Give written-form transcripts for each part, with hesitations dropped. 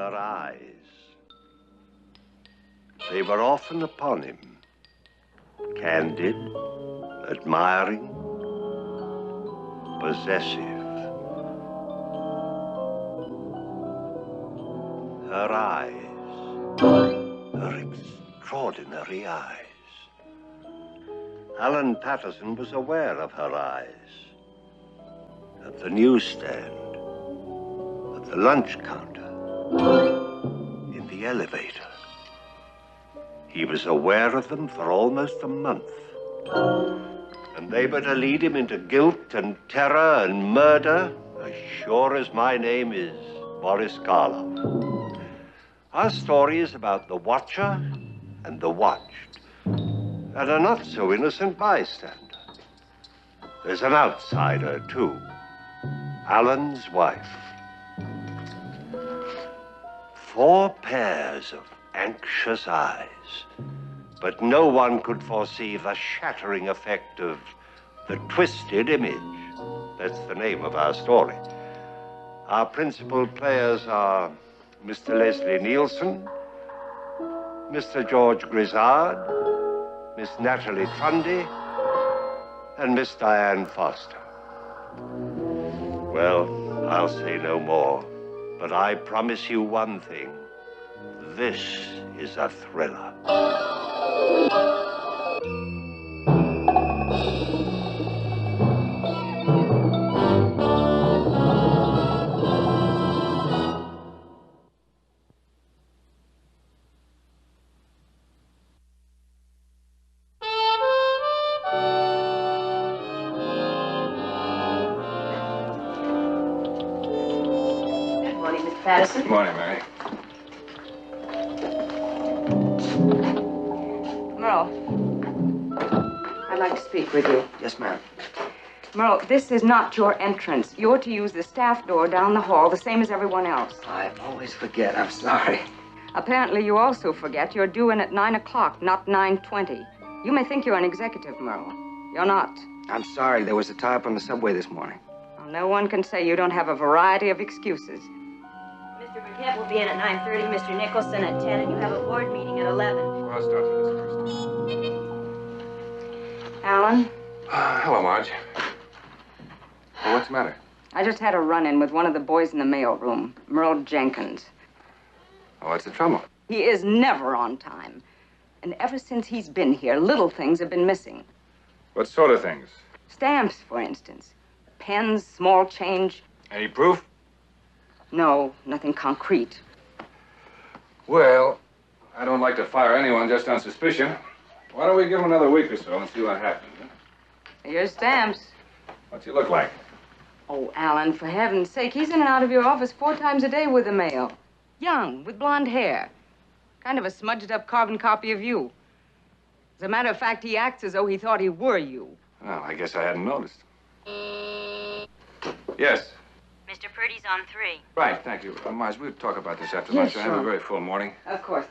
Her eyes. They were often upon him. Candid, admiring, possessive. Her eyes. Her extraordinary eyes. Alan Patterson was aware of her eyes. At the newsstand, at the lunch counter, in the elevator. He was aware of them for almost a month. And they were to lead him into guilt and terror and murder, as sure as my name is Boris Karloff. Our story is about the watcher and the watched, and a not-so-innocent bystander. There's an outsider, too. Alan's wife. 4 pairs of anxious eyes. But no one could foresee the shattering effect of the twisted image. That's the name of our story. Our principal players are Mr. Leslie Nielsen, Mr. George Grizzard, Miss Natalie Trundy, and Miss Diane Foster. Well, I'll say no more, but I promise you one thing. This is a thriller. Patterson. Good morning, Mary. Merle, I'd like to speak with you. Yes, ma'am. Merle, this is not your entrance. You're to use the staff door down the hall, the same as everyone else. I always forget. I'm sorry. Apparently, you also forget you're due in at 9 o'clock, not 9:20. You may think you're an executive, Merle. You're not. I'm sorry. There was a tie-up on the subway this morning. Well, no one can say you don't have a variety of excuses. Mr. Burkett will be in at 9:30, Mr. Nicholson at 10, and you have a board meeting at 11. Well, I'll start with this first. Alan? Hello, Marge. Well, what's the matter? I just had a run-in with one of the boys in the mailroom, Merle Jenkins. Oh, what's the trouble? He is never on time. And ever since he's been here, little things have been missing. What sort of things? Stamps, for instance. Pens, small change. Any proof? No, nothing concrete. Well, I don't like to fire anyone just on suspicion. Why don't we give him another week or so and see what happens, huh? Here's stamps. What's he look like? Oh, Alan, for heaven's sake, he's in and out of your office 4 times a day with the mail. Young, with blonde hair. Kind of a smudged-up carbon copy of you. As a matter of fact, he acts as though he thought he were you. Well, I guess I hadn't noticed. Yes. Mr. Purdy's on 3. Right, thank you. Marge, we'll talk about this after Yes, lunch. I have a sure. very full morning. Of course.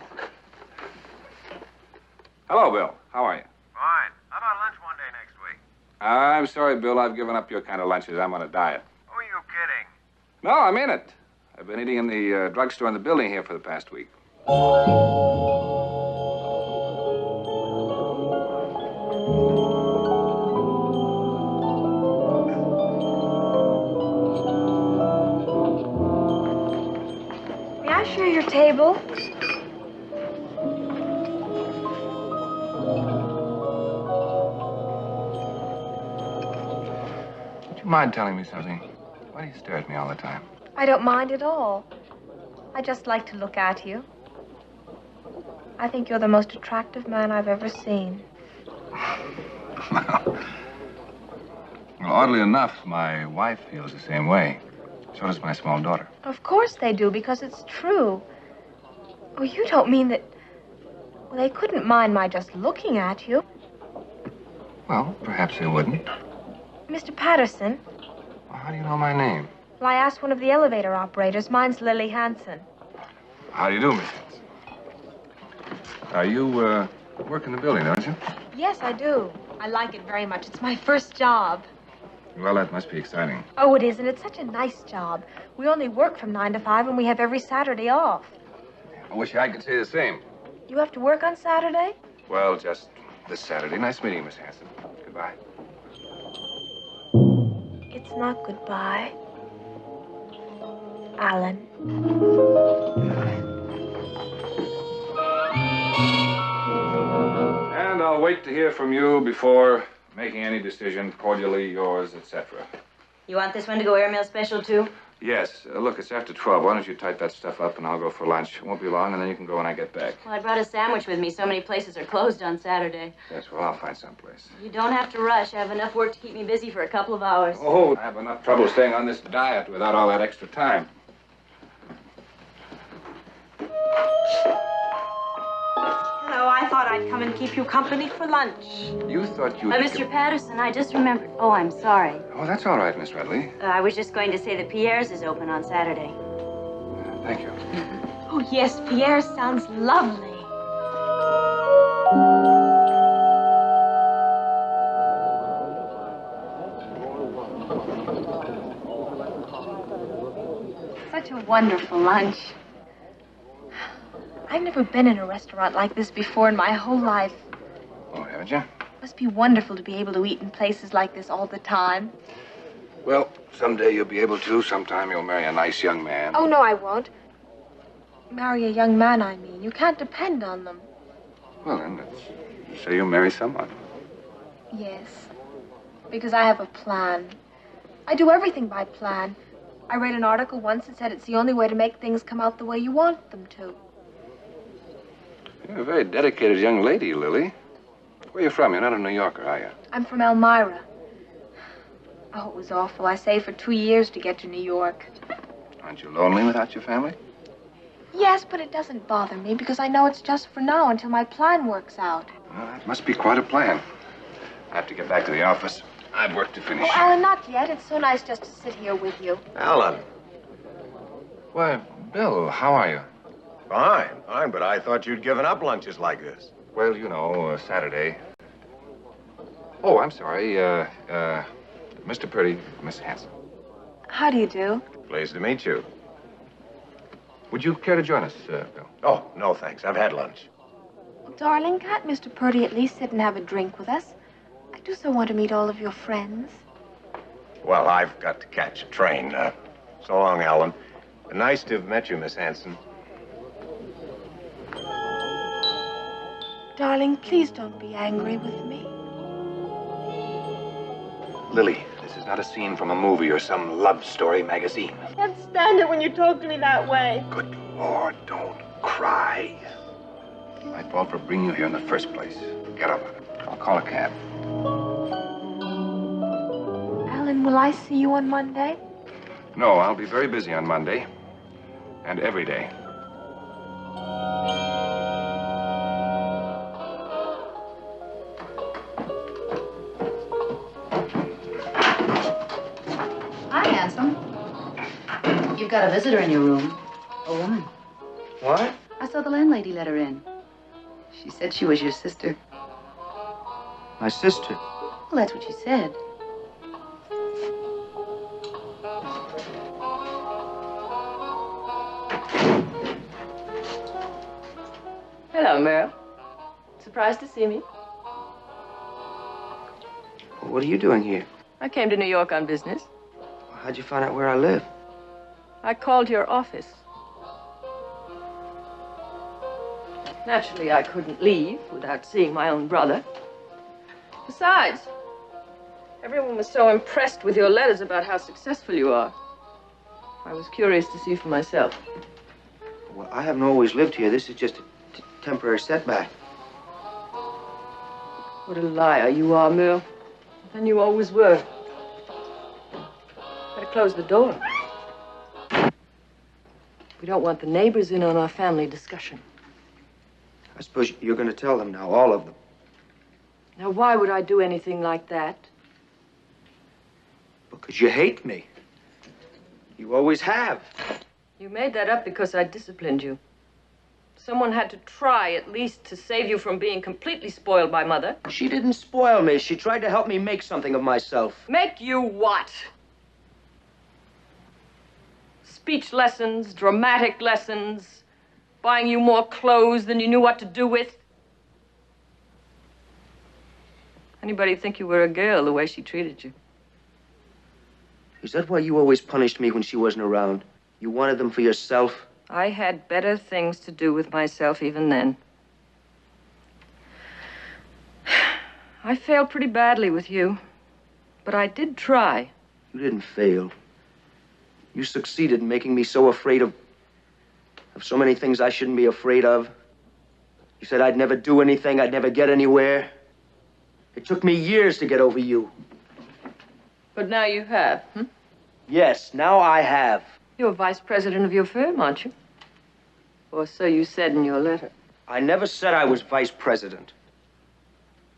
Hello, Bill. How are you? Fine. How about lunch one day next week? I'm sorry, Bill. I've given up your kind of lunches. I'm on a diet. Who are you kidding? No, I mean it. I've been eating in the drugstore in the building here for the past week. May I share your table? Would you mind telling me something? Why do you stare at me all the time? I don't mind at all. I just like to look at you. I think you're the most attractive man I've ever seen. Well, oddly enough, my wife feels the same way. So does my small daughter. Of course they do, because it's true. Oh, you don't mean that... Well, they couldn't mind my just looking at you. Well, perhaps they wouldn't. Mr. Patterson. Well, how do you know my name? Well, I asked one of the elevator operators. Mine's Lily Hanson. How do you do, Miss Hanson? You work in the building, don't you? Yes, I do. I like it very much. It's my first job. Well, that must be exciting. Oh, it is, and it's such a nice job. We only work from 9 to 5, and we have every Saturday off. I wish I could say the same. You have to work on Saturday? Well, just this Saturday. Nice meeting you, Miss Hanson. Goodbye. It's not goodbye. Alan. And I'll wait to hear from you before making any decision. Cordially yours, etc. You want this one to go airmail special, too? Yes. Look, it's after 12. Why don't you type that stuff up and I'll go for lunch. It won't be long, and then you can go when I get back. Well, I brought a sandwich with me. So many places are closed on Saturday. Yes, well, I'll find someplace. You don't have to rush. I have enough work to keep me busy for a couple of hours. Oh, I have enough trouble staying on this diet without all that extra time. Hello, I thought I'd come and keep you company for lunch. You thought you'd... Mr. Patterson, I just remembered. Oh, I'm sorry. Oh, that's all right, Miss Redley. I was just going to say that Pierre's is open on Saturday. Thank you. Oh, yes, Pierre sounds lovely. Such a wonderful lunch. I've never been in a restaurant like this before in my whole life. Oh, haven't you? Must be wonderful to be able to eat in places like this all the time. Well, someday you'll be able to. Sometime you'll marry a nice young man. Oh, no, I won't. Marry a young man, I mean. You can't depend on them. Well, then, let's say you'll marry someone. Yes, because I have a plan. I do everything by plan. I read an article once that said it's the only way to make things come out the way you want them to. You're a very dedicated young lady, Lily. Where are you from? You're not a New Yorker, are you? I'm from Elmira. Oh, it was awful. I saved for 2 years to get to New York. Aren't you lonely without your family? Yes, but it doesn't bother me because I know it's just for now until my plan works out. Well, that must be quite a plan. I have to get back to the office. I've work to finish. Oh, Alan, not yet. It's so nice just to sit here with you. Alan. Why, Bill, how are you? Fine, fine, but I thought you'd given up lunches like this. Well, you know, Saturday. Oh, I'm sorry. Mr. Purdy, Miss Hanson. How do you do? Pleased to meet you. Would you care to join us, Bill? Oh, no, thanks. I've had lunch. Well, darling, can't Mr. Purdy at least sit and have a drink with us? I do so want to meet all of your friends. Well, I've got to catch a train. So long, Alan. Nice to have met you, Miss Hanson. Darling, please don't be angry with me. Lily, this is not a scene from a movie or some love story magazine. I can't stand it when you talk to me that way. Good Lord, don't cry. My fault for bringing you here in the first place. Get up. I'll call a cab. Alan, will I see you on Monday? No, I'll be very busy on Monday. And every day. Hi, handsome. You've got a visitor in your room. A woman. What? I saw the landlady let her in. She said she was your sister. My sister. Well, that's what she said. Hello, Merle. Surprised to see me? What are you doing here? I came to New York on business. How'd you find out where I live? I called your office. Naturally, I couldn't leave without seeing my own brother. Besides, everyone was so impressed with your letters about how successful you are. I was curious to see for myself. Well, I haven't always lived here. This is just a temporary setback. What a liar you are, Merle. And you always were. Better close the door. We don't want the neighbors in on our family discussion. I suppose you're going to tell them now, all of them. Now, why would I do anything like that? Because you hate me. You always have. You made that up because I disciplined you. Someone had to try, at least, to save you from being completely spoiled by Mother. She didn't spoil me. She tried to help me make something of myself. Make you what? Speech lessons, dramatic lessons, buying you more clothes than you knew what to do with. Anybody think you were a girl the way she treated you? Is that why you always punished me when she wasn't around? You wanted them for yourself? I had better things to do with myself even then. I failed pretty badly with you, but I did try. You didn't fail. You succeeded in making me so afraid of so many things I shouldn't be afraid of. You said I'd never do anything, I'd never get anywhere. It took me years to get over you. But now you have, Yes, now I have. You're vice president of your firm, aren't you? Or so you said in your letter. I never said I was vice president.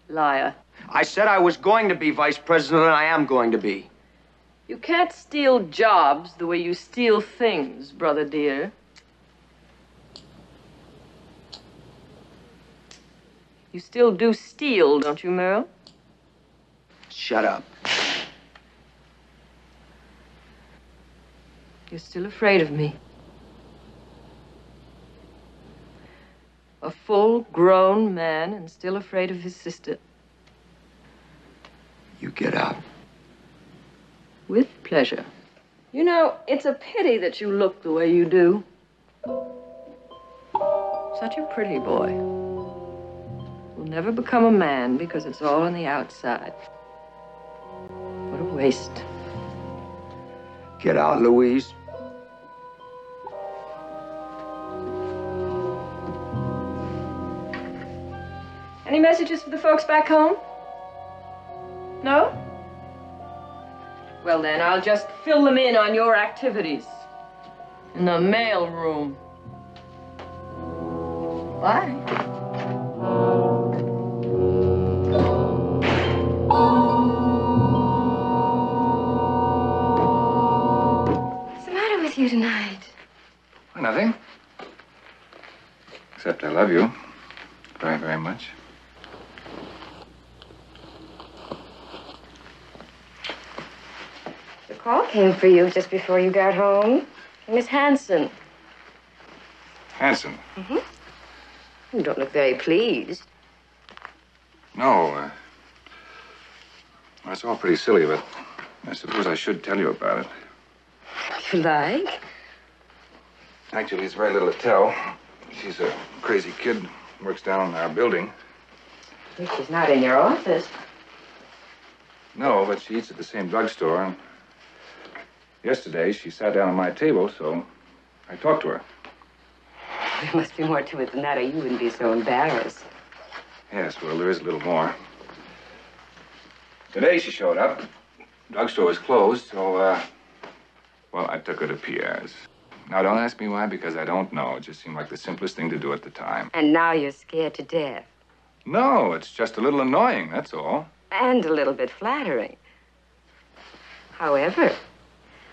Liar. I said I was going to be vice president, and I am going to be. You can't steal jobs the way you steal things, brother dear. You still do steal, don't you, Merle? Shut up. You're still afraid of me. A full-grown man and still afraid of his sister. You get out. With pleasure. You know, it's a pity that you look the way you do. Such a pretty boy. Will never become a man because it's all on the outside. What a waste. Get out, Louise. Any messages for the folks back home? No? Well, then, I'll just fill them in on your activities. In the mailroom. Bye. What's the matter with you tonight? Well, nothing. Except I love you very, very much. The call came for you just before you got home. Miss Hanson. Hanson? Mm-hmm. You don't look very pleased. No, it's all pretty silly, but I suppose I should tell you about it. If you like. Actually, it's very little to tell. She's a crazy kid, works down in our building. She's not in your office. No, but she eats at the same drugstore, and yesterday she sat down at my table, so I talked to her. There must be more to it than that, or you wouldn't be so embarrassed. Yes, well, there is a little more. Today she showed up. Drugstore was closed, so, well, I took her to Pierre's. Now, don't ask me why, because I don't know. It just seemed like the simplest thing to do at the time. And now you're scared to death. No, it's just a little annoying, that's all. And a little bit flattering. However,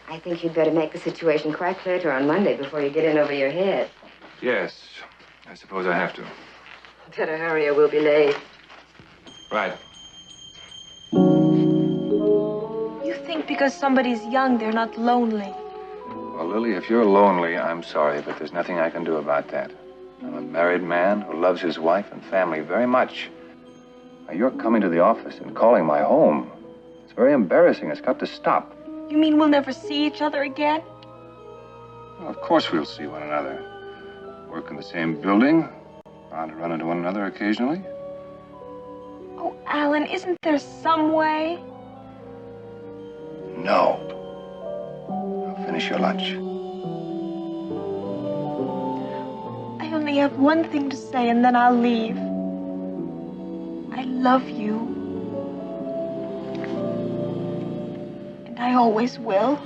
I think you'd better make the situation quite clear to her on Monday before you get in over your head. Yes, I suppose I have to. Better hurry or we'll be late. Right. You think because somebody's young, they're not lonely. Well, Lily, if you're lonely, I'm sorry, but there's nothing I can do about that. I'm a married man who loves his wife and family very much. Now, you're coming to the office and calling my home. It's very embarrassing. It's got to stop. You mean we'll never see each other again? Well, of course we'll see one another. Work in the same building. Bound to run into one another occasionally. Oh, Alan, isn't there some way? No. Now finish your lunch. I only have one thing to say, and then I'll leave. I love you. And I always will.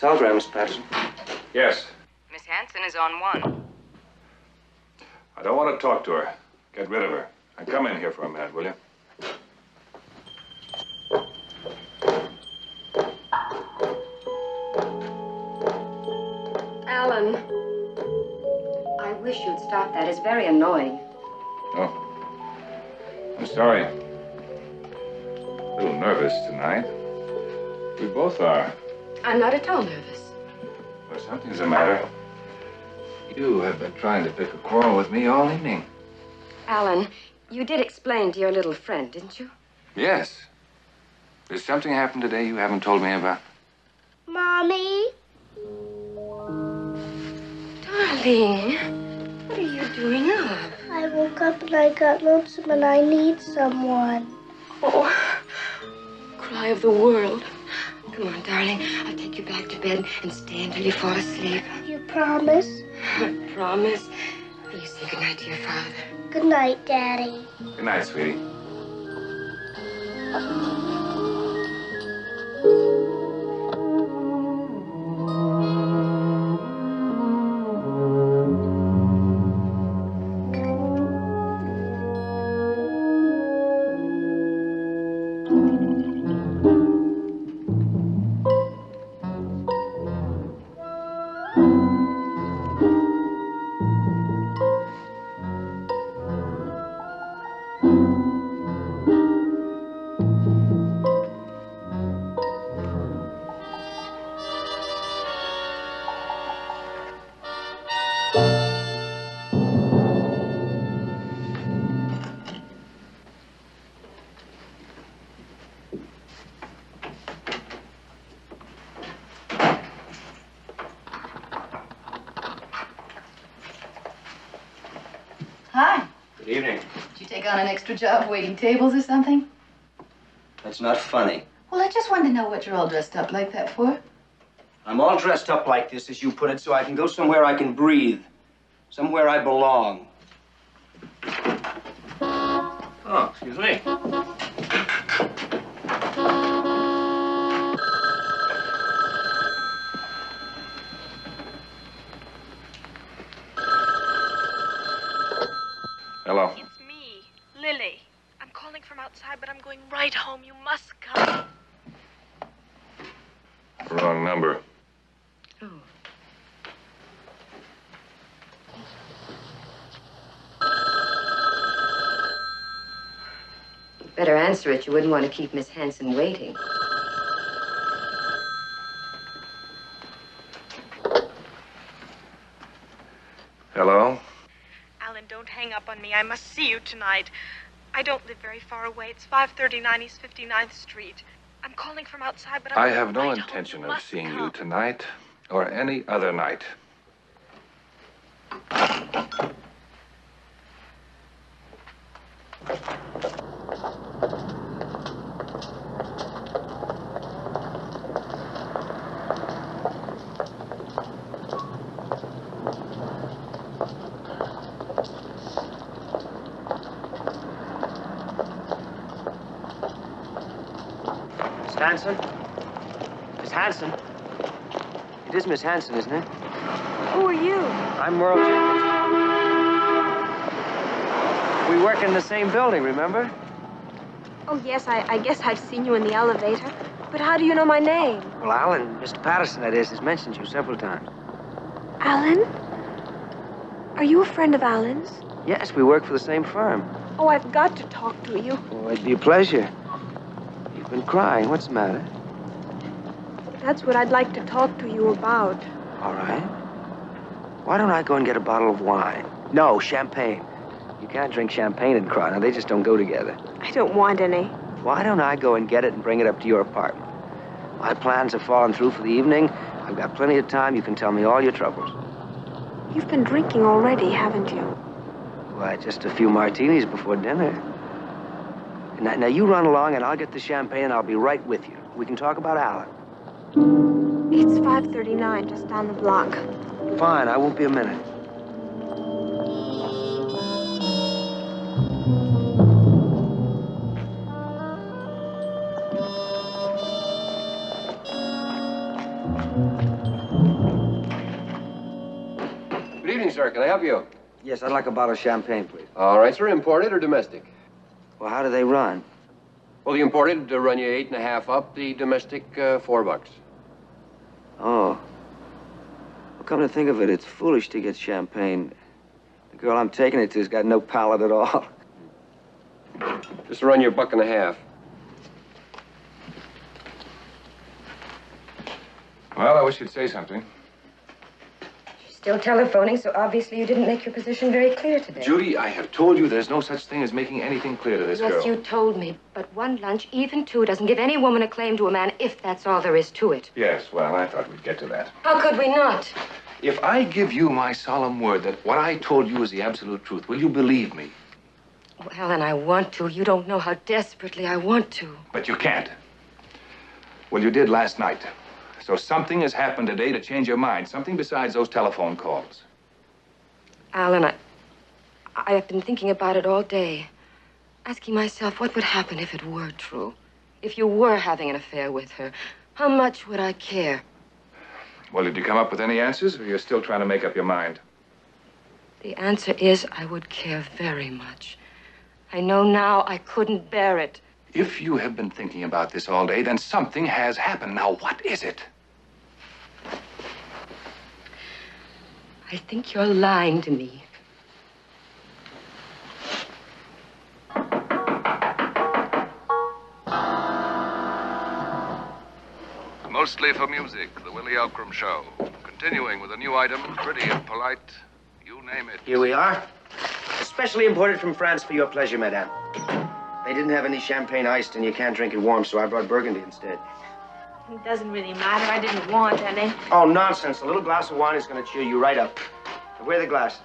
Telegram, Miss Patterson. Yes. Miss Hanson is on one. I don't want to talk to her. Get rid of her. And come in here for a minute, will you? Alan. I wish you'd stop that. It's very annoying. Oh. I'm sorry. A little nervous tonight. We both are. I'm not at all nervous. Well, something's the matter. You have been trying to pick a quarrel with me all evening. Alan, you did explain to your little friend, didn't you? Yes. Did something happen today you haven't told me about? Mommy? Darling, what are you doing up? I woke up and I got lonesome and I need someone. Oh, cry of the world. Come on, darling. I'll take you back to bed and stay until you fall asleep. You promise? I promise. Will you say goodnight to your father? Good night, Daddy. Good night, sweetie. Hi. Good evening. Did you take on an extra job waiting tables or something? That's not funny. Well, I just wanted to know what you're all dressed up like that for. I'm all dressed up like this, as you put it, so I can go somewhere I can breathe. Somewhere I belong. Oh, excuse me. Hello. It's me, Lily. I'm calling from outside, but I'm going right home. You must come. Wrong number. Oh. Better answer it. You wouldn't want to keep Miss Hanson waiting. Hello? Alan, don't hang up on me. I must see you tonight. I don't live very far away. It's 539 East 59th Street. I'm calling from outside, but I'm I going have no right intention home. of Must seeing you come. tonight or any other night. Miss Hanson? Miss Hanson? It is Miss Hanson, isn't it? Who are you? I'm Merle Jenkins. We work in the same building, remember? Oh, yes, I guess I've seen you in the elevator. But how do you know my name? Well, Alan, Mr. Patterson, that is, has mentioned you several times. Alan? Are you a friend of Alan's? Yes, we work for the same firm. Oh, I've got to talk to you. Oh, it'd be a pleasure. You've been crying. What's the matter? That's what I'd like to talk to you about. All right. Why don't I go and get a bottle of wine? No, champagne. You can't drink champagne and cry. Now, they just don't go together. I don't want any. Why don't I go and get it and bring it up to your apartment? My plans have fallen through for the evening. I've got plenty of time. You can tell me all your troubles. You've been drinking already, haven't you? Why, just a few martinis before dinner. Now, you run along and I'll get the champagne and I'll be right with you. We can talk about Alan. It's 539, just down the block. Fine, I won't be a minute. Good evening, sir. Can I help you? Yes, I'd like a bottle of champagne, please. All right, sir. Imported or domestic? Well, how do they run? Well, the imported run you 8.5 up. The domestic, $4. Oh. Well, come to think of it, it's foolish to get champagne. The girl I'm taking it to's got no palate at all. Just run you $1.50. Well, I wish you'd say something. Still telephoning, so obviously you didn't make your position very clear today. Judy, I have told you there's no such thing as making anything clear to this girl. Yes, you told me. But one lunch, even two, doesn't give any woman a claim to a man if that's all there is to it. Yes, well, I thought we'd get to that. How could we not? If I give you my solemn word that what I told you is the absolute truth, will you believe me? Well, then I want to. You don't know how desperately I want to. But you can't. Well, you did last night. So something has happened today to change your mind. Something besides those telephone calls. Alan, I have been thinking about it all day. Asking myself what would happen if it were true. If you were having an affair with her. How much would I care? Well, did you come up with any answers, or you're still trying to make up your mind? The answer is I would care very much. I know now I couldn't bear it. If you have been thinking about this all day, then something has happened. Now, what is it? I think you're lying to me. Mostly for music, the Willie Elcrum Show. Continuing with a new item, pretty and polite, you name it. Here we are. Especially imported from France for your pleasure, madame. They didn't have any champagne iced, and you can't drink it warm, so I brought Burgundy instead. It doesn't really matter. I didn't want any. Oh, nonsense. A little glass of wine is going to cheer you right up. So where are the glasses?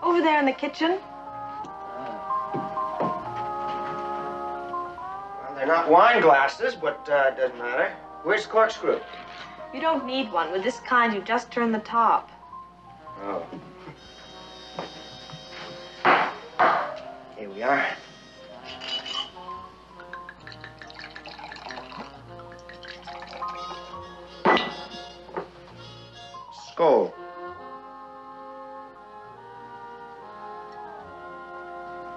Over there in the kitchen. Well, they're not wine glasses, but it doesn't matter. Where's the corkscrew? You don't need one. With this kind, you just turn the top. Oh. Here we are. Skull.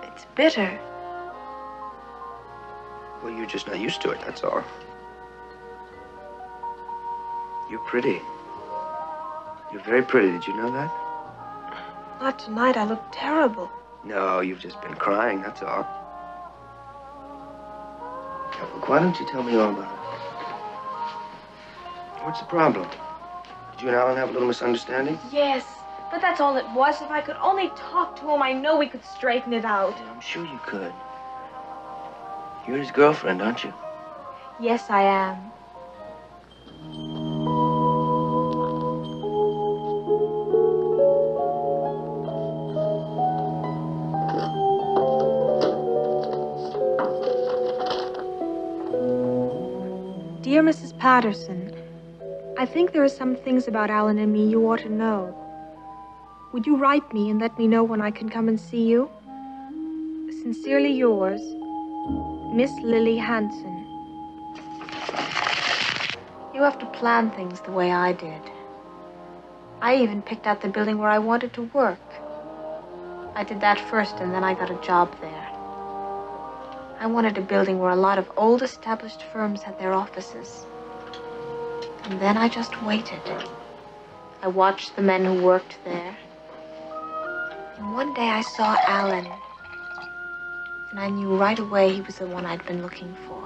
It's bitter. Well, you're just not used to it, that's all. You're pretty. You're very pretty. Did you know that? Not tonight. I look terrible. No, you've just been crying, that's all. Now, look, why don't you tell me all about it? What's the problem? Did you and Alan have a little misunderstanding? Yes, but that's all it was. If I could only talk to him, I know we could straighten it out. Yeah, I'm sure you could. You're his girlfriend, aren't you? Yes, I am. Dear Mrs. Patterson, I think there are some things about Alan and me you ought to know. Would you write me and let me know when I can come and see you? Sincerely yours, Miss Lily Hanson. You have to plan things the way I did. I even picked out the building where I wanted to work. I did that first, and then I got a job there. I wanted a building where a lot of old established firms had their offices. And then I just waited. I watched the men who worked there. And one day I saw Alan. And I knew right away he was the one I'd been looking for.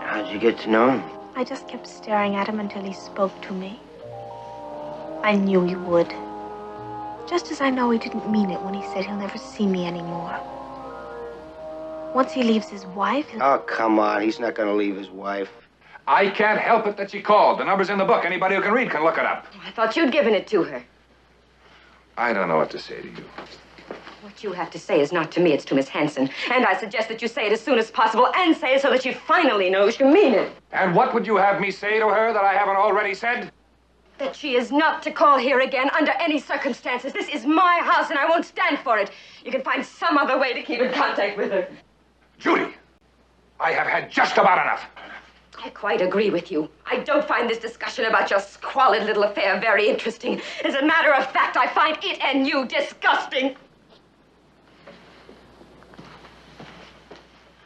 How'd you get to know him? I just kept staring at him until he spoke to me. I knew he would. Just as I know he didn't mean it when he said he'll never see me anymore. Once he leaves his wife, he'll... Oh, come on. He's not going to leave his wife. I can't help it that she called. The number's in the book. Anybody who can read can look it up. I thought you'd given it to her. I don't know what to say to you. What you have to say is not to me, it's to Miss Hanson. And I suggest that you say it as soon as possible, and say it so that she finally knows you mean it. And what would you have me say to her that I haven't already said? That she is not to call here again under any circumstances. This is my house, and I won't stand for it. You can find some other way to keep in contact with her. Judy, I have had just about enough. I quite agree with you. I don't find this discussion about your squalid little affair very interesting. As a matter of fact, I find it and you disgusting.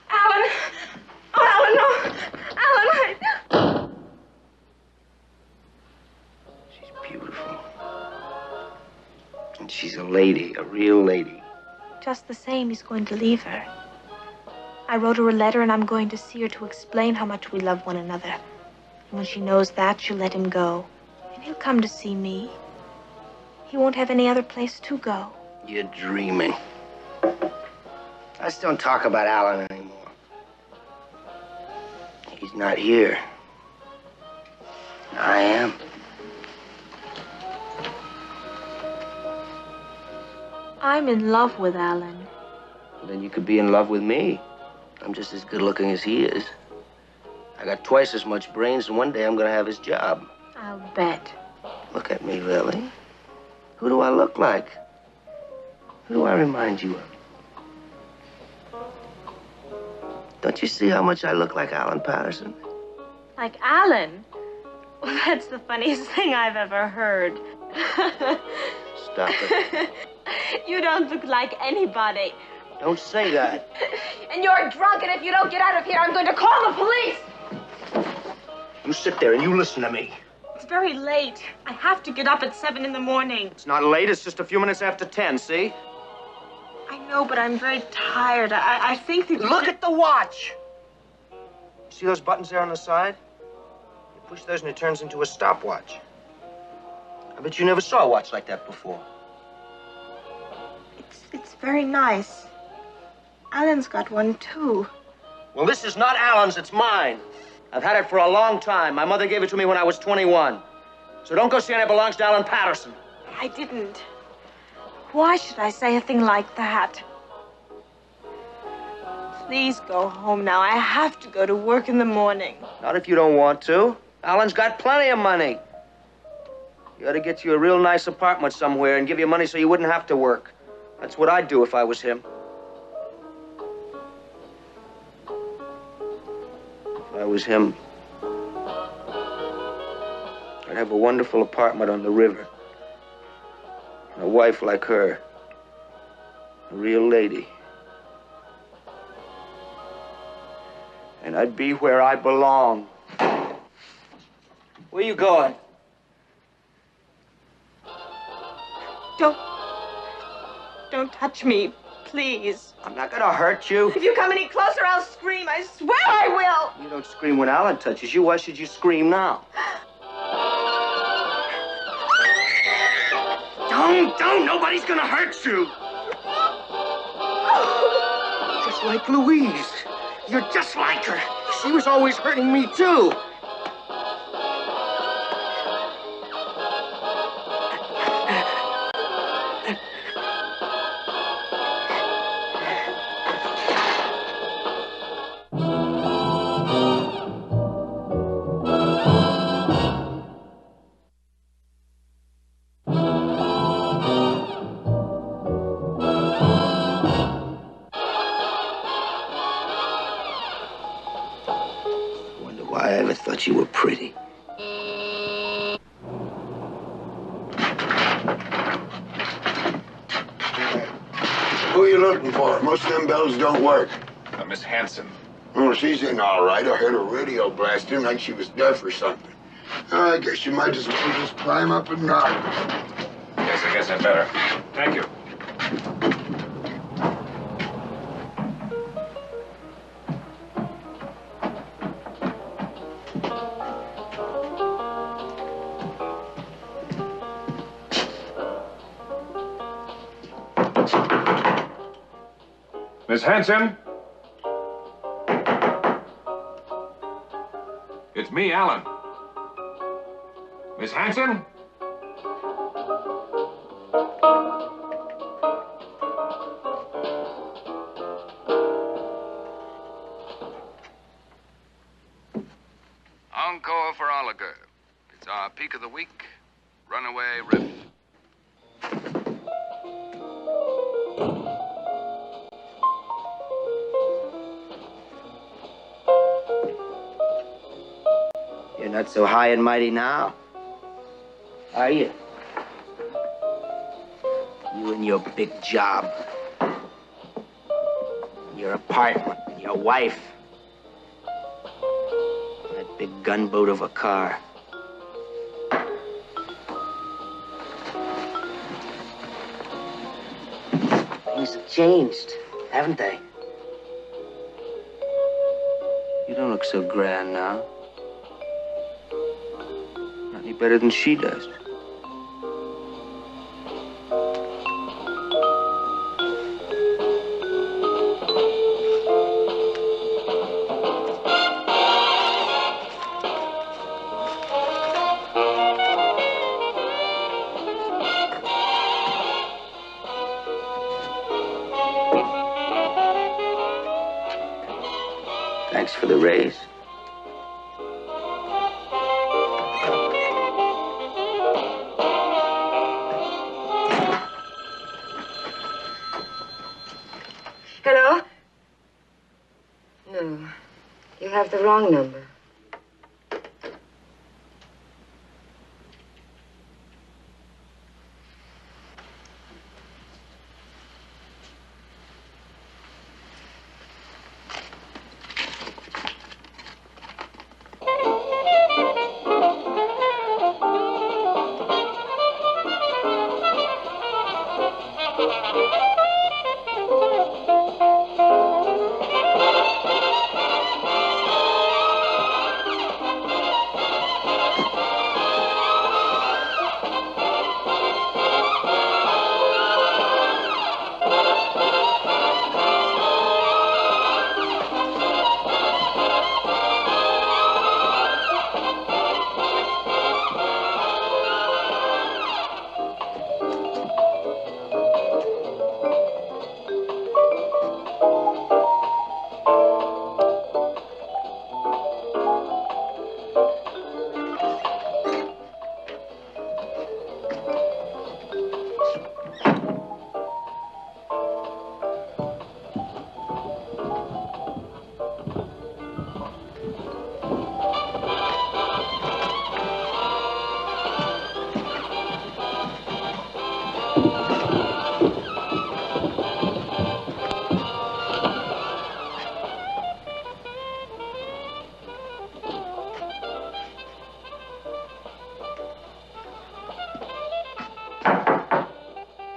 Alan! Oh, Alan, no! Alan, She's beautiful. And she's a lady, a real lady. Just the same, he's going to leave her. I wrote her a letter, and I'm going to see her to explain how much we love one another. And when she knows that, she'll let him go. And he'll come to see me. He won't have any other place to go. You're dreaming. Let's don't talk about Alan anymore. He's not here. I am. I'm in love with Alan. Well, then you could be in love with me. I'm just as good looking as he is. I got twice as much brains, and one day I'm gonna have his job. I'll bet. Look at me, Lily. Who do I look like? Who do I remind you of? Don't you see how much I look like Alan Patterson? Like Alan? Well, that's the funniest thing I've ever heard. Stop it. You don't look like anybody. Don't say that. and you're drunk, and if you don't get out of here, I'm going to call the police! You sit there and you listen to me. It's very late. I have to get up at 7 in the morning. It's not late, it's just a few minutes after 10, see? I know, but I'm very tired. I think that... Look at the watch! See those buttons there on the side? You push those and it turns into a stopwatch. I bet you never saw a watch like that before. It's very nice. Alan's got one, too. Well, this is not Alan's, it's mine. I've had it for a long time. My mother gave it to me when I was 21. So don't go saying it belongs to Alan Patterson. I didn't. Why should I say a thing like that? Please go home now. I have to go to work in the morning. Not if you don't want to. Alan's got plenty of money. He ought to get you a real nice apartment somewhere and give you money so you wouldn't have to work. That's what I'd do if I was him. If I was him, I'd have a wonderful apartment on the river. And a wife like her. A real lady. And I'd be where I belong. Where you going? Don't touch me, please. I'm not gonna hurt you. If you come any closer, I'll scream. I swear I will. You don't scream when Alan touches you. Why should you scream now? Don't! Nobody's gonna hurt you. Just like Louise. You're just like her. She was always hurting me, too. You were pretty. Who are you looking for? Most of them bells don't work. Miss Hanson. Oh, she's in all right. I heard her radio blasting like she was deaf or something. I guess you might as well just climb up and knock. Yes, I guess I better. Thank you. Miss Hanson? It's me, Alan. Miss Hanson? Encore for Oliver. It's our peak of the week. Runaway Riff. You're not so high and mighty now, are you? You and your big job, your apartment, your wife, that big gunboat of a car. Things have changed, haven't they? You don't look so grand now. Not any better than she does. Thanks for the raise. Hello? No, you have the wrong number.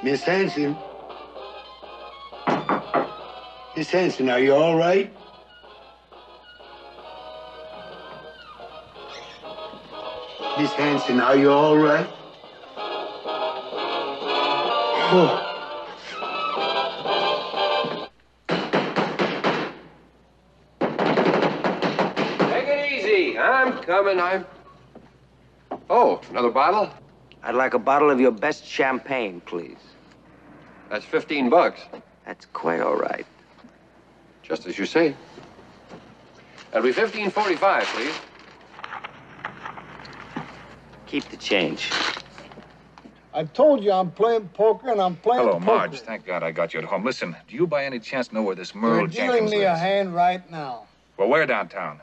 Miss Hanson? Miss Hanson, are you all right? Miss Hanson, are you all right? Oh. Take it easy. I'm coming. Oh, another bottle? I'd like a bottle of your best champagne, please. That's $15. That's quite all right. Just as you say. That'll be $15.45, please. Keep the change. I told you I'm playing poker and I'm playing Hello, poker. Marge. Thank God I got you at home. Listen, do you by any chance know where this Merle You're Jenkins dealing me a lives? hand right now. Well, where downtown?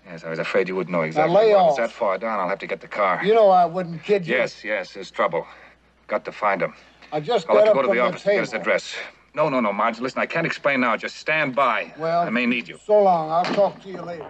Yes, I was afraid you wouldn't know exactly. lay Well, off. it's that far down, I'll have to get the car. You know I wouldn't kid you. Yes, there's trouble. Got to find him. I just I'll have got to up go to from the office to table. get his address. No, Marge. Listen, I can't explain now. Just stand by. Well, I may need you. So long. I'll talk to you later.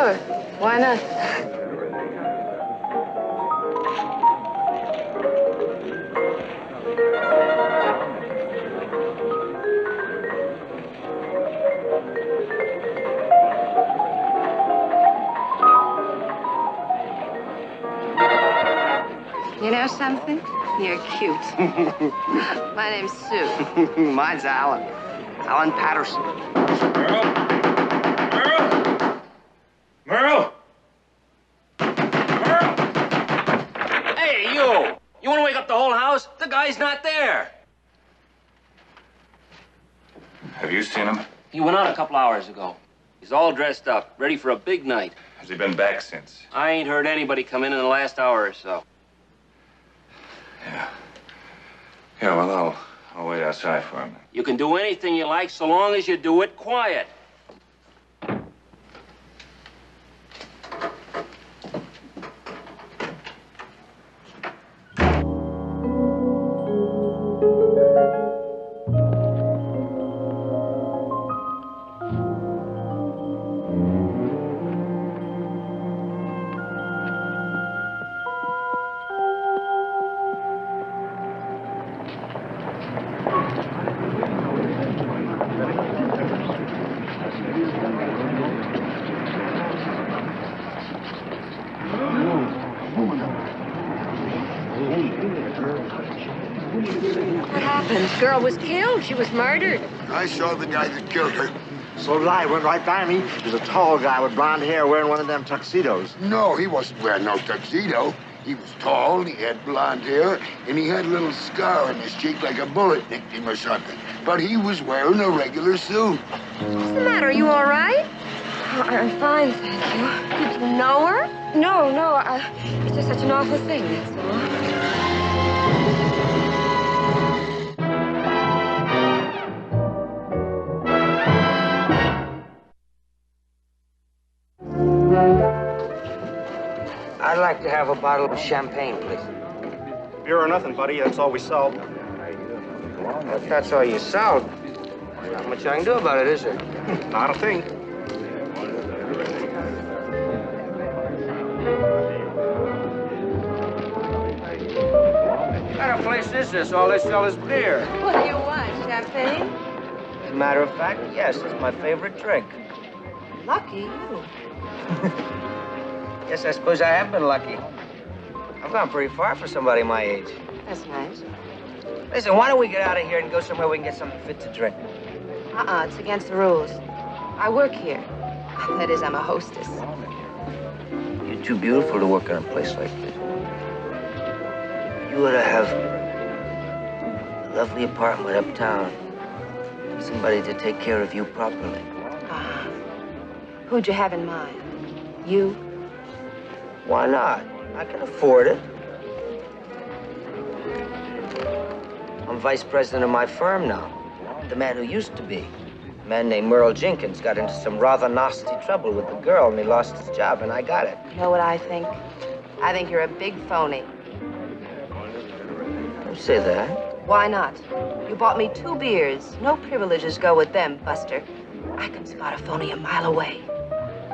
Sure. Why not? You know something? You're cute. My name's Sue. Mine's Alan. Alan Patterson. Merle! Merle! Hey, you! You want to wake up the whole house? The guy's not there. Have you seen him? He went out a couple hours ago. He's all dressed up, ready for a big night. Has he been back since? I ain't heard anybody come in the last hour or so. Yeah, well, I'll wait outside for him. You can do anything you like so long as you do it quiet. Girl was killed. She was murdered. I saw the guy that killed her. So did I. Went right by me. He was a tall guy with blonde hair wearing one of them tuxedos. No, he wasn't wearing no tuxedo. He was tall, he had blonde hair, and he had a little scar on his cheek like a bullet nicked him or something. But he was wearing a regular suit. What's the matter? Are you all right? Oh, I'm fine, thank you. Did you know her? No. It's just such an awful thing, that's all. I'd like to have a bottle of champagne, please. Beer or nothing, buddy. That's all we sell. If that's all you sell, not much I can do about it, is there? Not a thing. What kind of place is this? All they sell is beer. What do you want, champagne? As a matter of fact, yes, it's my favorite drink. Lucky you. Yes, I suppose I have been lucky. I've gone pretty far for somebody my age. That's nice. Listen, why don't we get out of here and go somewhere we can get something fit to drink? It's against the rules. I work here. That is, I'm a hostess. You're too beautiful to work in a place like this. You ought to have a lovely apartment uptown. Somebody to take care of you properly. Who'd you have in mind? You? Why not? I can afford it. I'm vice president of my firm now. The man who used to be. A man named Merle Jenkins got into some rather nasty trouble with the girl, and he lost his job, and I got it. You know what I think? I think you're a big phony. Don't say that. Why not? You bought me 2 beers. No privileges go with them, Buster. I can spot a phony a mile away,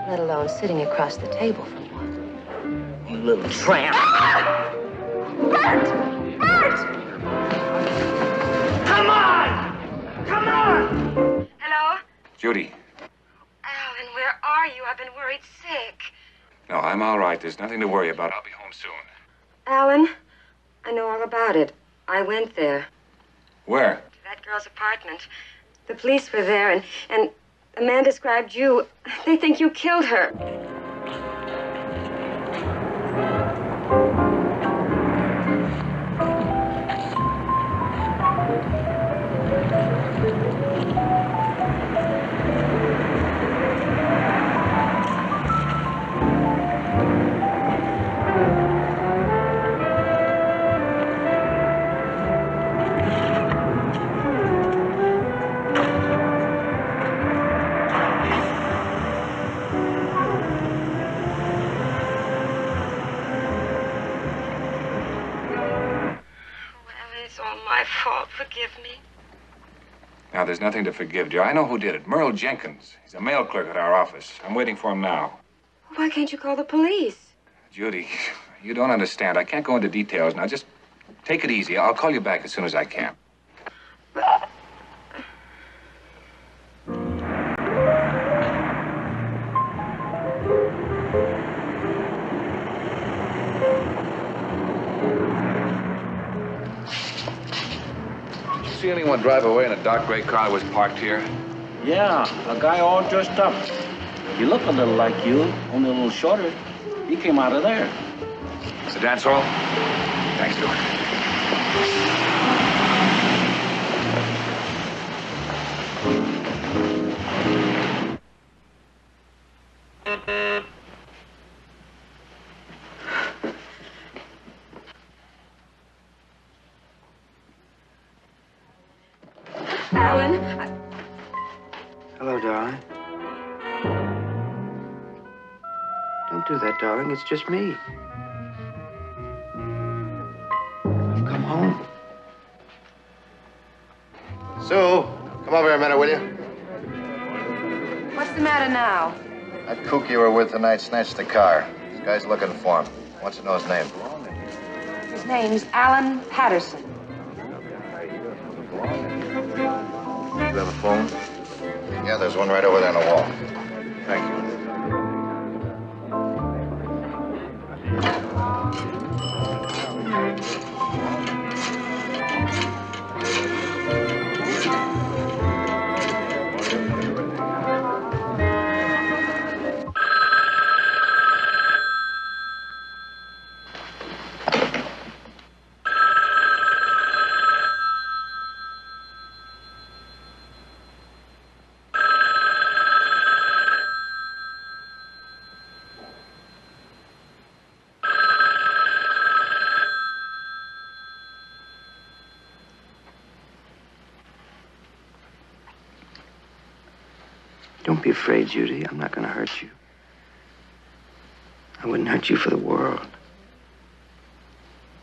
let alone sitting across the table from one. You little tramp. Bert! Come on! Come on! Hello? Judy. Alan, where are you? I've been worried sick. No, I'm all right. There's nothing to worry about. I'll be home soon. Alan, I know all about it. I went there. Where? To that girl's apartment. The police were there, and a man described you. They think you killed her. Forgive me. Now, there's nothing to forgive, dear. I know who did it. Merle Jenkins. He's a mail clerk at our office. I'm waiting for him now. Why can't you call the police? Judy, you don't understand. I can't go into details now. Just take it easy. I'll call you back as soon as I can. Did you see anyone drive away in a dark gray car that was parked here? Yeah, a guy all dressed up. He looked a little like you, only a little shorter. He came out of there. It's a dance hall? Thanks, Duke. Alan, Hello, darling. Don't do that, darling. It's just me. I've come home. Sue, come over here a minute, will you? what's the matter now? That kook you were with tonight snatched the car. This guy's looking for him. Wants to know his name. His name's Alan Patterson. You have a phone? Yeah, there's one right over there on the wall. Thank you. Don't be afraid, Judy. I'm not going to hurt you. I wouldn't hurt you for the world.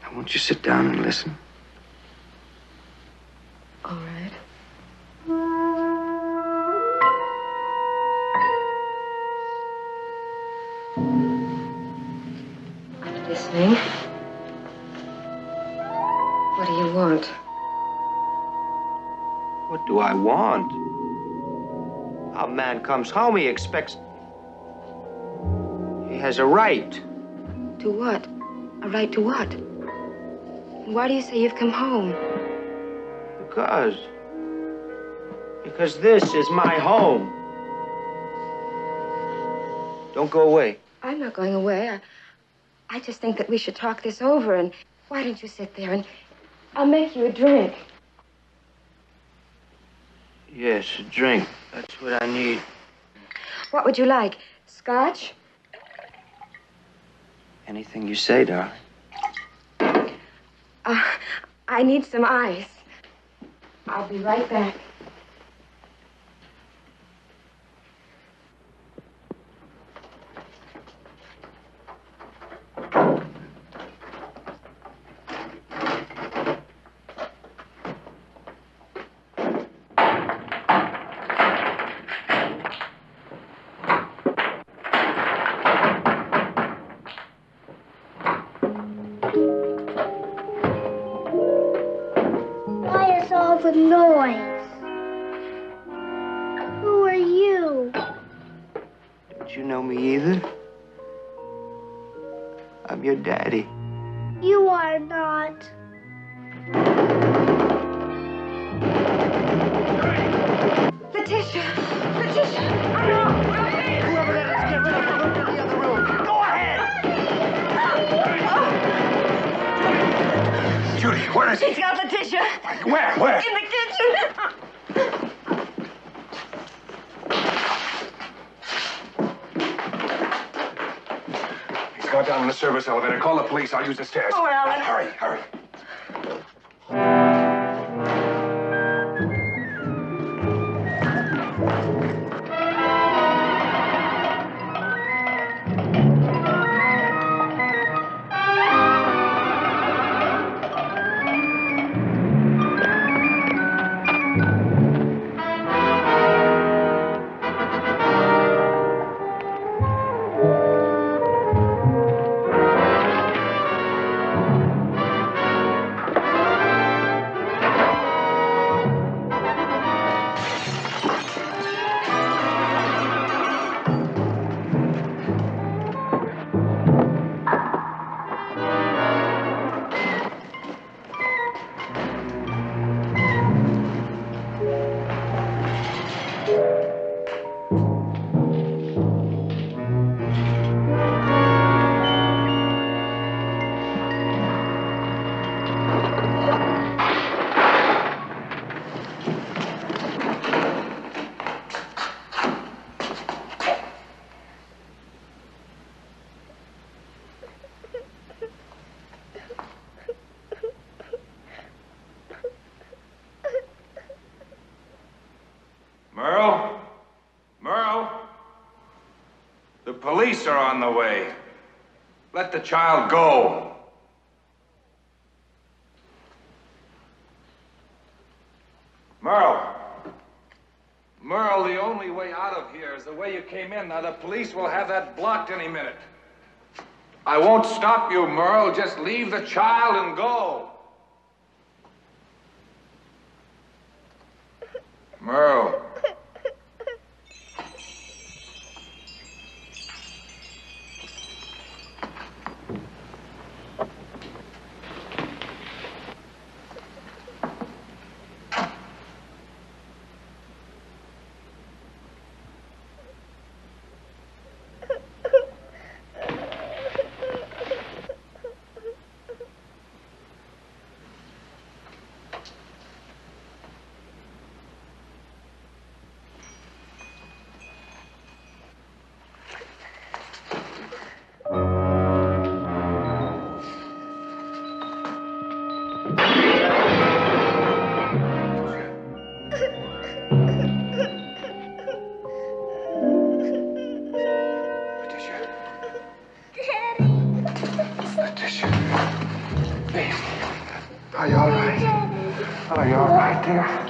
Now, won't you sit down and listen? All right. I'm listening. What do you want? What do I want? A man comes home, he expects... He has a right. To what? A right to what? Why do you say you've come home? Because this is my home. Don't go away. I'm not going away. I just think that we should talk this over, and why don't you sit there and I'll make you a drink. Yes, a drink. That's what I need. What would you like? Scotch? Anything you say, darling. I need some ice. I'll be right back. The noise. Who are you? Don't you know me either? I'm your daddy. You are not. Letitia! Letitia! I know! Whoever that is, get rid of her. Look in the other room. Go ahead! Judy, where is he? He's got Letitia. Where? Where? In the kitchen. He's gone down in the service elevator. Call the police. I'll use the stairs. Oh, Alan. Hurry, hurry. police are on the way. Let the child go. Merle. Merle, the only way out of here is the way you came in. Now, the police will have that blocked any minute. I won't stop you, Merle. Just leave the child and go. Merle. Are you all right? Are you all right there?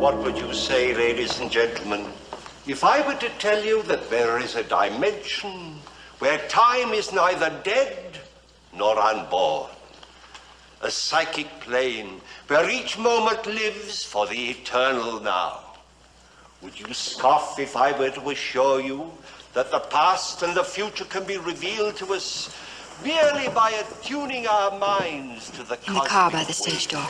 What would you say, ladies and gentlemen, if I were to tell you that there is a dimension where time is neither dead nor unborn? A psychic plane where each moment lives for the eternal now. Would you scoff if I were to assure you that the past and the future can be revealed to us merely by attuning our minds to the cosmic In the car by the stage door.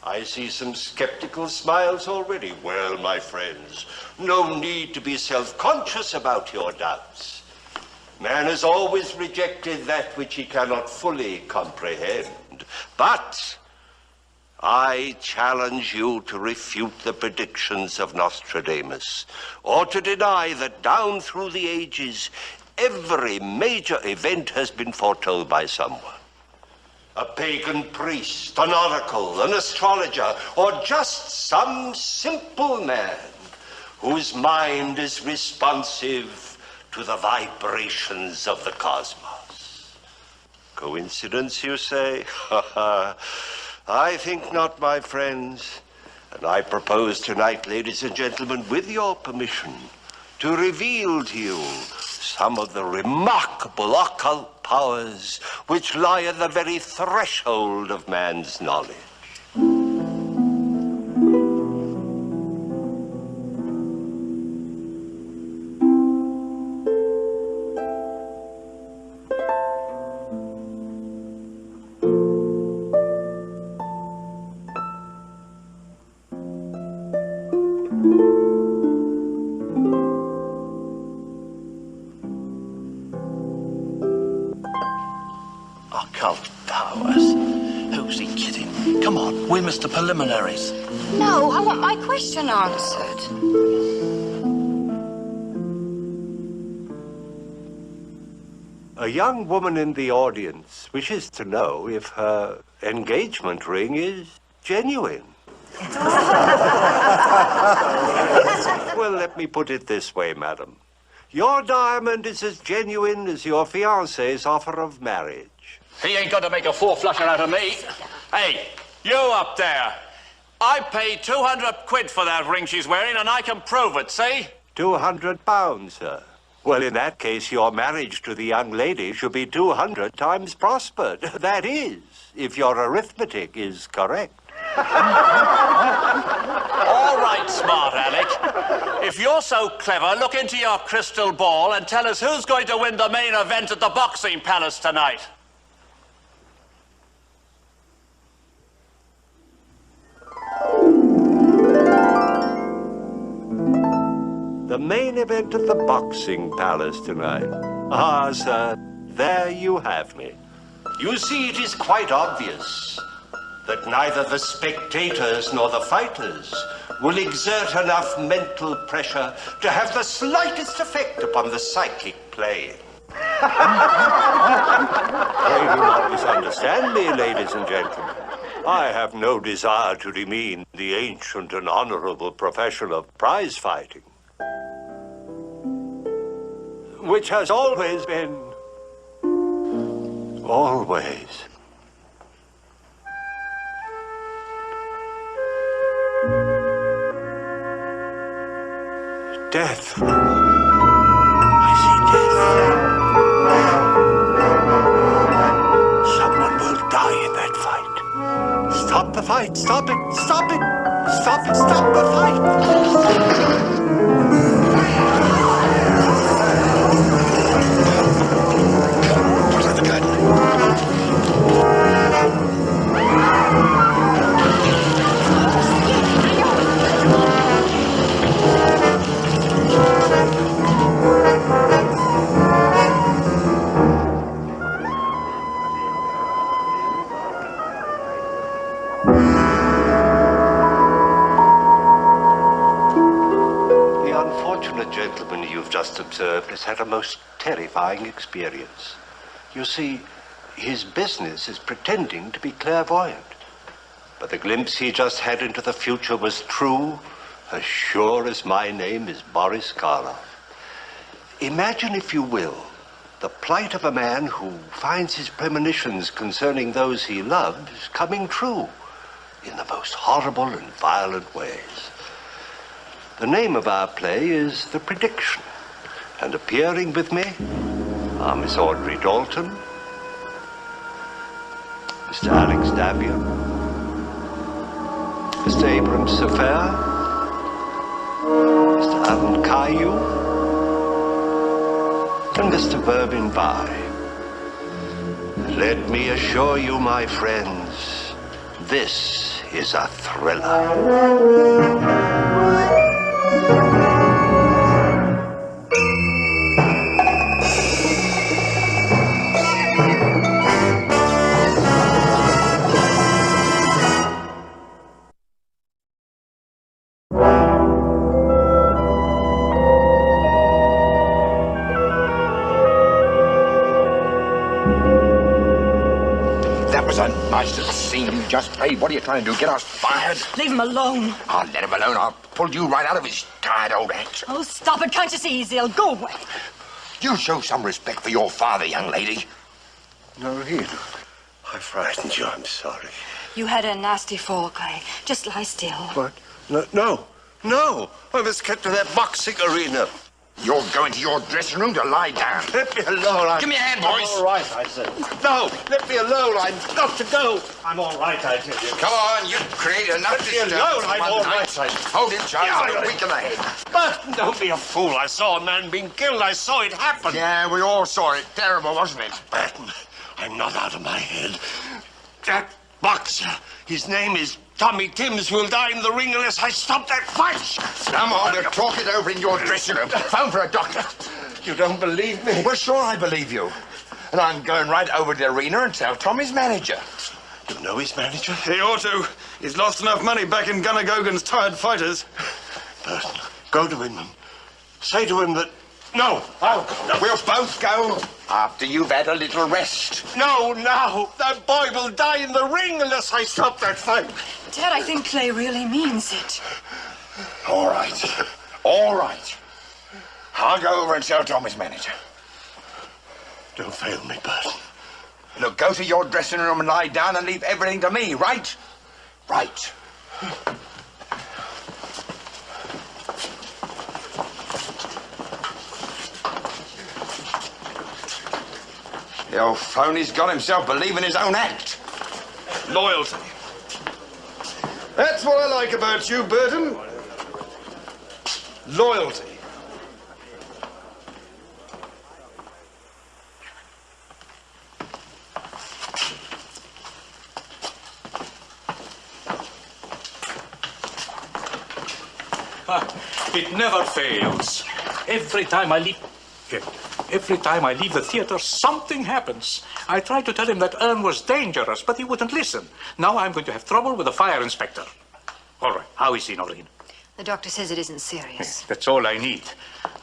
I see some skeptical smiles already. Well, my friends, no need to be self-conscious about your doubts. Man has always rejected that which he cannot fully comprehend. But I challenge you to refute the predictions of Nostradamus, or to deny that down through the ages, every major event has been foretold by someone. A pagan priest, an oracle, an astrologer, or just some simple man whose mind is responsive to the vibrations of the cosmos. Coincidence, you say? I think not, my friends. And I propose tonight, ladies and gentlemen, with your permission, to reveal to you some of the remarkable occult powers which lie at the very threshold of man's knowledge. occult powers. Who's he kidding? Come on, we missed the preliminaries. No, I want my question answered. A young woman in the audience wishes to know if her engagement ring is genuine. Well, let me put it this way, madam. Your diamond is as genuine as your fiancé's offer of marriage. He ain't got to make a four-flusher out of me. Hey, you up there. I paid 200 quid for that ring she's wearing, and I can prove it, see? 200 pounds, sir. Well, in that case, your marriage to the young lady should be 200 times prospered. That is, if your arithmetic is correct. All right, smart Alec. If you're so clever, look into your crystal ball and tell us who's going to win the main event at the Boxing Palace tonight. The main event at the Boxing Palace tonight. Ah, sir, there you have me. You see, it is quite obvious that neither the spectators nor the fighters will exert enough mental pressure to have the slightest effect upon the psychic plane. Pray do not misunderstand me, ladies and gentlemen. I have no desire to demean the ancient and honorable profession of prize fighting, which has always been... always... death. I see death. Someone will die in that fight. Stop the fight! Stop it! Stop it! Stop it! Stop the fight! Gentleman you've just observed has had a most terrifying experience. You see, his business is pretending to be clairvoyant. But the glimpse he just had into the future was true, as sure as my name is Boris Karloff. Imagine, if you will, the plight of a man who finds his premonitions concerning those he loves coming true in the most horrible and violent ways. The name of our play is The Prediction, and appearing with me are Miss Audrey Dalton, Mr. Alex Davian, Mr. Abram Safair, Mr. Alan Caillou, and Mr. Vervin Vai. Let me assure you, my friends, this is a thriller. Nice little scene you just played. What are you trying to do? Get us fired? Leave him alone. I'll let him alone. I'll pull you right out of his tired old act. Oh, stop it. Can't you see he's ill? Go away. You show some respect for your father, young lady. Noreen, I frightened you. I'm sorry. You had a nasty fall, Clay. Just lie still. What? No. I must get to that boxing arena. You're going to your dressing room to lie down. Let me alone. Give me a hand, boys. I'm all right, I said. No, let me alone. I've got to go. I'm all right, I tell you. Come on, you've created enough disturbance. Let me alone. I'm all right. Hold it, Charles. You're weak in the head. Burton, don't be a fool. I saw a man being killed. I saw it happen. Yeah, we all saw it. Terrible, wasn't it? Burton, I'm not out of my head. That boxer, his name is Tommy Timms, will die in the ring unless I stop that fight. Come on, we'll talk it over in your dressing room. Phone for a doctor. You don't believe me? Well, sure I believe you. And I'm going right over to the arena and tell Tommy's manager. You know his manager? He ought to. He's lost enough money back in Gunnar Gogan's tired fighters. Burton, go to him and say to him that... No, I'll go. No. We'll both go after you've had a little rest. No, that boy will die in the ring unless I stop that fight. Dad, I think Clay really means it. All right. All right. I'll go over and tell Tommy's manager. Don't fail me, Burton. Look, go to your dressing room and lie down and leave everything to me, right? Right. The old phony's got himself believing his own act. Loyalty. That's what I like about you, Burton. Loyalty. It never fails. Every time I leave the theater, something happens. I tried to tell him that Ern was dangerous, but he wouldn't listen. Now I'm going to have trouble with the fire inspector. All right, how is he, Noreen? The doctor says it isn't serious. That's all I need.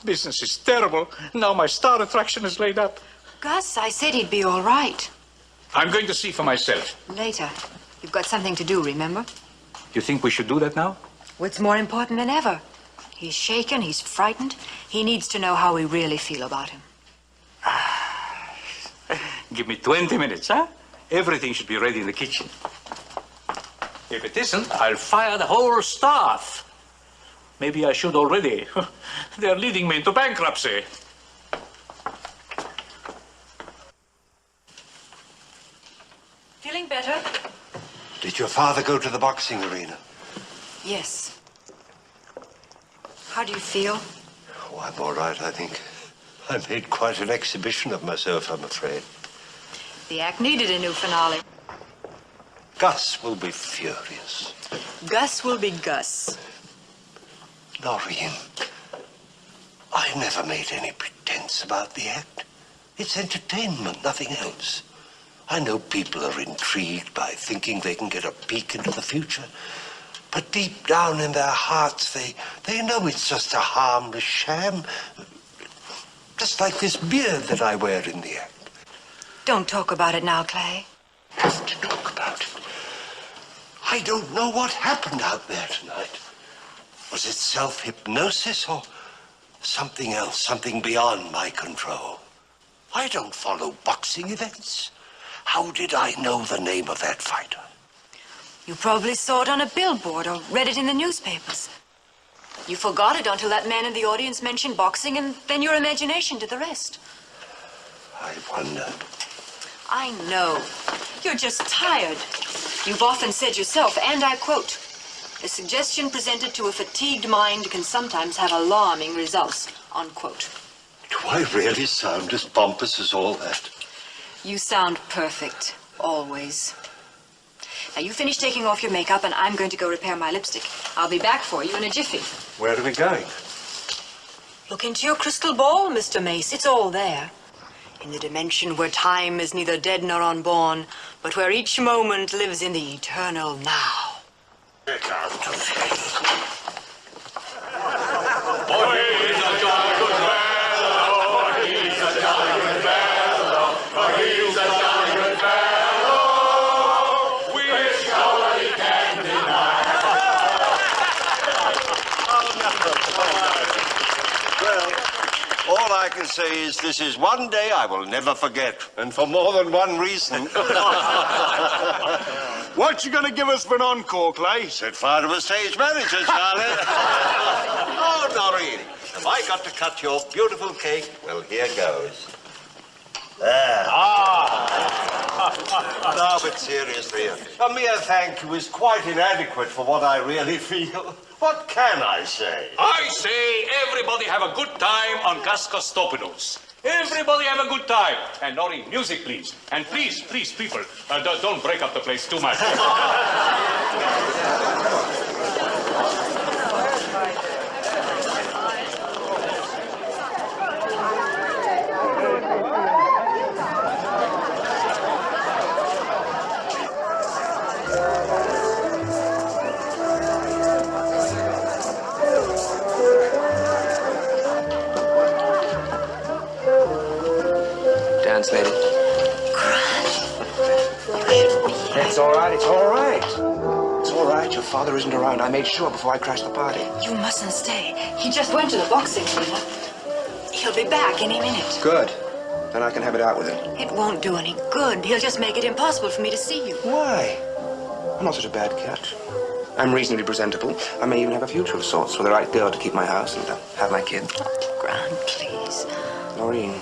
Business is terrible. Now my star attraction is laid up. Gus, I said he'd be all right. I'm going to see for myself. Later. You've got something to do, remember? You think we should do that now? What's more important than ever? He's shaken, he's frightened. He needs to know how we really feel about him. Give me 20 minutes, huh? Everything should be ready in the kitchen. If it isn't, I'll fire the whole staff. Maybe I should already. They're leading me into bankruptcy. Feeling better? Did your father go to the boxing arena? Yes. How do you feel? Oh, I'm all right, I think. I made quite an exhibition of myself, I'm afraid. The act needed a new finale. Gus will be furious. Gus will be Gus. Noreen, I never made any pretense about the act. It's entertainment, nothing else. I know people are intrigued by thinking they can get a peek into the future. But deep down in their hearts, they know it's just a harmless sham. Just like this beard that I wear in the act. Don't talk about it now, Clay. Have to talk about it. I don't know what happened out there tonight. Was it self-hypnosis or something else, something beyond my control? I don't follow boxing events. How did I know the name of that fighter? You probably saw it on a billboard or read it in the newspapers. You forgot it until that man in the audience mentioned boxing, and then your imagination did the rest. I wonder. I know. You're just tired. You've often said yourself, and I quote, "A suggestion presented to a fatigued mind can sometimes have alarming results," unquote. Do I really sound as pompous as all that? You sound perfect, always. Now, you finish taking off your makeup, and I'm going to go repair my lipstick. I'll be back for you in a jiffy. Where are we going? Look into your crystal ball, Mr. Mace. It's all there. In the dimension where time is neither dead nor unborn, but where each moment lives in the eternal now. Get out of here. He's a jolly good fellow. He's a jolly good fellow. He's a jolly good fellow. Which nobody can deny. Well, all I can say is this is one day I will never forget, and for more than one reason. What you gonna give us for an encore, Clay? Set fire to a stage manager, Charlie. Oh, Noreen, have I got to cut your beautiful cake? Well, here goes. There. No, but seriously, a mere thank you is quite inadequate for what I really feel. What can I say? I say everybody have a good time on Gus Kostopoulos. Everybody have a good time. And Noreen, music, please. And please, people, don't break up the place too much. Thanks, lady. It's all right, it's all right. It's all right, your father isn't around. I made sure before I crashed the party. You mustn't stay. He just went to the boxing arena. He'll be back any minute. Good. Then I can have it out with him. It won't do any good. He'll just make it impossible for me to see you. Why? I'm not such a bad cat. I'm reasonably presentable. I may even have a future of sorts with the right girl to keep my house and have my kid. Grant, please. Noreen,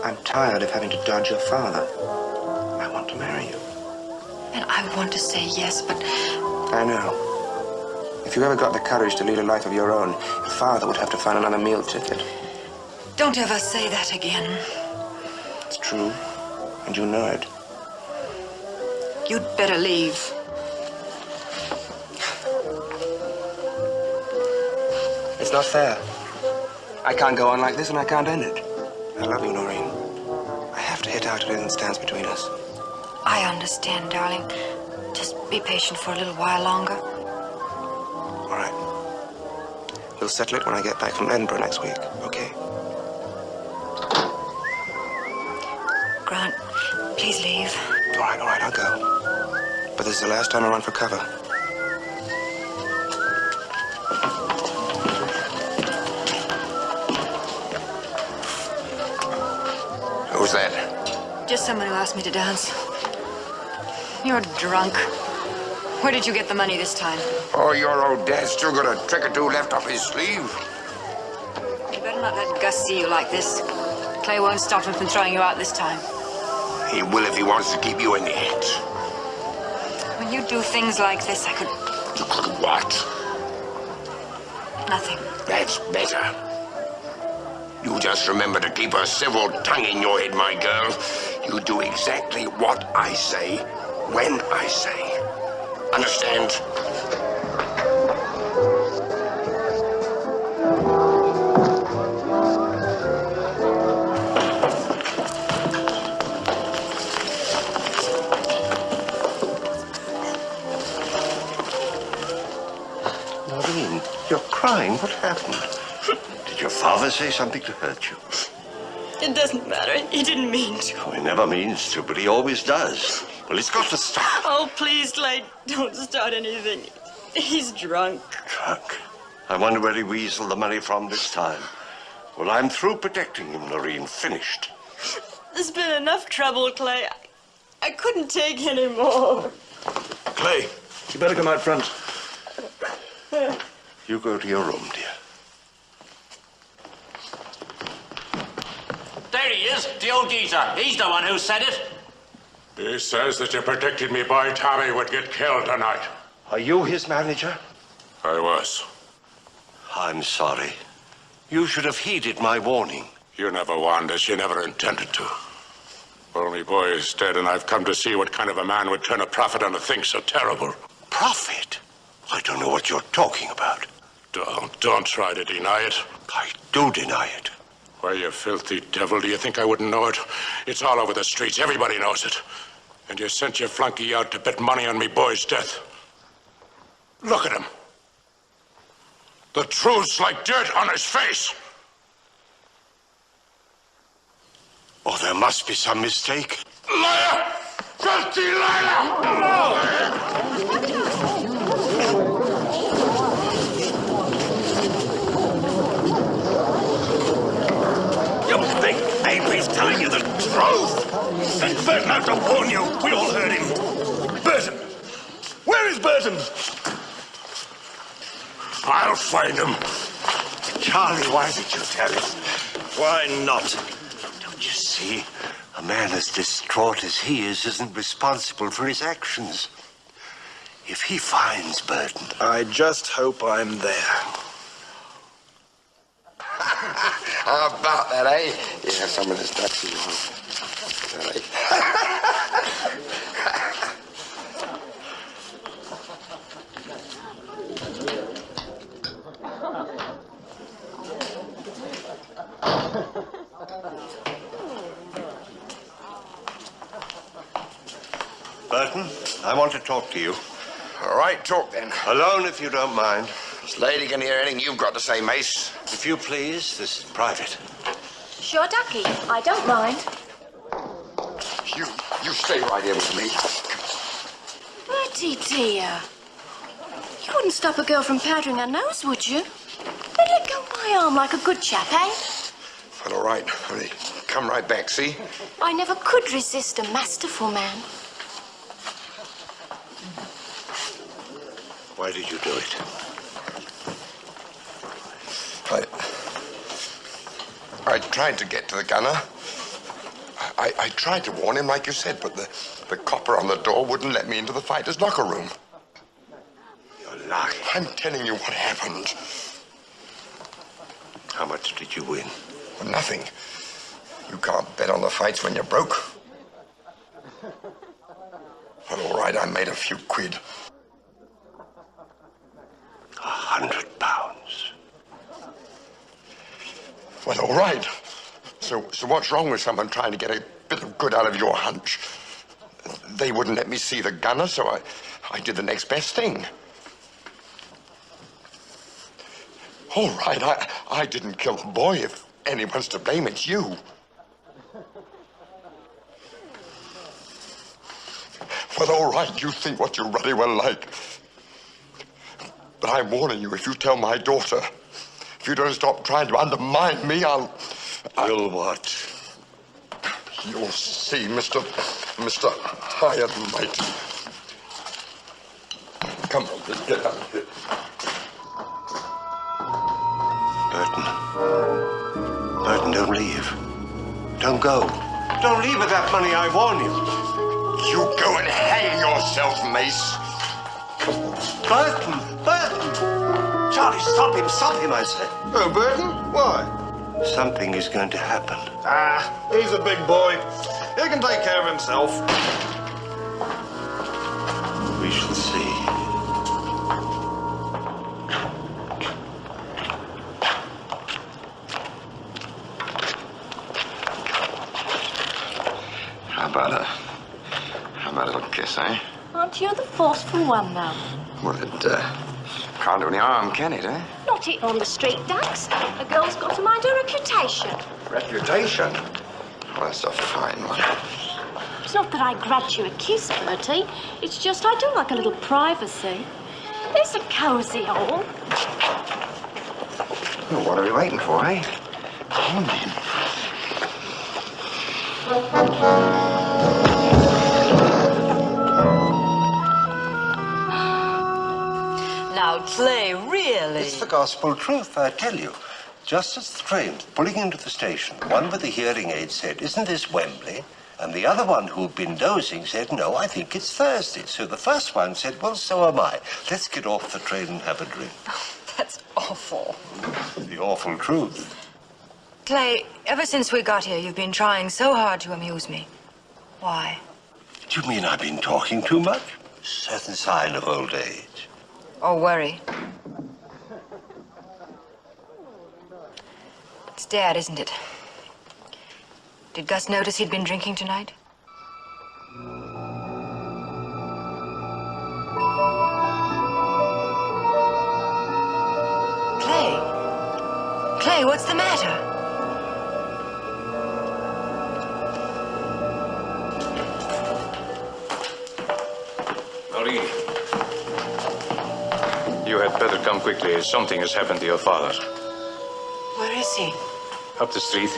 I'm tired of having to dodge your father. I want to marry you. And I want to say yes, but... I know. If you ever got the courage to lead a life of your own, your father would have to find another meal ticket. Don't ever say that again. It's true, and you know it. You'd better leave. It's not fair. I can't go on like this, and I can't end it. I love you, Noreen. I have to hit out if anything stands between us. I understand, darling. Just be patient for a little while longer. All right. We'll settle it when I get back from Edinburgh next week, okay? Grant, please leave. All right, I'll go. But this is the last time I run for cover. Who's that? Just someone who asked me to dance. You're drunk. Where did you get the money this time? Oh, your old dad's still got a trick or two left up his sleeve. You better not let Gus see you like this. Clay won't stop him from throwing you out this time. He will if he wants to keep you in the head. When you do things like this, I could... You could what? Nothing. That's better. You just remember to keep a civil tongue in your head, my girl. You do exactly what I say, when I say. Understand? Noreen, you're crying. What happened? Did your father say something to hurt you? It doesn't matter. He didn't mean to. Oh, he never means to, but he always does. Well, it's got to stop. Oh, please, Clay, don't start anything. He's drunk. Drunk? I wonder where he weaseled the money from this time. Well, I'm through protecting him, Noreen. Finished. There's been enough trouble, Clay. I couldn't take any more. Clay, you better come out front. You go to your room, dear. There he is, the old geezer. He's the one who said it. He says that you predicted me boy Tommy would get killed tonight. Are you his manager? I was. I'm sorry. You should have heeded my warning. You never warned us. You never intended to. Only boy is dead, and I've come to see what kind of a man would turn a profit on a thing so terrible. Profit? I don't know what you're talking about. Don't try to deny it. I do deny it. Why, you filthy devil, do you think I wouldn't know it? It's all over the streets. Everybody knows it. And you sent your flunky out to bet money on me boy's death. Look at him. The truth's like dirt on his face. Oh, there must be some mistake. Liar! Filthy liar! You think Avery's telling you the truth? Send Burton out to warn you. We all heard him. Burton! Where is Burton? I'll find him. Charlie, why did you tell us? Why not? Don't you see? A man as distraught as he is isn't responsible for his actions. If he finds Burton... I just hope I'm there. How about that, eh? Yeah, some of this ducks you want. Burton, I want to talk to you. All right, talk then. Alone, if you don't mind. This lady can hear anything you've got to say, Mace. If you please, this is private. Sure, Ducky. I don't mind. You stay right here with me. Bertie, dear. You wouldn't stop a girl from powdering her nose, would you? But let go my arm like a good chap, eh? Well, all right, honey. Come right back, see? I never could resist a masterful man. Why did you do it? I tried to get to the gunner. I tried to warn him, like you said, but the copper on the door wouldn't let me into the fighter's locker room. You're lying. I'm telling you what happened. How much did you win? Well, nothing. You can't bet on the fights when you're broke. Well, all right, I made a few quid. £100. Well, all right. So what's wrong with someone trying to get a bit of good out of your hunch? They wouldn't let me see the gunner, so I did the next best thing. All right, I didn't kill the boy. If anyone's to blame, it's you. Well, all right, you think what you ruddy well like. But I'm warning you, if you tell my daughter, if you don't stop trying to undermine me, I'll what? You'll see, Mr. High and Mighty. Come on, let's get out of here. Burton, don't leave. Don't go. Don't leave with that money, I warn you. You go and hang yourself, Mace. Burton! Charlie, stop him, I said. Oh, Burton? Why? Something is going to happen. Ah, he's a big boy. He can take care of himself. We shall see. How about a little kiss, eh? Aren't you the forceful one, now? Well, it can't do any harm, can it, eh? Not it on the street, Dax. A girl's got to mind her reputation. Reputation? Well, that's a fine one. It's not that I grudge you a kiss, Bertie. It's just I do like a little privacy. There's a cosy hole. Well, what are we waiting for, eh? Come on, then. Now, Clay, really? It's the gospel truth, I tell you. Just as the trains pulling into the station, one with the hearing aid said, "Isn't this Wembley?" And the other one who'd been dozing said, "No, I think it's Thursday." So the first one said, "Well, so am I. Let's get off the train and have a drink." That's awful. The awful truth. Clay, ever since we got here, you've been trying so hard to amuse me. Why? Do you mean I've been talking too much? Certain sign of old age. Or worry. It's Dad, isn't it? Did Gus notice he'd been drinking tonight? Clay, what's the matter? Marie, you had better come quickly. Something has happened to your father. Where is he? Up the street.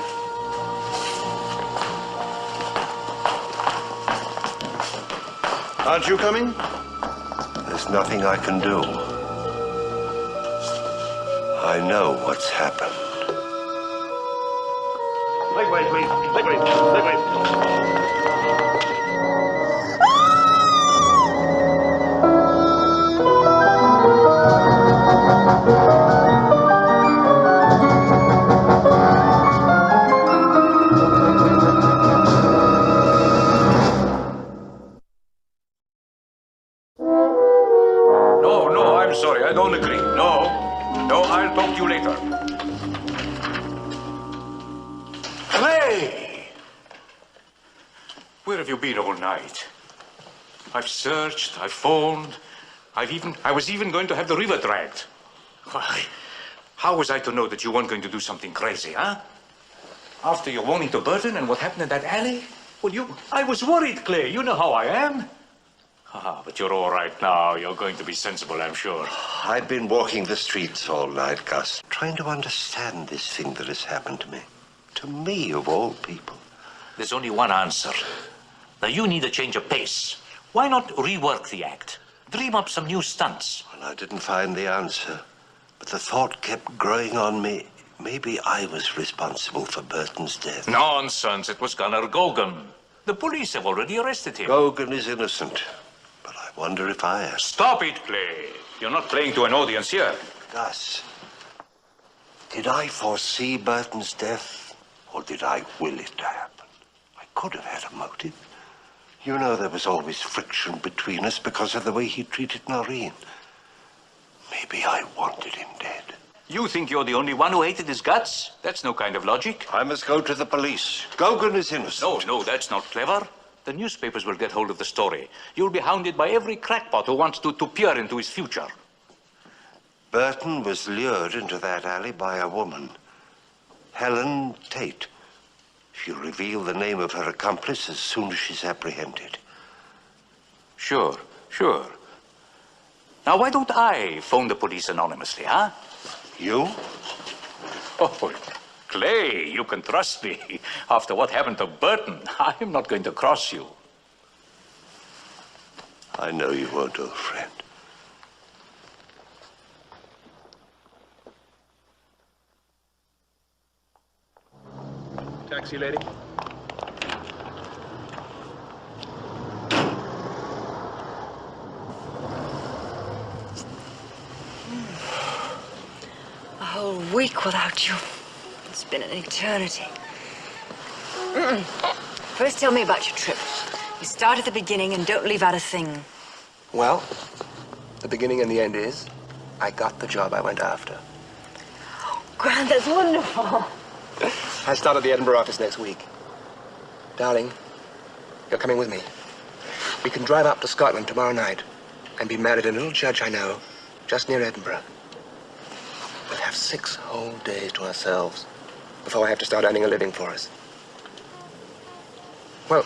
Aren't you coming? There's nothing I can do. I know what's happened. Wait. No, I'm sorry. I don't agree. No, I'll talk to you later. Clay! Where have you been all night? I've searched, I've phoned, I was even going to have the river dragged. Why, how was I to know that you weren't going to do something crazy, huh? After your warning to Burton and what happened in that alley? Well, I was worried, Clay. You know how I am. But you're all right now. You're going to be sensible, I'm sure. I've been walking the streets all night, Gus, trying to understand this thing that has happened to me. To me, of all people. There's only one answer. Now, you need a change of pace. Why not rework the act? Dream up some new stunts. Well, I didn't find the answer, but the thought kept growing on me. Maybe I was responsible for Burton's death. Nonsense. It was Gunner Gogan. The police have already arrested him. Gogan is innocent, but I wonder if I am. Stop it, Clay. You're not playing to an audience here. Gus, did I foresee Burton's death, or did I will it to happen? I could have had a motive. You know, there was always friction between us because of the way he treated Noreen. Maybe I wanted him dead. You think you're the only one who hated his guts? That's no kind of logic. I must go to the police. Gogan is innocent. No, that's not clever. The newspapers will get hold of the story. You'll be hounded by every crackpot who wants to peer into his future. Burton was lured into that alley by a woman, Helen Tate. She'll reveal the name of her accomplice as soon as she's apprehended. Sure. Now, why don't I phone the police anonymously, huh? You? Oh, Clay, you can trust me. After what happened to Burton, I'm not going to cross you. I know you won't, old friend. Taxi, lady. A whole week without you. It's been an eternity. First, tell me about your trip. You start at the beginning and don't leave out a thing. Well, the beginning and the end is, I got the job I went after. Grant, that's wonderful. I start at the Edinburgh office next week. Darling, you're coming with me. We can drive up to Scotland tomorrow night and be married in a little church I know, just near Edinburgh. We'll have 6 whole days to ourselves before I have to start earning a living for us. Well,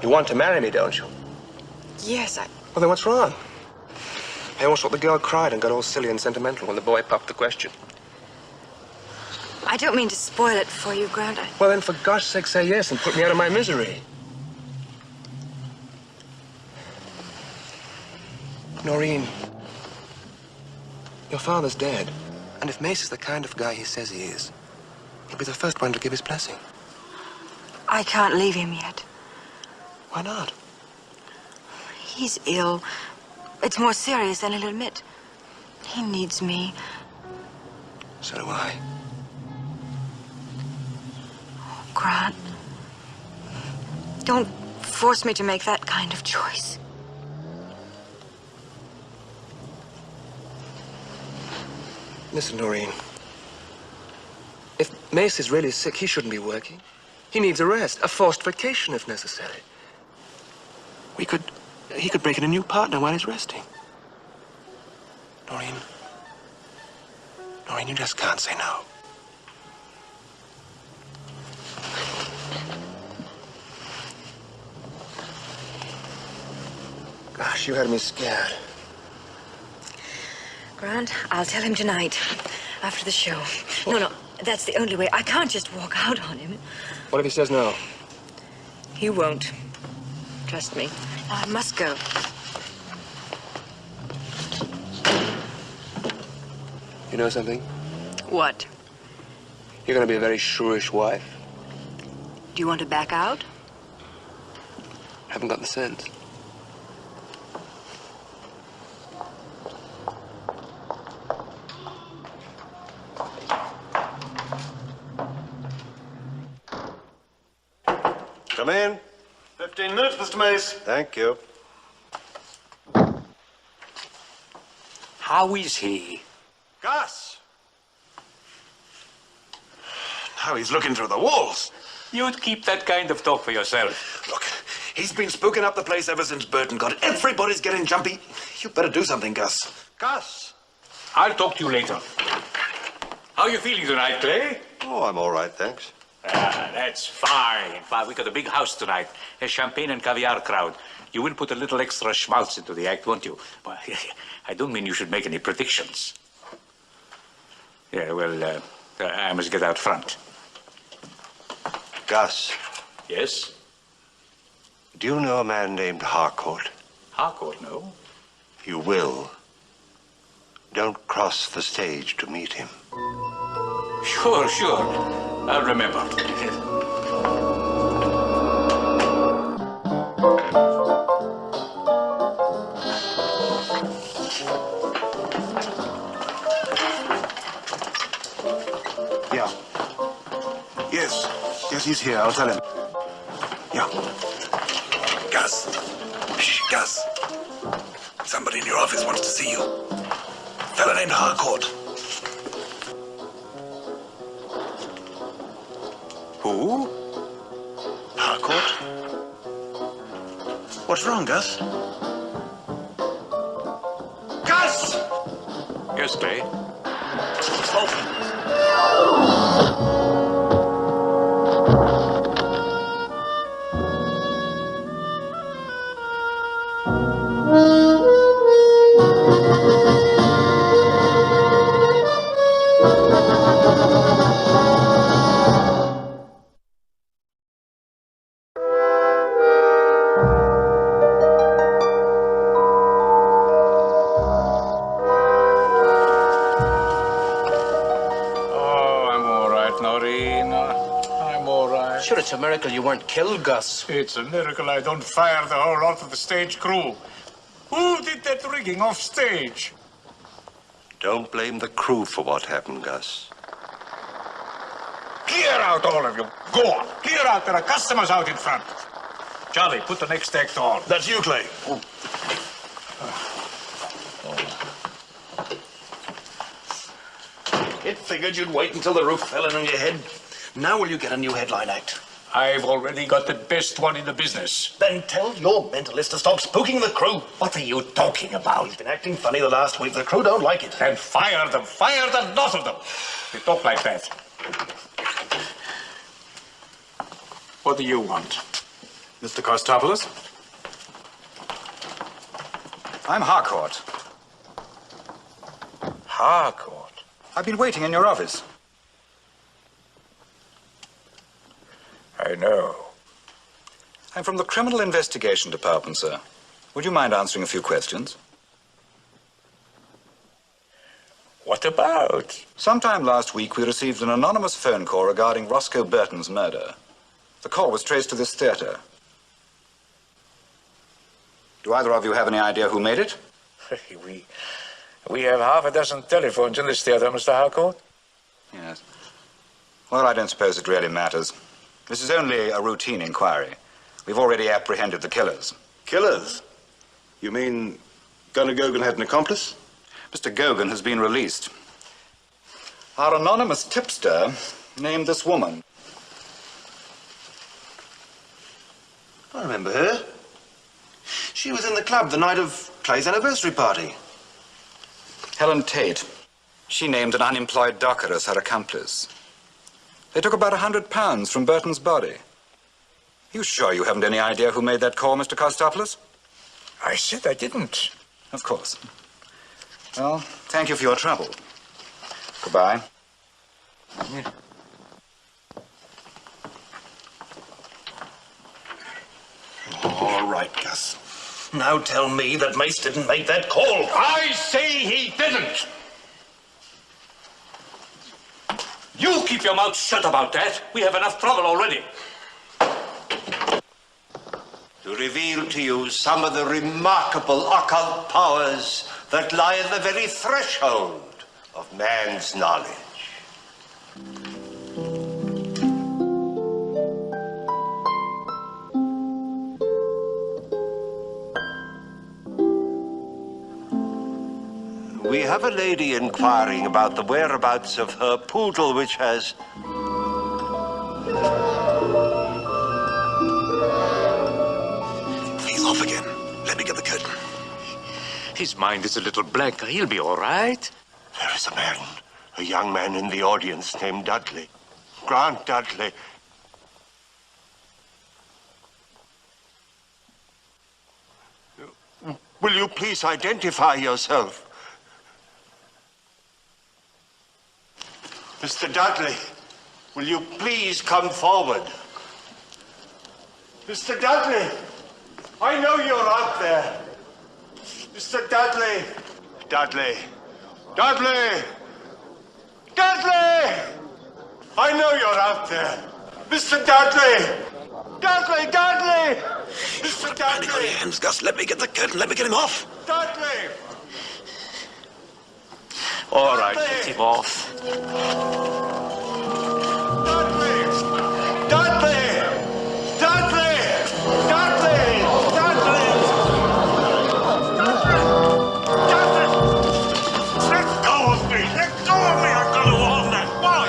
you want to marry me, don't you? Yes, Well, then what's wrong? I almost thought the girl cried and got all silly and sentimental when the boy popped the question. I don't mean to spoil it for you, Grant. Well, then, for gosh sake, say yes and put me out of my misery. Noreen, your father's dead. And if Mace is the kind of guy he says he is, he'll be the first one to give his blessing. I can't leave him yet. Why not? He's ill. It's more serious than he'll admit. He needs me. So do I. Grant, don't force me to make that kind of choice. Listen, Noreen. If Mace is really sick, he shouldn't be working. He needs a rest, a forced vacation if necessary. He could break in a new partner while he's resting. Noreen, you just can't say no. Gosh, you had me scared. Grant, I'll tell him tonight, after the show. No, that's the only way. I can't just walk out on him. What if he says no? He won't. Trust me. Now, I must go. You know something? What? You're going to be a very shrewish wife. Do you want to back out? Haven't got the sense. Come in. 15 minutes, Mr. Mace. Thank you. How is he? Gus! Now he's looking through the walls. You'd keep that kind of talk for yourself. Look, he's been spooking up the place ever since Burton got it. Everybody's getting jumpy. You better do something, Gus. Gus! I'll talk to you later. How are you feeling tonight, Clay? Oh, I'm all right, thanks. That's fine. We got a big house tonight. A champagne and caviar crowd. You will put a little extra schmaltz into the act, won't you? Well, I don't mean you should make any predictions. Yeah, well, I must get out front. Gus. Yes? Do you know a man named Harcourt? Harcourt, no. You will. Don't cross the stage to meet him. Sure. I'll remember. Yeah. Yes, he's here. I'll tell him. Yeah. Gus. Shh, Gus. Somebody in your office wants to see you. Fella named Harcourt. Who? Harcourt? What's wrong, Gus? Gus! Yes, Clay. Sure, it's a miracle you weren't killed, Gus. It's a miracle I don't fire the whole lot of the stage crew. Who did that rigging off stage? Don't blame the crew for what happened, Gus. Clear out, all of you. Go on. Clear out. There are customers out in front. Charlie, put the next act on. That's you, Clay. It figured you'd wait until the roof fell in on your head. Now will you get a new headline act? I've already got the best one in the business. Then tell your mentalist to stop spooking the crew. What are you talking about? He's been acting funny the last week. The crew don't like it. Then fire them. Fire the lot of them. They talk like that. What do you want? Mr. Kostopoulos? I'm Harcourt. Harcourt? I've been waiting in your office. I know. I'm from the Criminal Investigation Department, sir. Would you mind answering a few questions? What about? Sometime last week, we received an anonymous phone call regarding Roscoe Burton's murder. The call was traced to this theater. Do either of you have any idea who made it? We have half a dozen telephones in this theater, Mr. Harcourt. Yes. Well, I don't suppose it really matters. This is only a routine inquiry. We've already apprehended the killers. Killers? You mean Gunner Gogan had an accomplice? Mr. Gogan has been released. Our anonymous tipster named this woman. I remember her. She was in the club the night of Clay's anniversary party. Helen Tate. She named an unemployed docker as her accomplice. They took about £100 from Burton's body. You sure you haven't any idea who made that call, Mr. Kostopoulos? I said I didn't. Of course. Well, thank you for your trouble. Goodbye. All right, Gus. Now tell me that Mace didn't make that call. I say he didn't. You keep your mouth shut about that. We have enough trouble already. To reveal to you some of the remarkable occult powers that lie at the very threshold of man's knowledge. We have a lady inquiring about the whereabouts of her poodle, which has... He's off again. Let me get the curtain. His mind is a little blank. He'll be all right. There is a young man in the audience named Dudley. Grant Dudley. Will you please identify yourself? Mr. Dudley, will you please come forward? Mr. Dudley, I know you're out there. Mr. Dudley. Dudley. Dudley! Dudley! I know you're out there. Mr. Dudley! Dudley! Dudley! Mr. Dudley! Panic on your hands, Gus. Let me get the curtain. Let me get him off. Dudley! All right, get him off. Dudley! Dudley! Dudley! Dudley! Let go of me! Let go of me! I've got to warn that boy!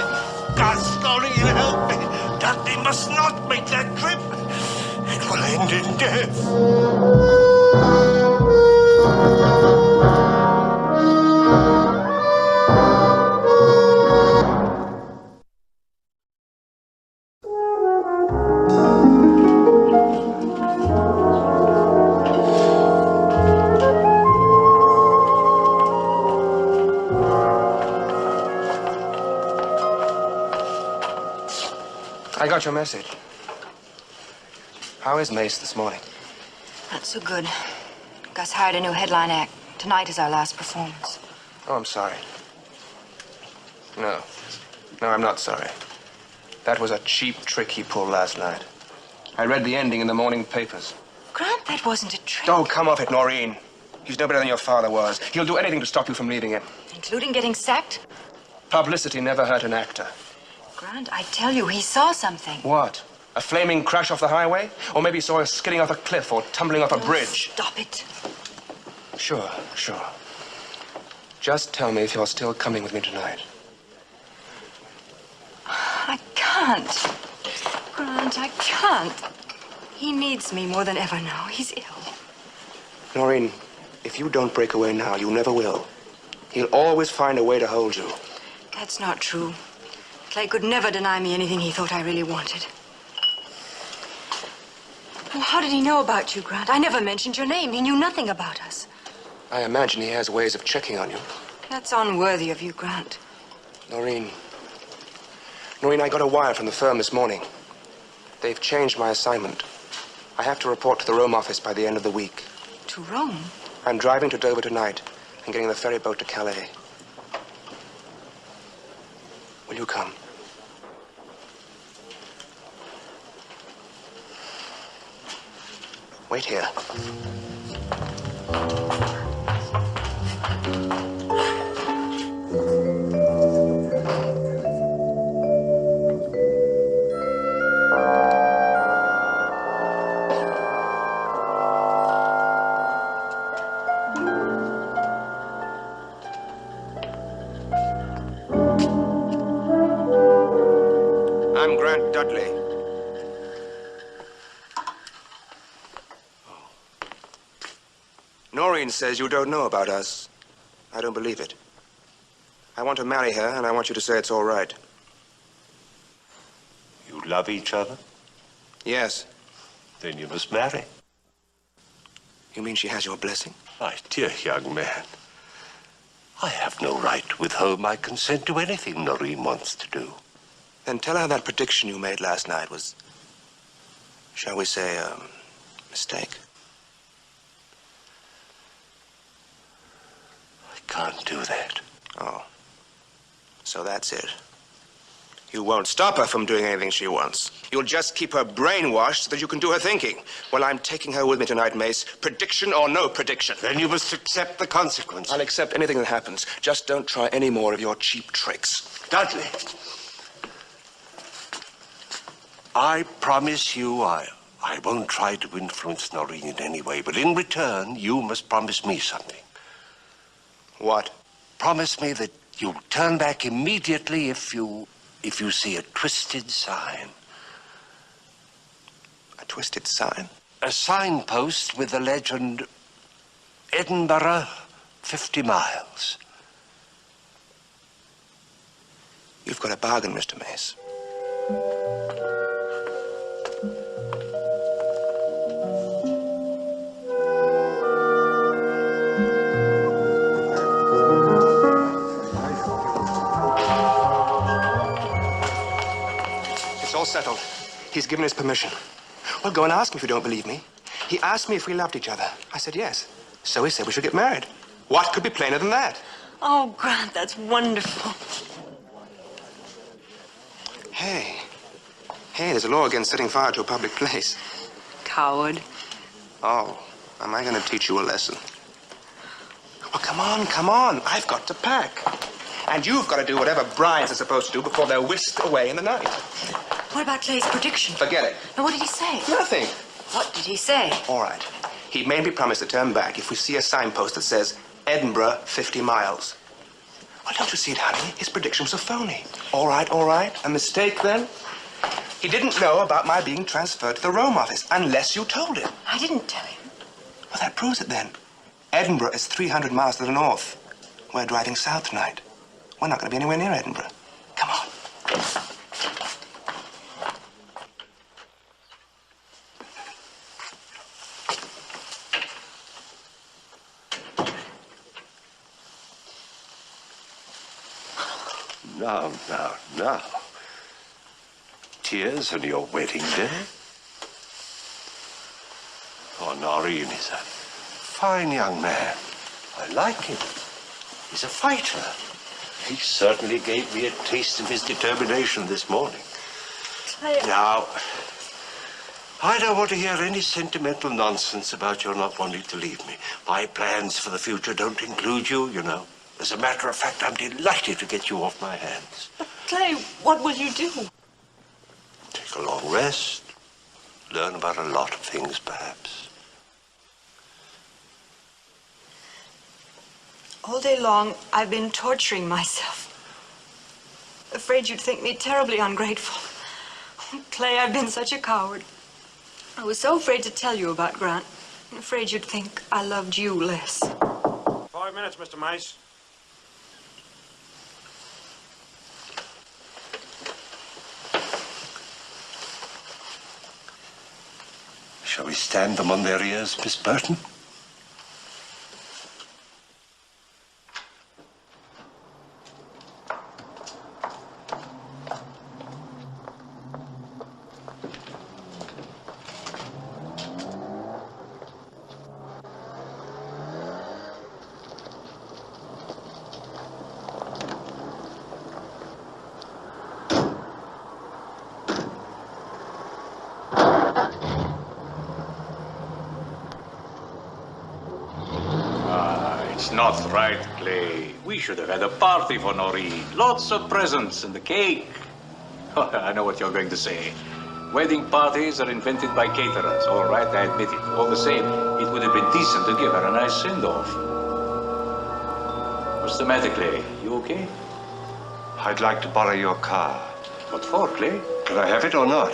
Gus, Laurie, you help me! Dudley must not make that trip! It will end in death! I got your message. How is Mace this morning? Not so good. Gus hired a new headline act. Tonight is our last performance. Oh, I'm sorry. No. No, I'm not sorry. That was a cheap trick he pulled last night. I read the ending in the morning papers. Grant, that wasn't a trick. Don't come off it, Noreen. He's no better than your father was. He'll do anything to stop you from leaving him. Including getting sacked? Publicity never hurt an actor. Grant, I tell you, he saw something. What? A flaming crash off the highway? Or maybe he saw us skidding off a cliff or tumbling off a bridge? Stop it. Sure, sure. Just tell me if you're still coming with me tonight. I can't. Grant, I can't. He needs me more than ever now. He's ill. Noreen, if you don't break away now, you never will. He'll always find a way to hold you. That's not true. Clay could never deny me anything he thought I really wanted. Well, how did he know about you, Grant? I never mentioned your name. He knew nothing about us. I imagine he has ways of checking on you. That's unworthy of you, Grant. Noreen, I got a wire from the firm this morning. They've changed my assignment. I have to report to the Rome office by the end of the week. To Rome? I'm driving to Dover tonight and getting the ferry boat to Calais. Will you come? Wait here. I'm Grant Dudley. Noreen says you don't know about us. I don't believe it. I want to marry her, and I want you to say it's all right. You love each other? Yes. Then you must marry. You mean she has your blessing? My dear young man, I have no right to withhold my consent to anything Noreen wants to do. Then tell her that prediction you made last night was, shall we say, a mistake. I can't do that. Oh. So that's it. You won't stop her from doing anything she wants. You'll just keep her brainwashed so that you can do her thinking. Well, I'm taking her with me tonight, Mace. Prediction or no prediction. Then you must accept the consequences. I'll accept anything that happens. Just don't try any more of your cheap tricks. Dudley, I promise you I won't try to influence Noreen in any way, but in return, you must promise me something. What? Promise me that you'll turn back immediately if you see a twisted sign. A twisted sign? A signpost with the legend, Edinburgh, 50 miles. You've got a bargain, Mr. Mace. It's all settled. He's given his permission. Well, go and ask him if you don't believe me. He asked me if we loved each other. I said yes. So he said we should get married. What could be plainer than that? Oh, Grant, that's wonderful. Hey. Hey, there's a law against setting fire to a public place. Coward. Oh, am I going to teach you a lesson? Well, come on, come on. I've got to pack. And you've got to do whatever brides are supposed to do before they're whisked away in the night. What about Clay's prediction? Forget it. And what did he say? Nothing. What did he say? All right. He made me promise to turn back if we see a signpost that says Edinburgh, 50 miles. Well, don't you see, darling? His prediction was a phony. All right, all right. A mistake, then? He didn't know about my being transferred to the Rome office unless you told him. I didn't tell him. Well, that proves it, then. Edinburgh is 300 miles to the north. We're driving south tonight. We're not going to be anywhere near Edinburgh. Come on. Now. Tears on your wedding day? Oh, Noreen is a fine young man. I like him. He's a fighter. He certainly gave me a taste of his determination this morning. Now, I don't want to hear any sentimental nonsense about your not wanting to leave me. My plans for the future don't include you, you know. As a matter of fact, I'm delighted to get you off my hands. But, Clay, what will you do? Take a long rest. Learn about a lot of things, perhaps. All day long, I've been torturing myself. Afraid you'd think me terribly ungrateful. Oh, Clay, I've been such a coward. I was so afraid to tell you about Grant. I'm afraid you'd think I loved you less. 5 minutes, Mr. Mace. Shall we stand them on their ears, Miss Burton? Not right, Clay. We should have had a party for Noreen. Lots of presents and the cake. I know what you're going to say. Wedding parties are invented by caterers. All right, I admit it. All the same, it would have been decent to give her a nice send-off. What's the matter, Clay? You okay? I'd like to borrow your car. What for, Clay? Can I have it or not?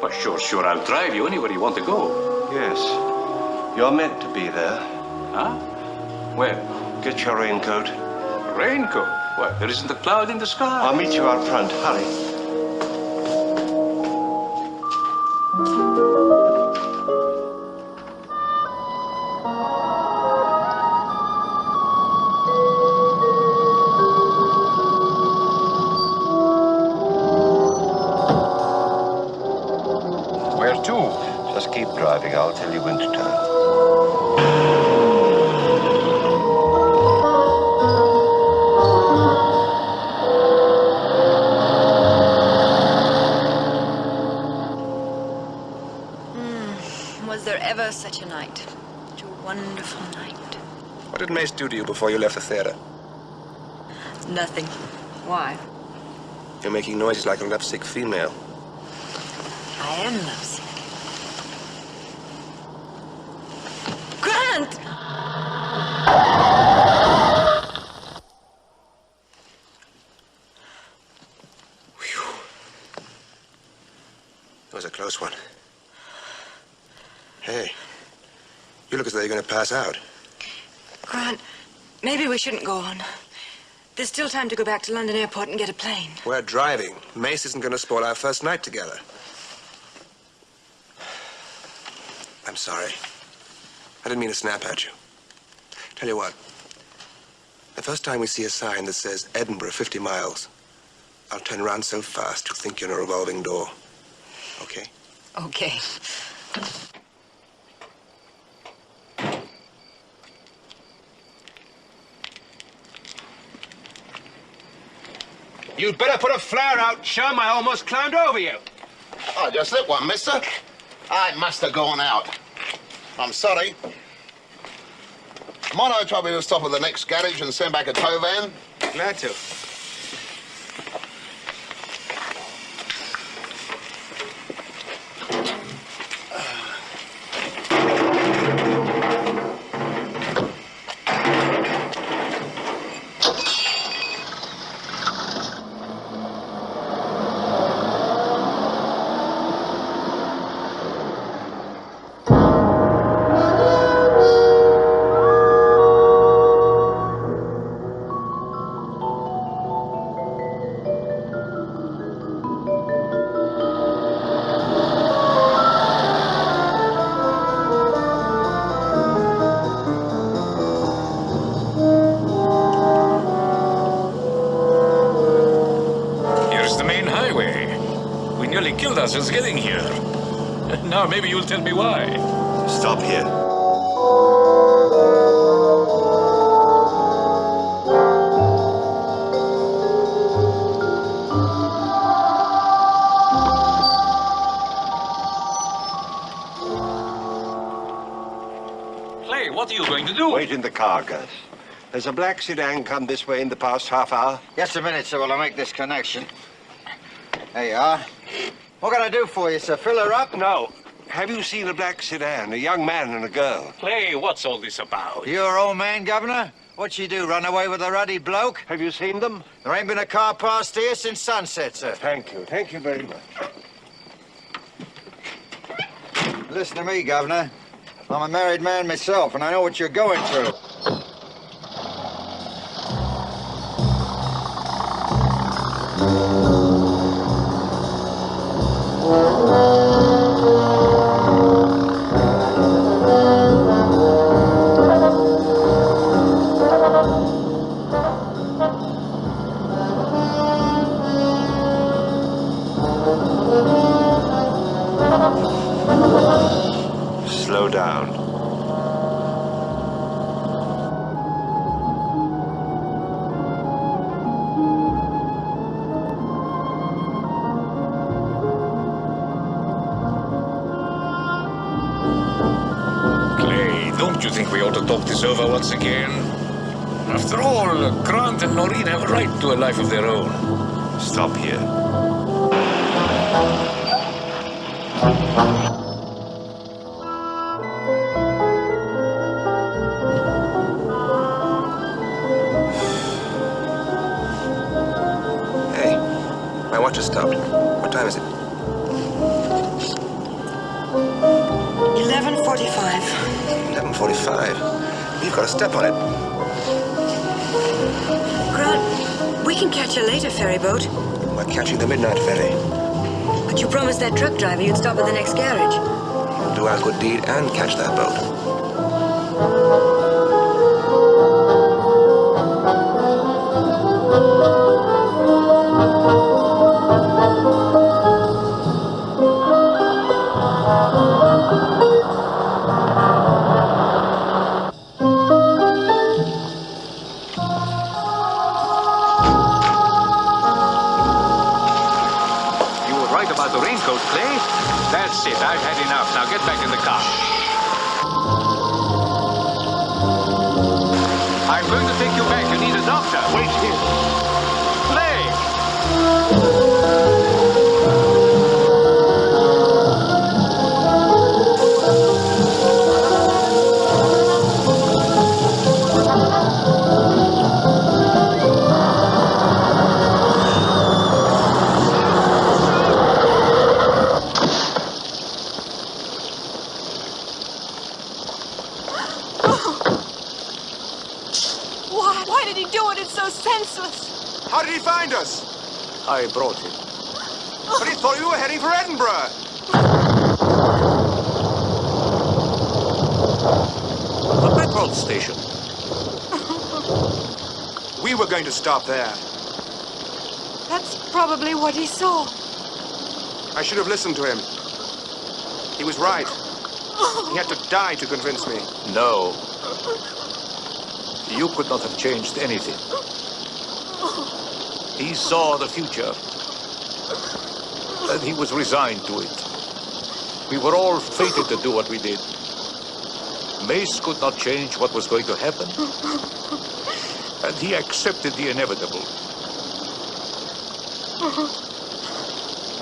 Well, sure. I'll drive you anywhere you want to go. Yes. You're meant to be there. Huh? Where? Get your raincoat. Raincoat? What, there isn't a cloud in the sky? I'll meet you out front. Hurry. Where to? Just keep driving. I'll tell you when to turn. Such a night. Such a wonderful night. What did Mace do to you before you left the theater? Nothing. Why? You're making noises like a lovesick female. I am lovesick. Grant! Whew. That was a close one. Hey, you look as though you're going to pass out. Grant, maybe we shouldn't go on. There's still time to go back to London Airport and get a plane. We're driving. Mace isn't going to spoil our first night together. I'm sorry. I didn't mean to snap at you. Tell you what. The first time we see a sign that says Edinburgh 50 miles, I'll turn around so fast you'll think you're in a revolving door. Okay? Okay. You'd better put a flare out, chum. I almost climbed over you. Oh, just lit one, mister. I must have gone out. I'm sorry. Might I trouble you to stop at the next garage and send back a tow van? Glad to. Is getting here. Now maybe you'll tell me why. Stop here. Clay, what are you going to do? Wait in the car, Gus. There's a black sedan come this way in the past half hour. Just a minute, sir, while I make this connection. There you are. What can I do for you, sir? Fill her up? No. Have you seen a black sedan? A young man and a girl. Clay, what's all this about? Your old man, Governor? What'd she do, run away with a ruddy bloke? Have you seen them? There ain't been a car past here since sunset, sir. Thank you. Thank you very much. Listen to me, Governor. I'm a married man myself, and I know what you're going through. Slow down. Clay, don't you think we ought to talk this over once again? After all, Grant and Noreen have a right to a life of their own. Stop here. My watch has stopped. What time is it? 11:45. 11:45. You've got to step on it. Grant, we can catch a later ferry boat. We're catching the midnight ferry. But you promised that truck driver you'd stop at the next garage. We'll do our good deed and catch that boat. That's it. I've had enough. Now get back in the car. I'm going to take you back. You need a doctor. Wait here. Why did he do it? It's so senseless. How did he find us? I brought him. But he thought we were heading for Edinburgh. The petrol station. We were going to stop there. That's probably what he saw. I should have listened to him. He was right. He had to die to convince me. No. You could not have changed anything. He saw the future. And he was resigned to it. We were all fated to do what we did. Mace could not change what was going to happen. And he accepted the inevitable.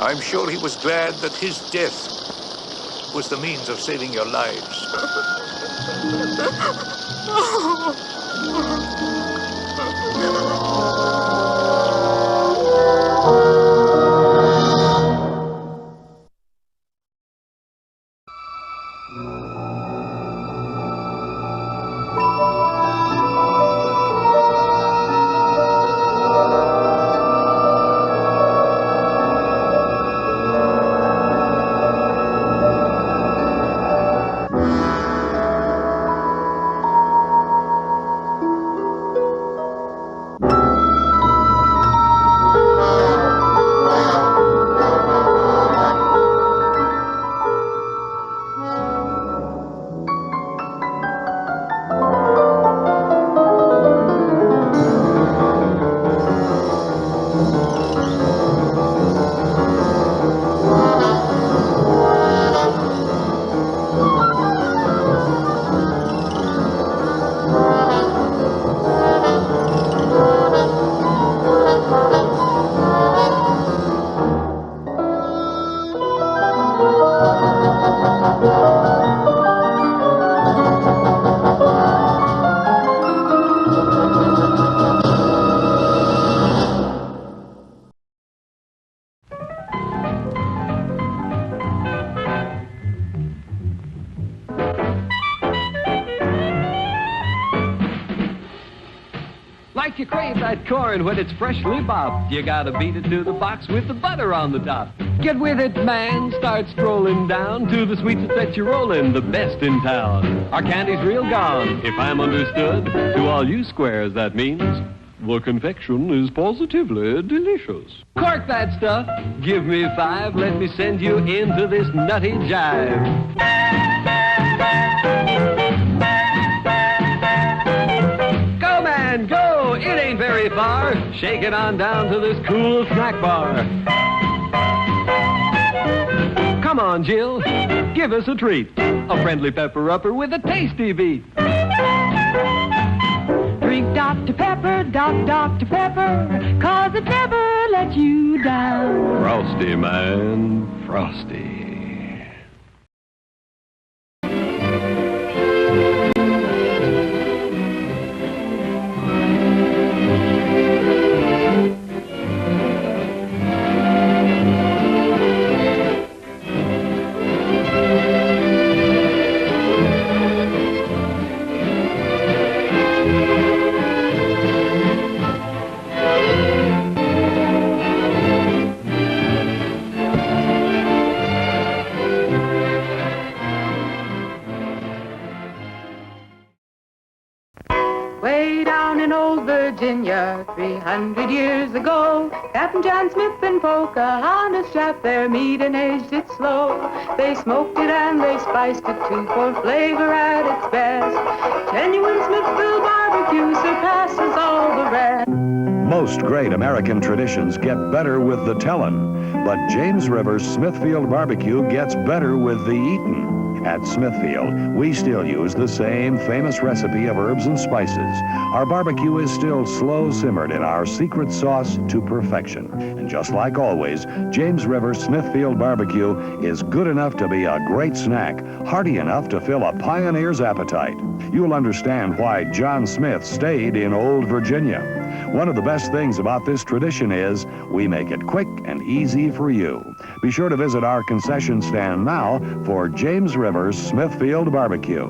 I'm sure he was glad that his death was the means of saving your lives. Like you crave that corn when it's freshly bobbed, you gotta beat it to the box with the butter on the top. Get with it, man, start strolling down to the sweets that set you rolling, the best in town. Our candy's real gone, if I'm understood. To all you squares, that means the confection is positively delicious. Cork that stuff, give me 5, let me send you into this nutty jive. Go, man, go, it ain't very far. Shake it on down to this cool snack bar. Come on, Jill, give us a treat. A friendly pepper-upper with a tasty beat. Drink Dr. Pepper, Dr. Pepper, 'cause it never lets you down. Frosty, man, frosty. Way down in old Virginia, 300 years ago, Captain John Smith and Pocahontas shot their meat and aged it slow. They smoked it and they spiced it too, for flavor at its best. Genuine Smithville barbecue surpasses all the rest. Most great American traditions get better with the tellin', but James River's Smithfield barbecue gets better with the eatin'. At Smithfield, we still use the same famous recipe of herbs and spices. Our barbecue is still slow simmered in our secret sauce to perfection. And just like always, James River's Smithfield barbecue is good enough to be a great snack, hearty enough to fill a pioneer's appetite. You'll understand why John Smith stayed in old Virginia. One of the best things about this tradition is we make it quick and easy for you. Be sure to visit our concession stand now for James River's Smithfield Barbecue.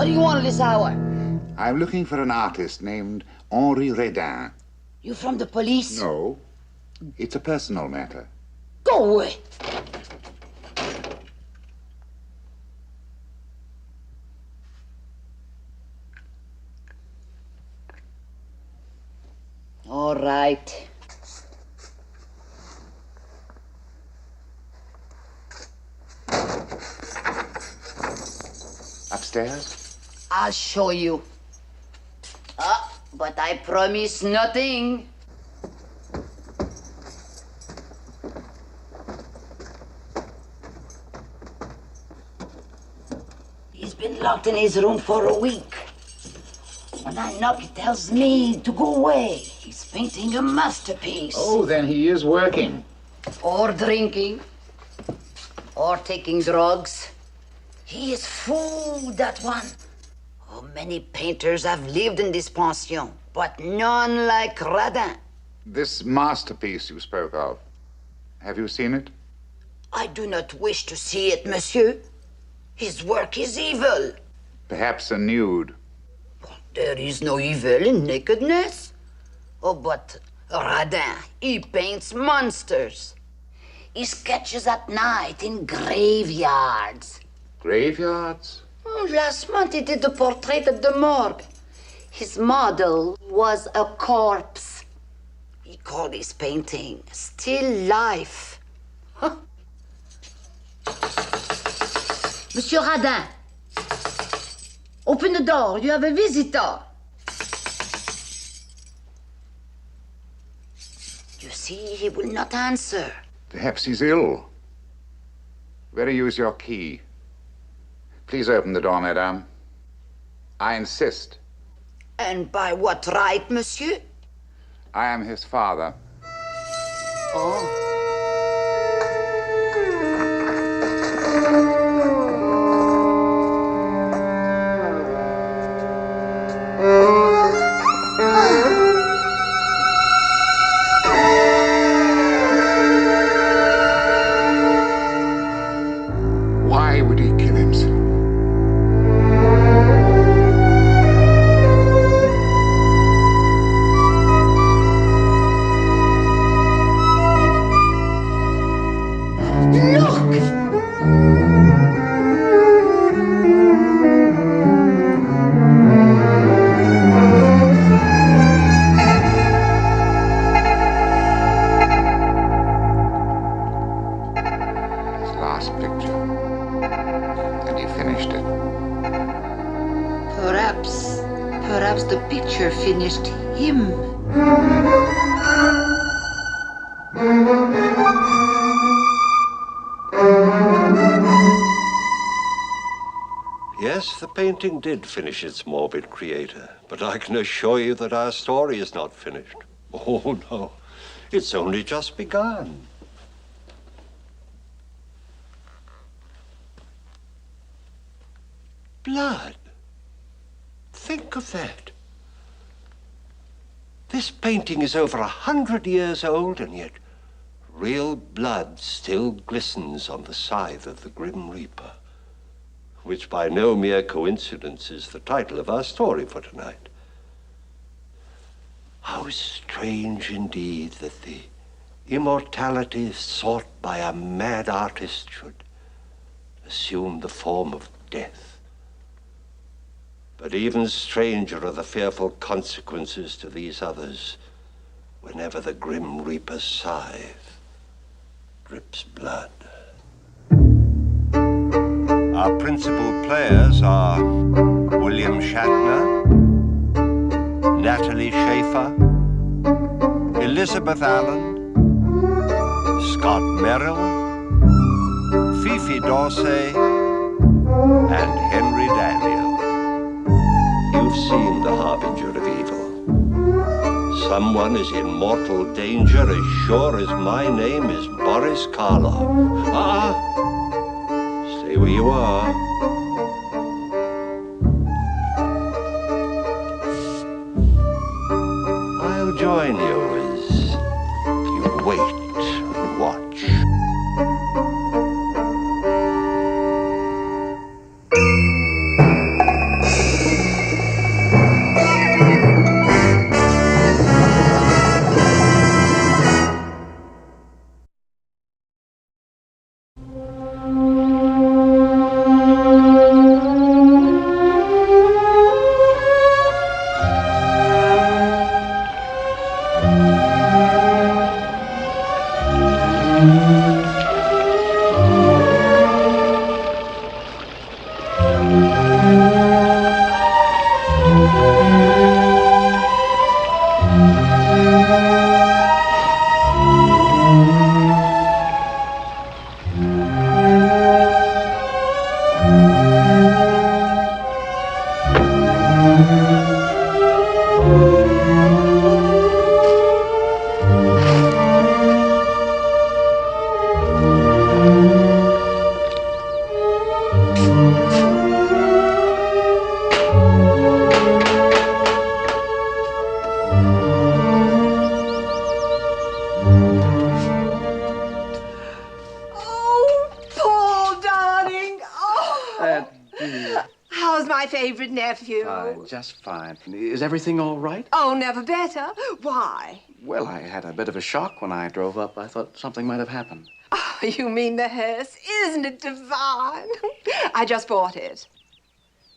What do you want at this hour? I'm looking for an artist named Henri Redin. You from the police? No. It's a personal matter. Go away. All right. Upstairs? I'll show you. But I promise nothing. He's been locked in his room for a week. When I knock, he tells me to go away. He's painting a masterpiece. Oh, then he is working. Or drinking. Or taking drugs. He is fool, that one. Oh, many painters have lived in this pension, but none like Radin. This masterpiece you spoke of, have you seen it? I do not wish to see it, monsieur. His work is evil. Perhaps a nude. There is no evil in nakedness. Oh, but Radin, he paints monsters. He sketches at night in graveyards. Graveyards? Oh, last month he did the portrait at the morgue. His model was a corpse. He called his painting Still Life. Huh. Monsieur Radin, open the door. You have a visitor. You see, he will not answer. Perhaps he's ill. Better use your key. Please open the door, madame. I insist. And by what right, monsieur? I am his father. Oh. Why would he kill himself? Perhaps the picture finished him. Yes, the painting did finish its morbid creator, but I can assure you that our story is not finished. Oh, no. It's only just begun. Blood. Think of that. This painting is over 100 years old, and yet real blood still glistens on the scythe of the Grim Reaper, which by no mere coincidence is the title of our story for tonight. How strange indeed that the immortality sought by a mad artist should assume the form of death. But even stranger are the fearful consequences to these others whenever the Grim Reaper's scythe drips blood. Our principal players are William Shatner, Natalie Schaefer, Elizabeth Allen, Scott Merrill, Fifi Dorsey, and Henry Daniel. You've seen the harbinger of evil. Someone is in mortal danger as sure as my name is Boris Karloff. Stay where you are. I'll join you as you wait and watch. my favorite nephew? Just fine. Is everything all right? Oh, never better. Why? Well, I had a bit of a shock when I drove up. I thought something might have happened. Oh, you mean the hearse? Isn't it divine? I just bought it.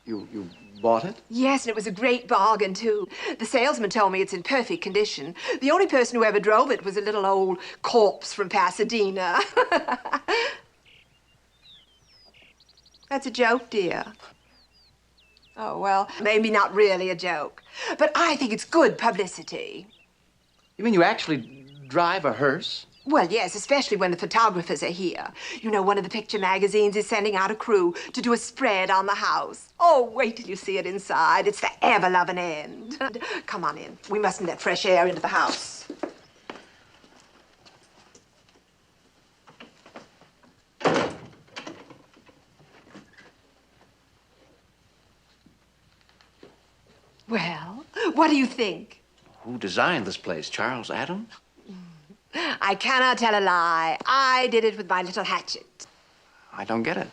You bought it? Yes, and it was a great bargain, too. The salesman told me it's in perfect condition. The only person who ever drove it was a little old corpse from Pasadena. That's a joke, dear. Oh, well, maybe not really a joke. But I think it's good publicity. You mean you actually drive a hearse? Well, yes, especially when the photographers are here. You know, one of the picture magazines is sending out a crew to do a spread on the house. Oh, wait till you see it inside. It's the ever-loving end. Come on in. We mustn't let fresh air into the house. Well, what do you think? Who designed this place? Charles Adams? I cannot tell a lie. I did it with my little hatchet. I don't get it.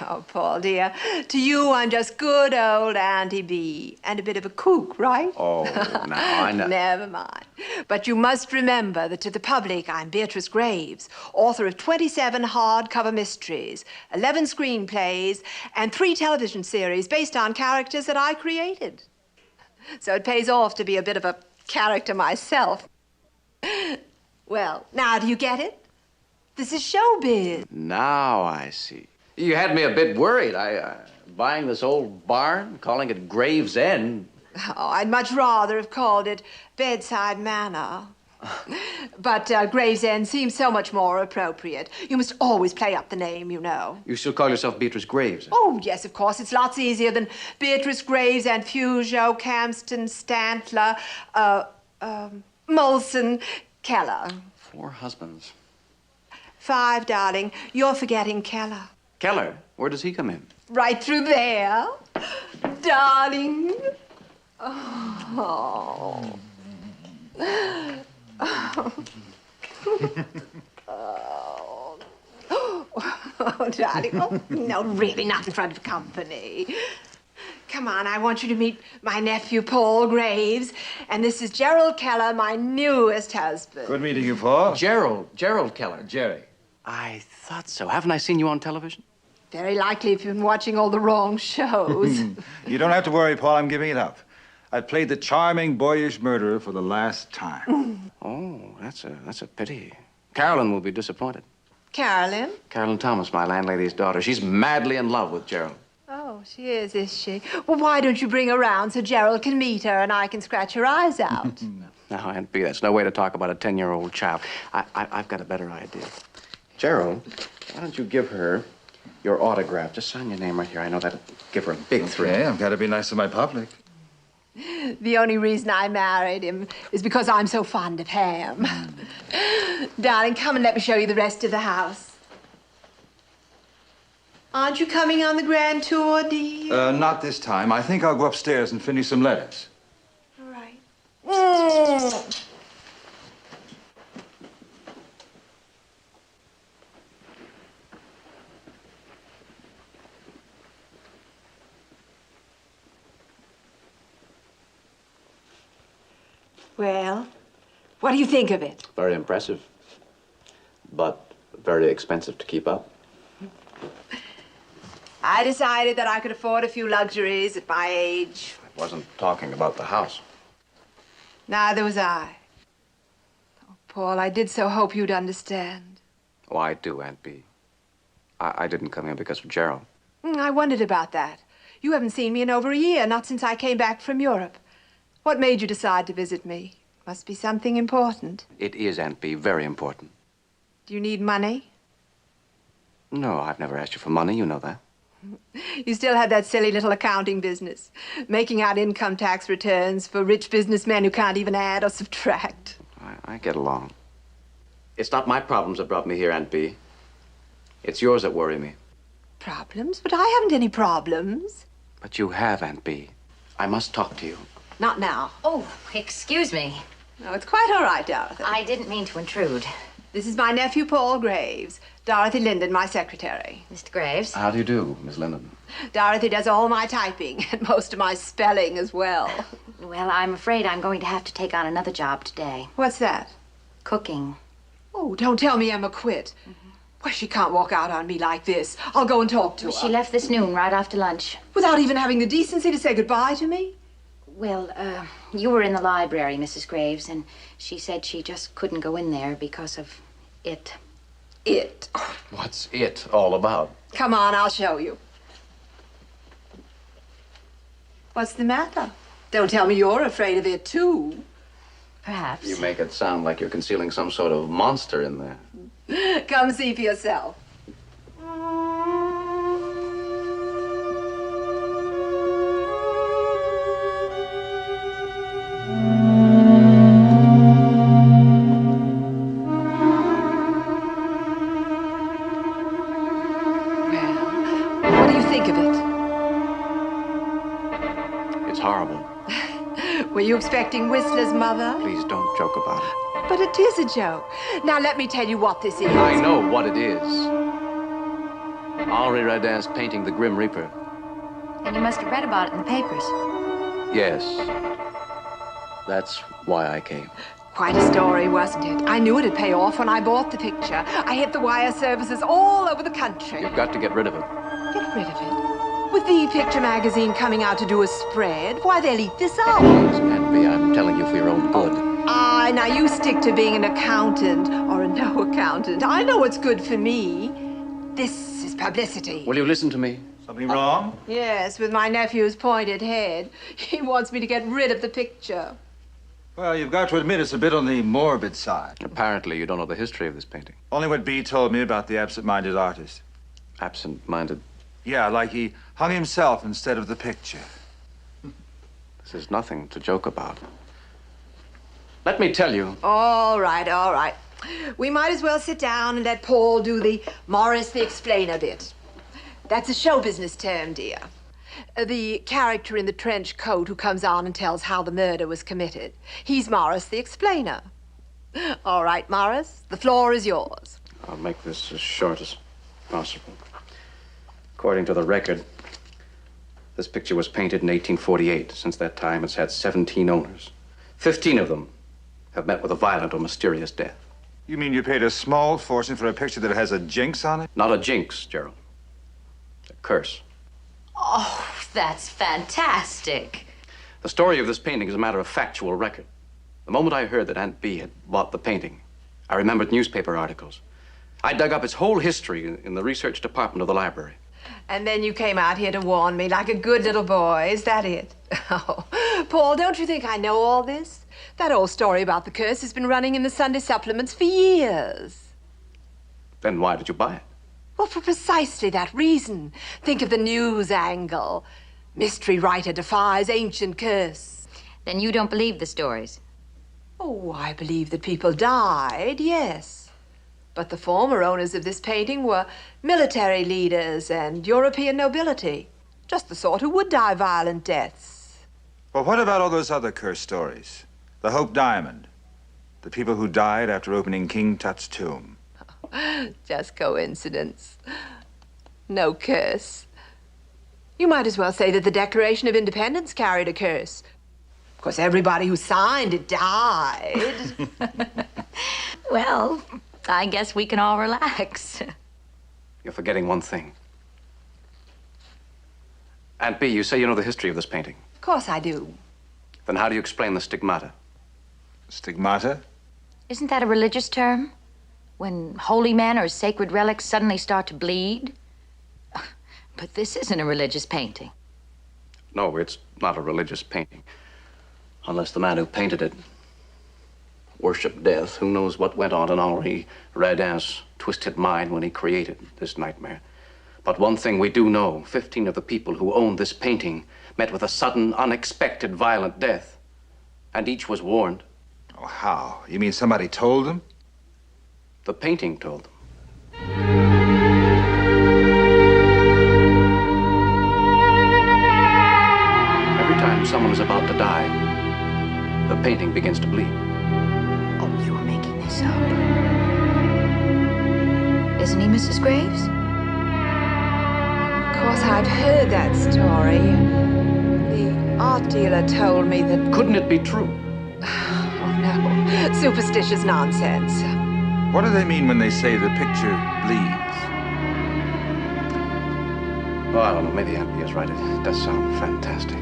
Oh, Paul, dear. To you, I'm just good old Auntie B. And a bit of a kook, right? Oh, now I know. Never mind. But you must remember that to the public, I'm Beatrice Graves, author of 27 hardcover mysteries, 11 screenplays, and 3 television series based on characters that I created. So it pays off to be a bit of a character myself. Well, now do you get it? This is showbiz. Now I see. You had me a bit worried. Buying this old barn, calling it Gravesend. Oh, I'd much rather have called it Bedside Manor. But Gravesend seems so much more appropriate. You must always play up the name, you know. You still call yourself Beatrice Graves? Oh, yes, of course. It's lots easier than Beatrice Graves and Fugio, Camston, Stantler, Molson, Keller. 4 husbands. 5, darling. You're forgetting Keller. Keller? Where does he come in? Right through there. Darling. Oh. Oh, darling. Oh, no, really, not in front of company. Come on, I want you to meet my nephew, Paul Graves. And this is Gerald Keller, my newest husband. Good meeting you, Paul. Gerald Keller. Jerry. I thought so. Haven't I seen you on television? Very likely if you've been watching all the wrong shows. You don't have to worry, Paul. I'm giving it up. I played the charming, boyish murderer for the last time. Oh, that's a pity. Carolyn will be disappointed. Carolyn? Carolyn Thomas, my landlady's daughter. She's madly in love with Gerald. Oh, she is she? Well, why don't you bring her around so Gerald can meet her and I can scratch her eyes out? No, Aunt B, that's no way to talk about a 10-year-old child. I've got a better idea. Gerald, why don't you give her your autograph? Just sign your name right here. I know that'll give her a big thrill. Yeah, I've got to be nice to my public. The only reason I married him is because I'm so fond of ham. Darling, come and let me show you the rest of the house. Aren't you coming on the grand tour, dear? Not this time. I think I'll go upstairs and finish some letters. All right. Well, what do you think of it? Very impressive, but very expensive to keep up. I decided that I could afford a few luxuries at my age. I wasn't talking about the house. Neither was I. Oh, Paul, I did so hope you'd understand. Oh, I do, Aunt B. I didn't come here because of Gerald. I wondered about that. You haven't seen me in over a year, not since I came back from Europe. What made you decide to visit me? Must be something important. It is, Aunt B, very important. Do you need money? No, I've never asked you for money. You know that. You still have that silly little accounting business, making out income tax returns for rich businessmen who can't even add or subtract. I get along. It's not my problems that brought me here, Aunt B. It's yours that worry me. Problems? But I haven't any problems. But you have, Aunt B. I must talk to you. Not now. Oh, excuse me. No, it's quite all right, Dorothy. I didn't mean to intrude. This is my nephew, Paul Graves. Dorothy Linden, my secretary. Mr. Graves. How do you do, Miss Linden? Dorothy does all my typing and most of my spelling as well. Well, I'm afraid I'm going to have to take on another job today. What's that? Cooking. Oh, don't tell me Emma quit. Why, she can't walk out on me like this. I'll go and talk to her. She left this noon, right after lunch. Without even having the decency to say goodbye to me? Well, you were in the library, Mrs. Graves, and she said she just couldn't go in there because of it. It? What's it all about? Come on, I'll show you. What's the matter? Don't tell me you're afraid of it, too. Perhaps. You make it sound like you're concealing some sort of monster in there. Come see for yourself. What do you think of it? It's horrible. Were you expecting Whistler's mother? Please don't joke about it. But it is a joke. Now let me tell you what this is. I know what it is. Henri Rodin's painting The Grim Reaper. And you must have read about it in the papers. Yes. That's why I came. Quite a story, wasn't it? I knew it'd pay off when I bought the picture. I hit the wire services all over the country. You've got to get rid of it. Get rid of it? With the picture magazine coming out to do a spread, why, they'll eat this up. Please, Aunt Bee, I'm telling you for your own good. Now you stick to being an accountant or a no accountant. I know what's good for me. This is publicity. Will you listen to me? Something wrong? Yes, with my nephew's pointed head. He wants me to get rid of the picture. Well, you've got to admit it's a bit on the morbid side. Apparently, you don't know the history of this painting. Only what Bee told me about the absent-minded artist. Absent-minded? Yeah, like he hung himself instead of the picture. This is nothing to joke about. Let me tell you. All right, all right. We might as well sit down and let Paul do the Morris the Explainer bit. That's a show business term, dear. The character in the trench coat who comes on and tells how the murder was committed. He's Morris the Explainer. All right, Morris, the floor is yours. I'll make this as short as possible. According to the record, this picture was painted in 1848. Since that time, it's had 17 owners. 15 of them have met with a violent or mysterious death. You mean you paid a small fortune for a picture that has a jinx on it? Not a jinx, Gerald. A curse. Oh, that's fantastic. The story of this painting is a matter of factual record. The moment I heard that Aunt Bee had bought the painting, I remembered newspaper articles. I dug up its whole history in the research department of the library. And then you came out here to warn me like a good little boy. Is that it? Oh, Paul, don't you think I know all this? That old story about the curse has been running in the Sunday supplements for years. Then why did you buy it? Well, for precisely that reason. Think of the news angle. Mystery writer defies ancient curse. Then you don't believe the stories? Oh, I believe that people died, yes. But the former owners of this painting were military leaders and European nobility. Just the sort who would die violent deaths. Well, what about all those other curse stories? The Hope Diamond. The people who died after opening King Tut's tomb. Just coincidence. No curse. You might as well say that the Declaration of Independence carried a curse. Of course, everybody who signed it died. Well, I guess we can all relax. You're forgetting one thing. Aunt Bee, you say you know the history of this painting. Of course I do. Then how do you explain the stigmata? Stigmata? Isn't that a religious term? When holy men or sacred relics suddenly start to bleed? But this isn't a religious painting. No, it's not a religious painting. Unless the man who painted it worshiped death. Who knows what went on in Henri Rodin's twisted mind when he created this nightmare. But one thing we do know, 15 of the people who owned this painting met with a sudden, unexpected, violent death. And each was warned. Oh, how? You mean somebody told them? The painting told them. Every time someone is about to die, the painting begins to bleed. Oh, you're making this up. course, I've heard that story. The art dealer told me that... Couldn't it be true? Oh, no. Superstitious nonsense. What do they mean when they say the picture bleeds? Oh, I don't know. Maybe Abby is right. It does sound fantastic.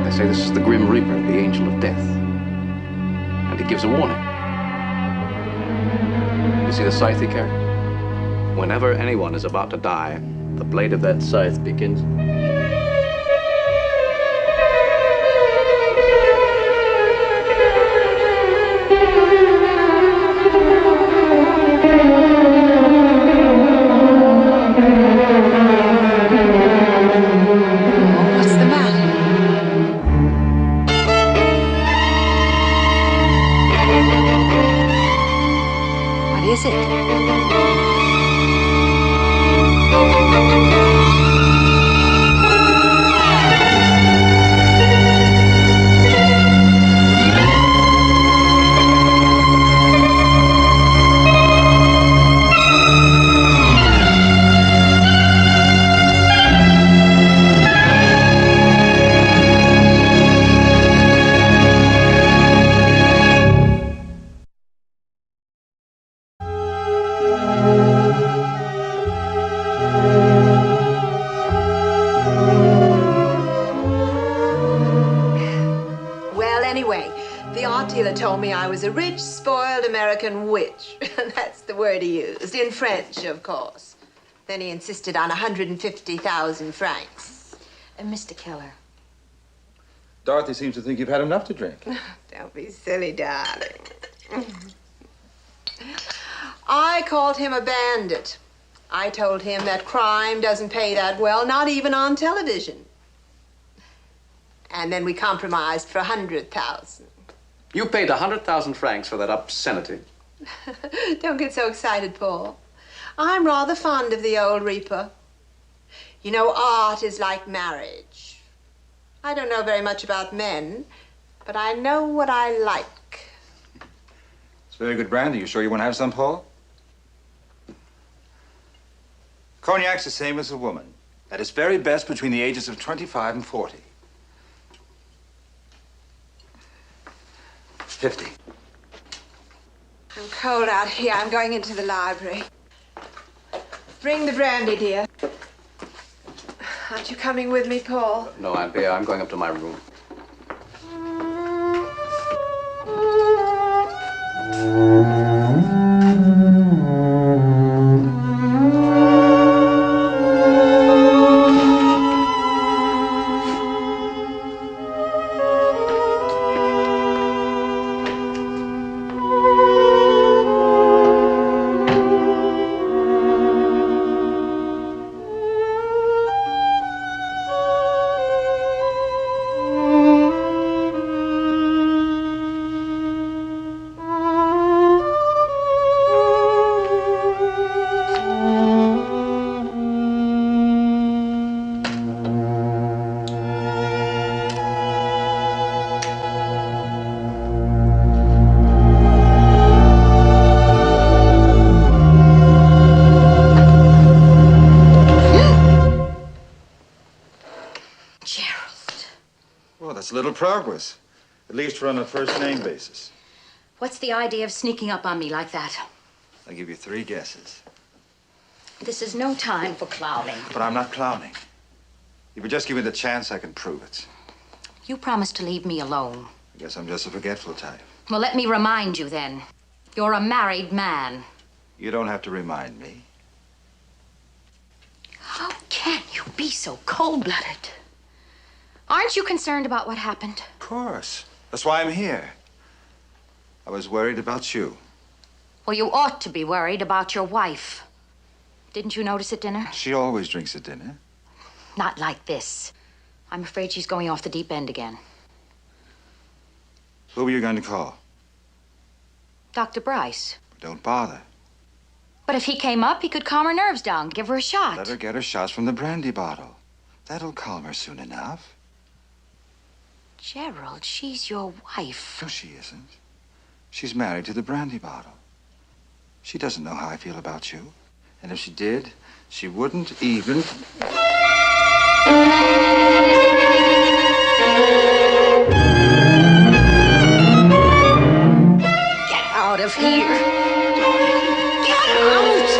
They say this is the Grim Reaper, the angel of death. And he gives a warning. You see the scythe he carried? Whenever anyone is about to die, the blade of that scythe begins... I was a rich, spoiled American witch. That's the word he used, in French, of course. Then he insisted on 150,000 francs. Mr. Keller. Dorothy seems to think you've had enough to drink. Don't be silly, darling. I called him a bandit. I told him that crime doesn't pay that well, not even on television. And then we compromised for 100,000. You paid 100,000 francs for that obscenity. Don't get so excited, Paul. I'm rather fond of the old Reaper. You know, art is like marriage. I don't know very much about men, but I know what I like. It's very good brandy. You sure you want to have some, Paul? Cognac's the same as a woman. At its very best between the ages of 25 and 40. 50. I'm cold out here. I'm going into the library. Bring the brandy, dear. Aren't you coming with me, Paul? No, Aunt Bea, I'm going up to my room. Little progress. At least we're on a first-name basis. What's the idea of sneaking up on me like that? I'll give you 3 guesses. This is no time for clowning. But I'm not clowning. If you just give me the chance, I can prove it. You promised to leave me alone. I guess I'm just a forgetful type. Well, let me remind you then. You're a married man. You don't have to remind me. How can you be so cold-blooded? Aren't you concerned about what happened? Of course. That's why I'm here. I was worried about you. Well, you ought to be worried about your wife. Didn't you notice at dinner? She always drinks at dinner. Not like this. I'm afraid she's going off the deep end again. Who were you going to call? Dr. Bryce. Don't bother. But if he came up, he could calm her nerves down, give her a shot. Let her get her shots from the brandy bottle. That'll calm her soon enough. Gerald, she's your wife. No, she isn't. She's married to the brandy bottle. She doesn't know how I feel about you. And if she did, She wouldn't even... Get out of here. Get out!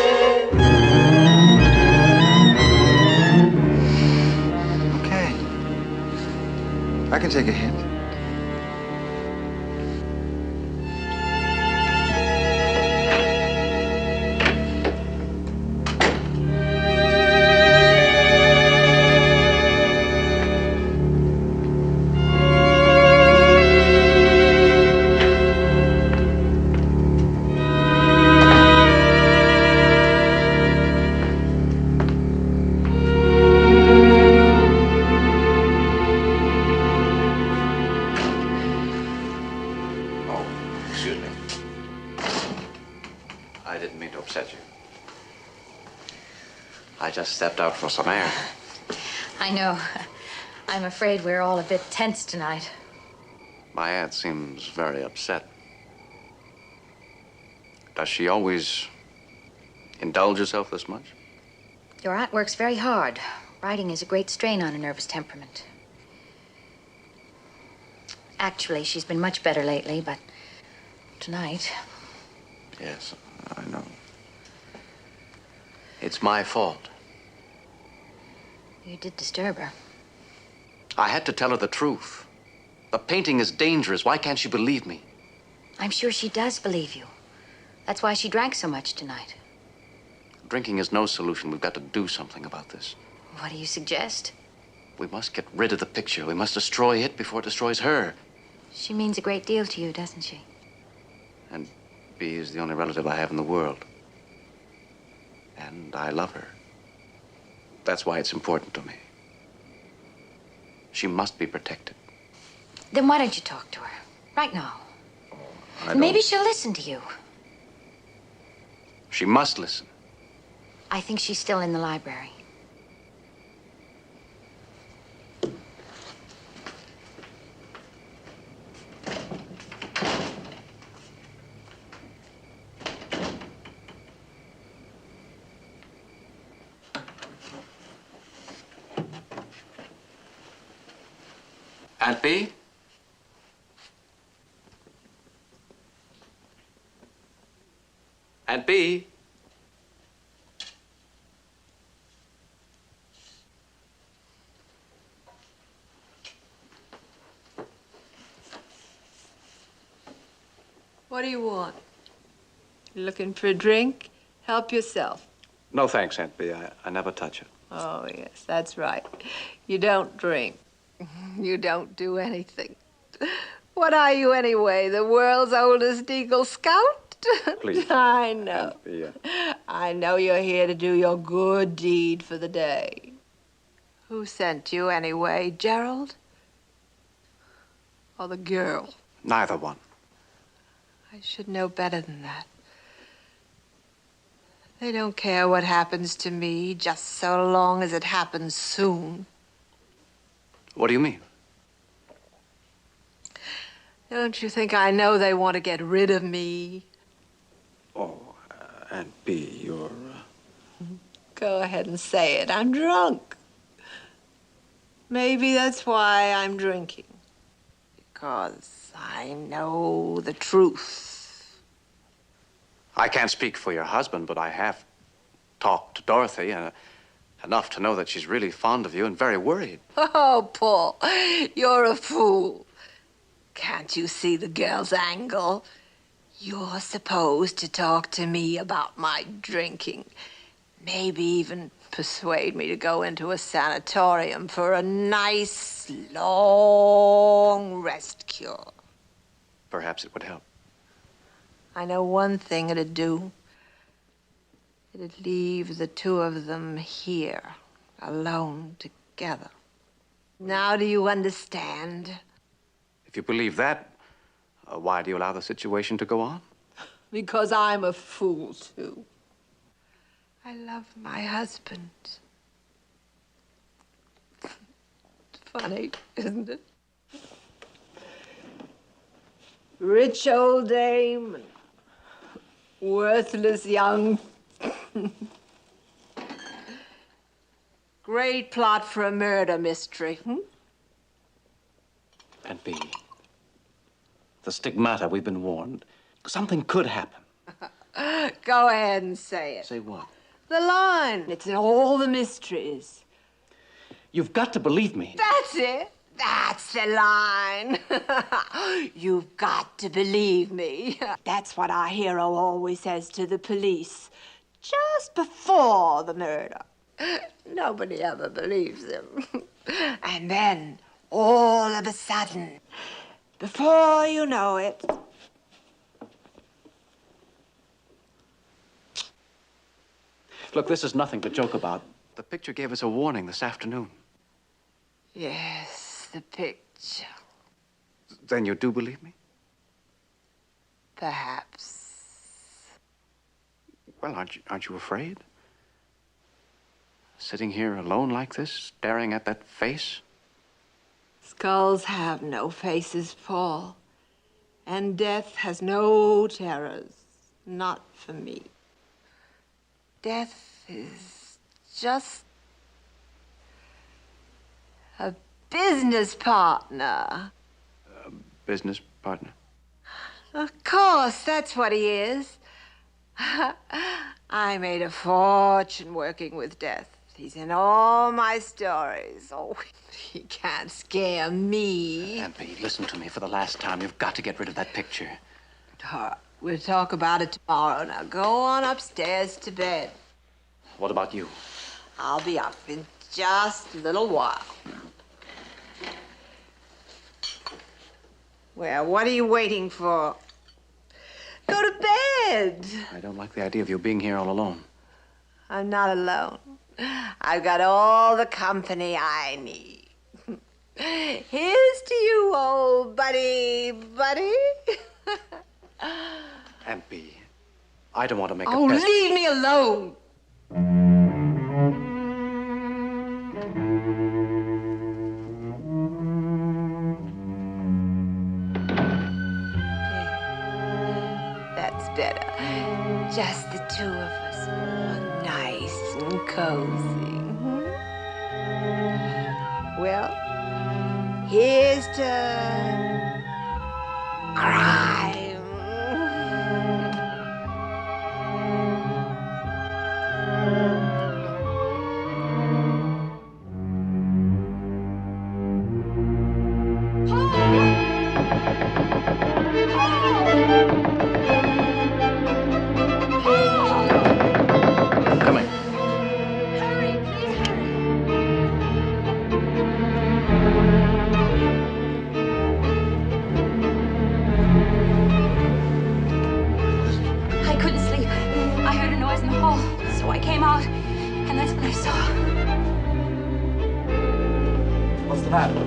Okay. I can take a hint. Stepped out for some air. I know. I'm afraid we're all a bit tense tonight. My aunt seems very upset. Does she always indulge herself this much? Your aunt works very hard. Writing is a great strain on a nervous temperament. Actually, she's been much better lately, but tonight... Yes, I know. It's my fault. You did disturb her. I had to tell her the truth. The painting is dangerous. Why can't she believe me? I'm sure she does believe you. That's why she drank so much tonight. Drinking is no solution. We've got to do something about this. What do you suggest? We must get rid of the picture. We must destroy it before it destroys her. She means a great deal to you, doesn't she? And Bea is the only relative I have in the world. And I love her. That's why it's important to me. She must be protected. Then why don't you talk to her? Right now. Maybe she'll listen to you. She must listen. I think she's still in the library. Aunt Bea? Aunt Bea? What do you want? You looking for a drink? Help yourself. No, thanks, Aunt Bea. I never touch it. Oh, yes, that's right. You don't drink. You don't do anything. What are you anyway, the world's oldest Eagle Scout? Please. I know. Aunt Bea. I know you're here to do your good deed for the day. Who sent you anyway, Gerald? Or the girl? Neither one. I should know better than that. They don't care what happens to me, just so long as it happens soon. What do you mean? Don't you think I know they want to get rid of me? Oh, Aunt Bea, you're... Go ahead and say it. I'm drunk. Maybe that's why I'm drinking. Because I know the truth. I can't speak for your husband, but I have talked to Dorothy, enough to know that she's really fond of you and very worried. Oh, Paul, you're a fool. Can't you see the girl's angle? You're supposed to talk to me about my drinking. Maybe even persuade me to go into a sanatorium for a nice, long rest cure. Perhaps it would help. I know one thing it'd do. It'd leave the two of them here, alone together. Now do you understand? If you believe that, why do you allow the situation to go on? Because I'm a fool, too. I love my husband. Funny, isn't it? Rich old dame, worthless young. Great plot for a murder mystery. And B, the stigmata, we've been warned. Something could happen. Go ahead and say it. Say what? The line. It's in all the mysteries. You've got to believe me. That's it. That's the line. You've got to believe me. That's what our hero always says to the police just before the murder. Nobody ever believes him. And then, all of a sudden, before you know it... Look, this is nothing to joke about. The picture gave us a warning this afternoon. Yes, the picture. Then you do believe me? Perhaps. Well, aren't you afraid? Sitting here alone like this, staring at that face? Skulls have no faces, Paul. And death has no terrors. Not for me. Death is just a business partner. A business partner? Of course, that's what he is. I made a fortune working with death. He's in all my stories. Oh, he can't scare me. Aunt Bee, listen to me for the last time. You've got to get rid of that picture. We'll talk about it tomorrow. Now go on upstairs to bed. What about you? I'll be up in just a little while. Well, what are you waiting for? Go to bed. I don't like the idea of you being here all alone. I'm not alone. I've got all the company I need. Here's to you, old buddy. Aunt Bee, I don't want to make Oh, leave me alone. That's better. Just the two of us. Oh, nice and cozy. Well, here's to crime. What's the matter?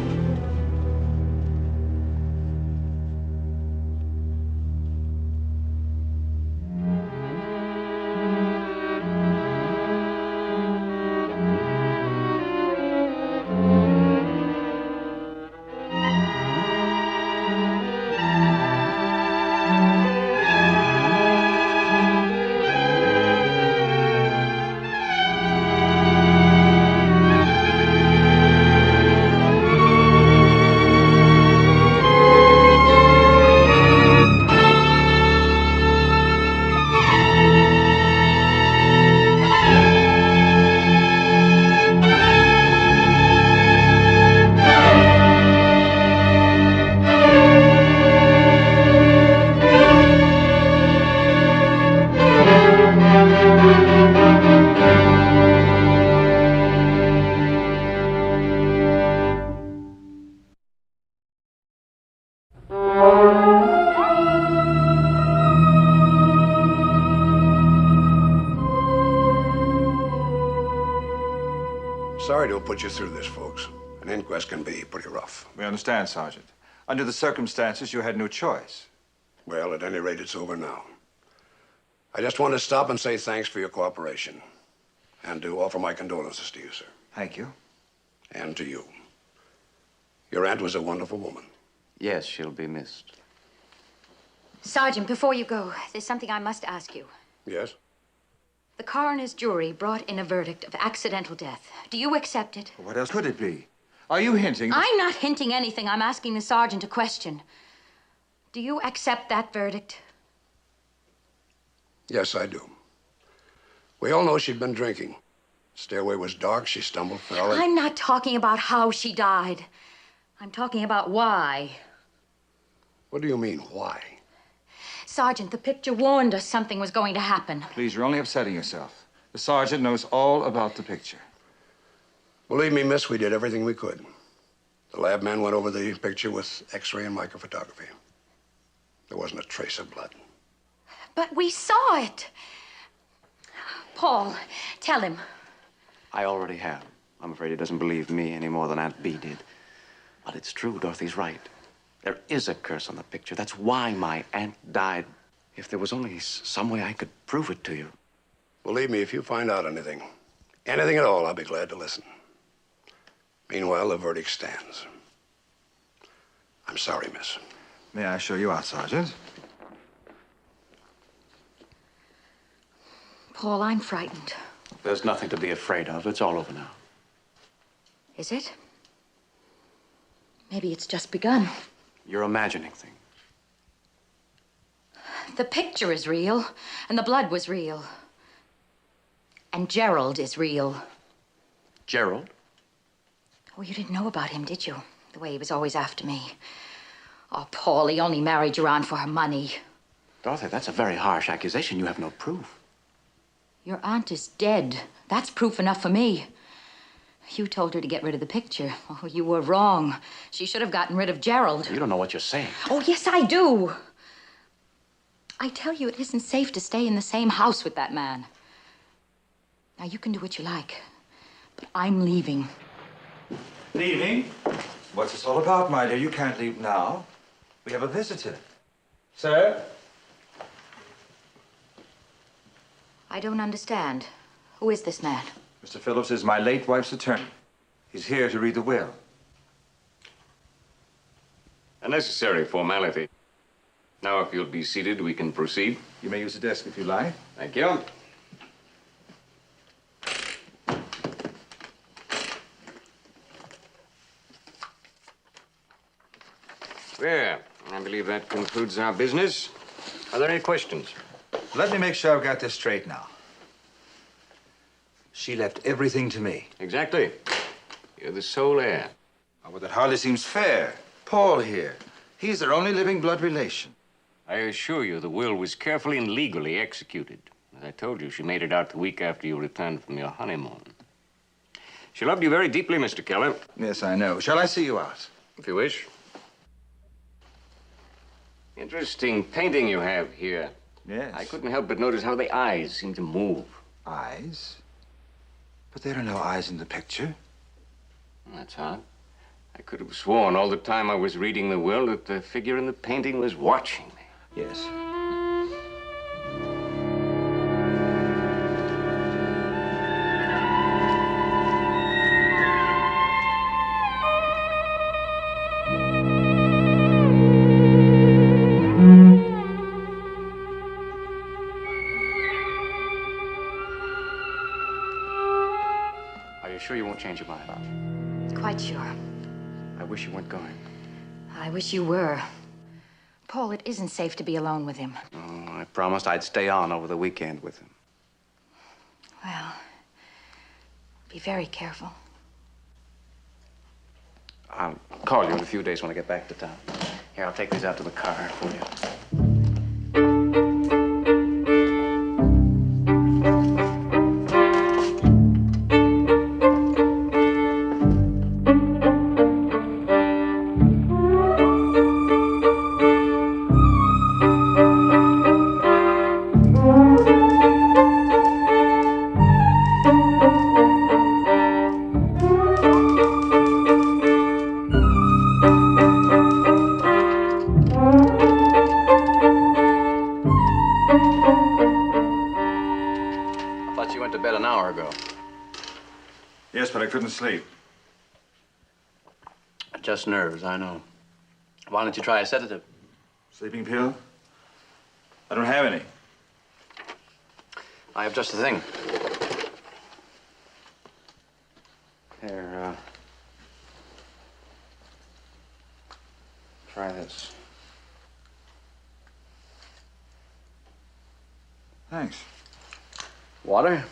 Sorry to have put you through this, folks. An inquest can be pretty rough. We understand, Sergeant. Under the circumstances, you had no choice. Well, at any rate, it's over now. I just want to stop and say thanks for your cooperation. And to offer my condolences to you, sir. Thank you. And to you. Your aunt was a wonderful woman. Yes, she'll be missed. Sergeant, before you go, there's something I must ask you. Yes? The coroner's jury brought in a verdict of accidental death. Do you accept it? What else could it be? Are you hinting? I'm not hinting anything. I'm asking the sergeant a question. Do you accept that verdict? Yes, I do. We all know she'd been drinking. Stairway was dark. She stumbled, fell. I'm not talking about how she died. I'm talking about why. What do you mean, why? Sergeant, the picture warned us something was going to happen. Please, you're only upsetting yourself. The sergeant knows all about the picture. Believe me, miss, we did everything we could. The lab man went over the picture with X-ray and microphotography. There wasn't a trace of blood. But we saw it. Paul, tell him. I already have. I'm afraid he doesn't believe me any more than Aunt Bee did. But it's true, Dorothy's right. There is a curse on the picture. That's why my aunt died. If there was only some way I could prove it to you. Believe me, if you find out anything at all, I'll be glad to listen. Meanwhile, the verdict stands. I'm sorry, miss. May I show you out, Sergeant? Paul, I'm frightened. There's nothing to be afraid of. It's all over now. Is it? Maybe it's just begun. You're imagining things. The picture is real, and the blood was real. And Gerald is real. Gerald? Oh, you didn't know about him, did you? The way he was always after me. Oh, Paul, he only married you on for her money. Dorothy, that's a very harsh accusation. You have no proof. Your aunt is dead. That's proof enough for me. You told her to get rid of the picture. Oh, you were wrong. She should have gotten rid of Gerald. You don't know what you're saying. Oh, yes, I do. I tell you, it isn't safe to stay in the same house with that man. Now, you can do what you like, but I'm leaving. Good evening. What's this all about, my dear? You can't leave now. We have a visitor. Sir? I don't understand. Who is this man? Mr. Phillips is my late wife's attorney. He's here to read the will. A necessary formality. Now, if you'll be seated, we can proceed. You may use the desk if you like. Thank you. There. I believe that concludes our business. Are there any questions? Let me make sure I've got this straight now. She left everything to me. Exactly. You're the sole heir. Oh, well, that hardly seems fair. Paul here. He's their only living blood relation. I assure you the will was carefully and legally executed. As I told you, she made it out the week after you returned from your honeymoon. She loved you very deeply, Mr. Keller. Yes, I know. Shall I see you out? If you wish. Interesting painting you have here. Yes. I couldn't help but notice how the eyes seem to move. Eyes? But there are no eyes in the picture. That's odd. I could have sworn all the time I was reading the will that the figure in the painting was watching me. Yes. Are you sure you won't change your mind? Quite sure. I wish you weren't going. I wish you were. Paul, it isn't safe to be alone with him. Oh, I promised I'd stay on over the weekend with him. Well, be very careful. I'll call you in a few days when I get back to town. Here, I'll take these out to the car for you. Yes, but I couldn't sleep. Just nerves, I know. Why don't you try a sedative? Sleeping pill? I don't have any. I have just the thing. Here, try this. Thanks. Water?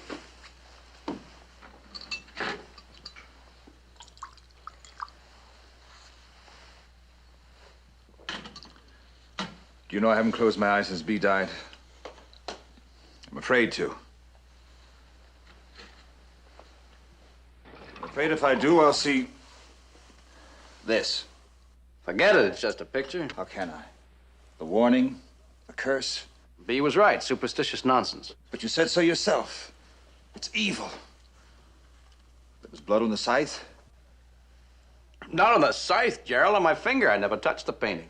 Do you know I haven't closed my eyes since Bea died? I'm afraid to. I'm afraid if I do, I'll see this. Forget it, it's just a picture. How can I? The warning, the curse. Bea was right, superstitious nonsense. But you said so yourself. It's evil. There was blood on the scythe? Not on the scythe, Gerald, on my finger. I never touched the painting.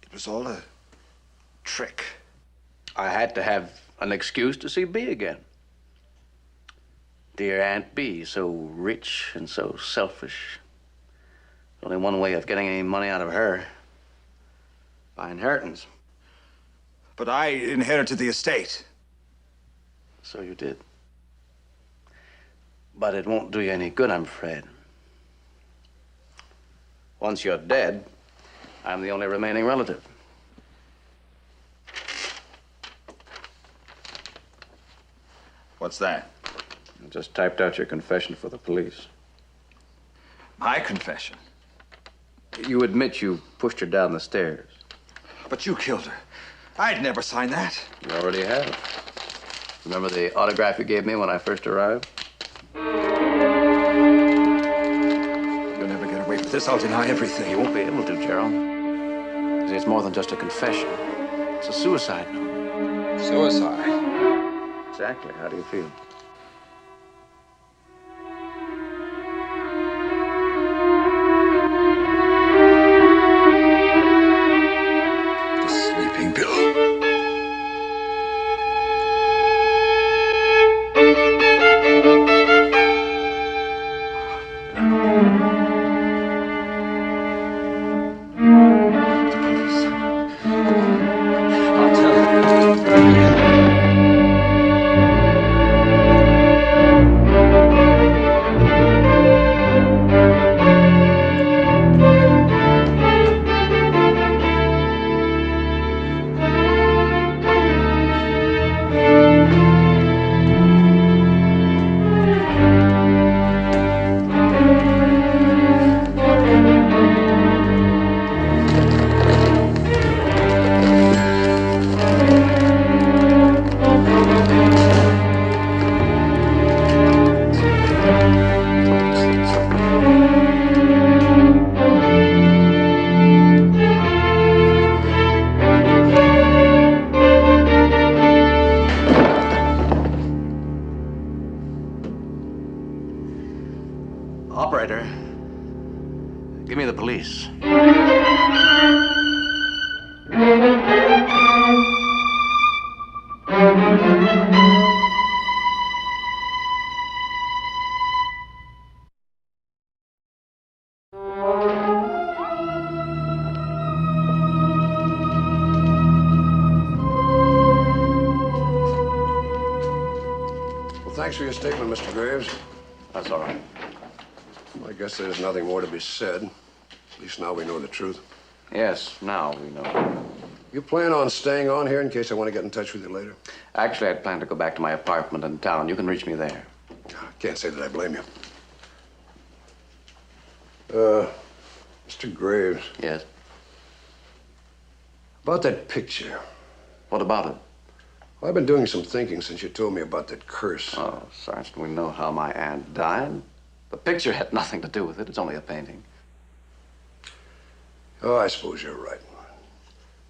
It was all a trick. I had to have an excuse to see Bea again. Dear Aunt Bea, so rich and so selfish. Only one way of getting any money out of her. By inheritance. But I inherited the estate. So you did. But it won't do you any good, I'm afraid. Once you're dead, I'm the only remaining relative. What's that? I just typed out your confession for the police. My confession? You admit you pushed her down the stairs. But you killed her. I'd never sign that. You already have. Remember the autograph you gave me when I first arrived? You'll never get away with this. I'll deny everything. You won't be able to, Gerald. See, it's more than just a confession. It's a suicide note. Suicide? Exactly. How do you feel? The sleeping pill. Operator, give me the police. Well, thanks for your statement, Mr. Graves. That's all right. Well, I guess there's nothing more to be said. At least now we know the truth. Yes, now we know. You plan on staying on here in case I want to get in touch with you later? Actually, I'd planned to go back to my apartment in town. You can reach me there. I can't say that I blame you. Mr. Graves. Yes? About that picture. What about it? Well, I've been doing some thinking since you told me about that curse. Oh, Sergeant, we know how my aunt died. The picture had nothing to do with it. It's only a painting. Oh, I suppose you're right.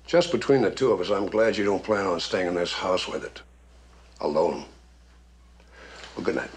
Just between the two of us, I'm glad you don't plan on staying in this house with it. Alone. Well, good night.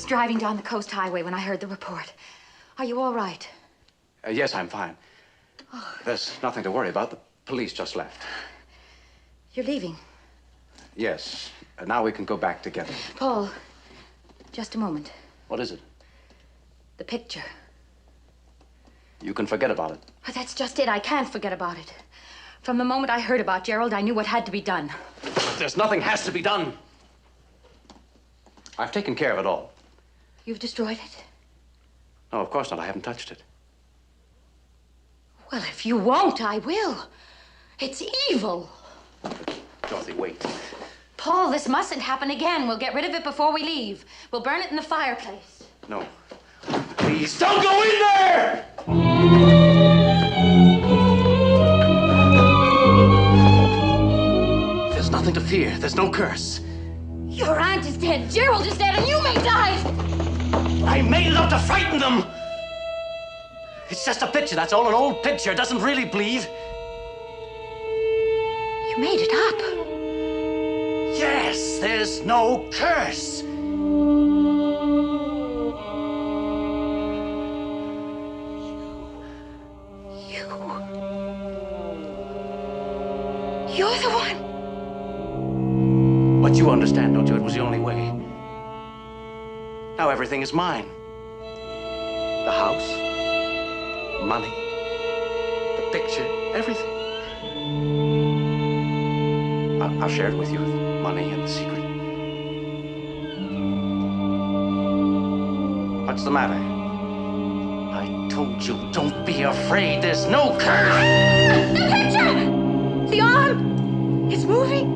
Driving down the coast highway when I heard the report. Are you all right? Yes, I'm fine. There's nothing to worry about. The police just left. You're leaving? Yes. Now we can go back together. Paul, just a moment. What is it? The picture. You can forget about it. Oh, that's just it. I can't forget about it. From the moment I heard about Gerald, I knew what had to be done. There's nothing has to be done. I've taken care of it all. You've destroyed it? No, of course not. I haven't touched it. Well, if you won't, I will. It's evil. Dorothy, wait. Paul, this mustn't happen again. We'll get rid of it before we leave. We'll burn it in the fireplace. No. Please, don't go in there! There's nothing to fear. There's no curse. Your aunt is dead, Gerald is dead, and you may die! I made it up to frighten them! It's just a picture, that's all, an old picture. It doesn't really bleed. You made it up? Yes, there's no curse. You're the one. But you understand, don't you? It was the only way. Now everything is mine. The house, money, the picture, everything. I'll share it with you, the money and the secret. What's the matter? I told you, don't be afraid. There's no curse. The picture! The arm! It's moving.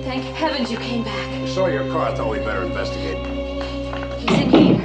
Thank heavens you came back. We saw your car. I thought we'd better investigate. He's in here.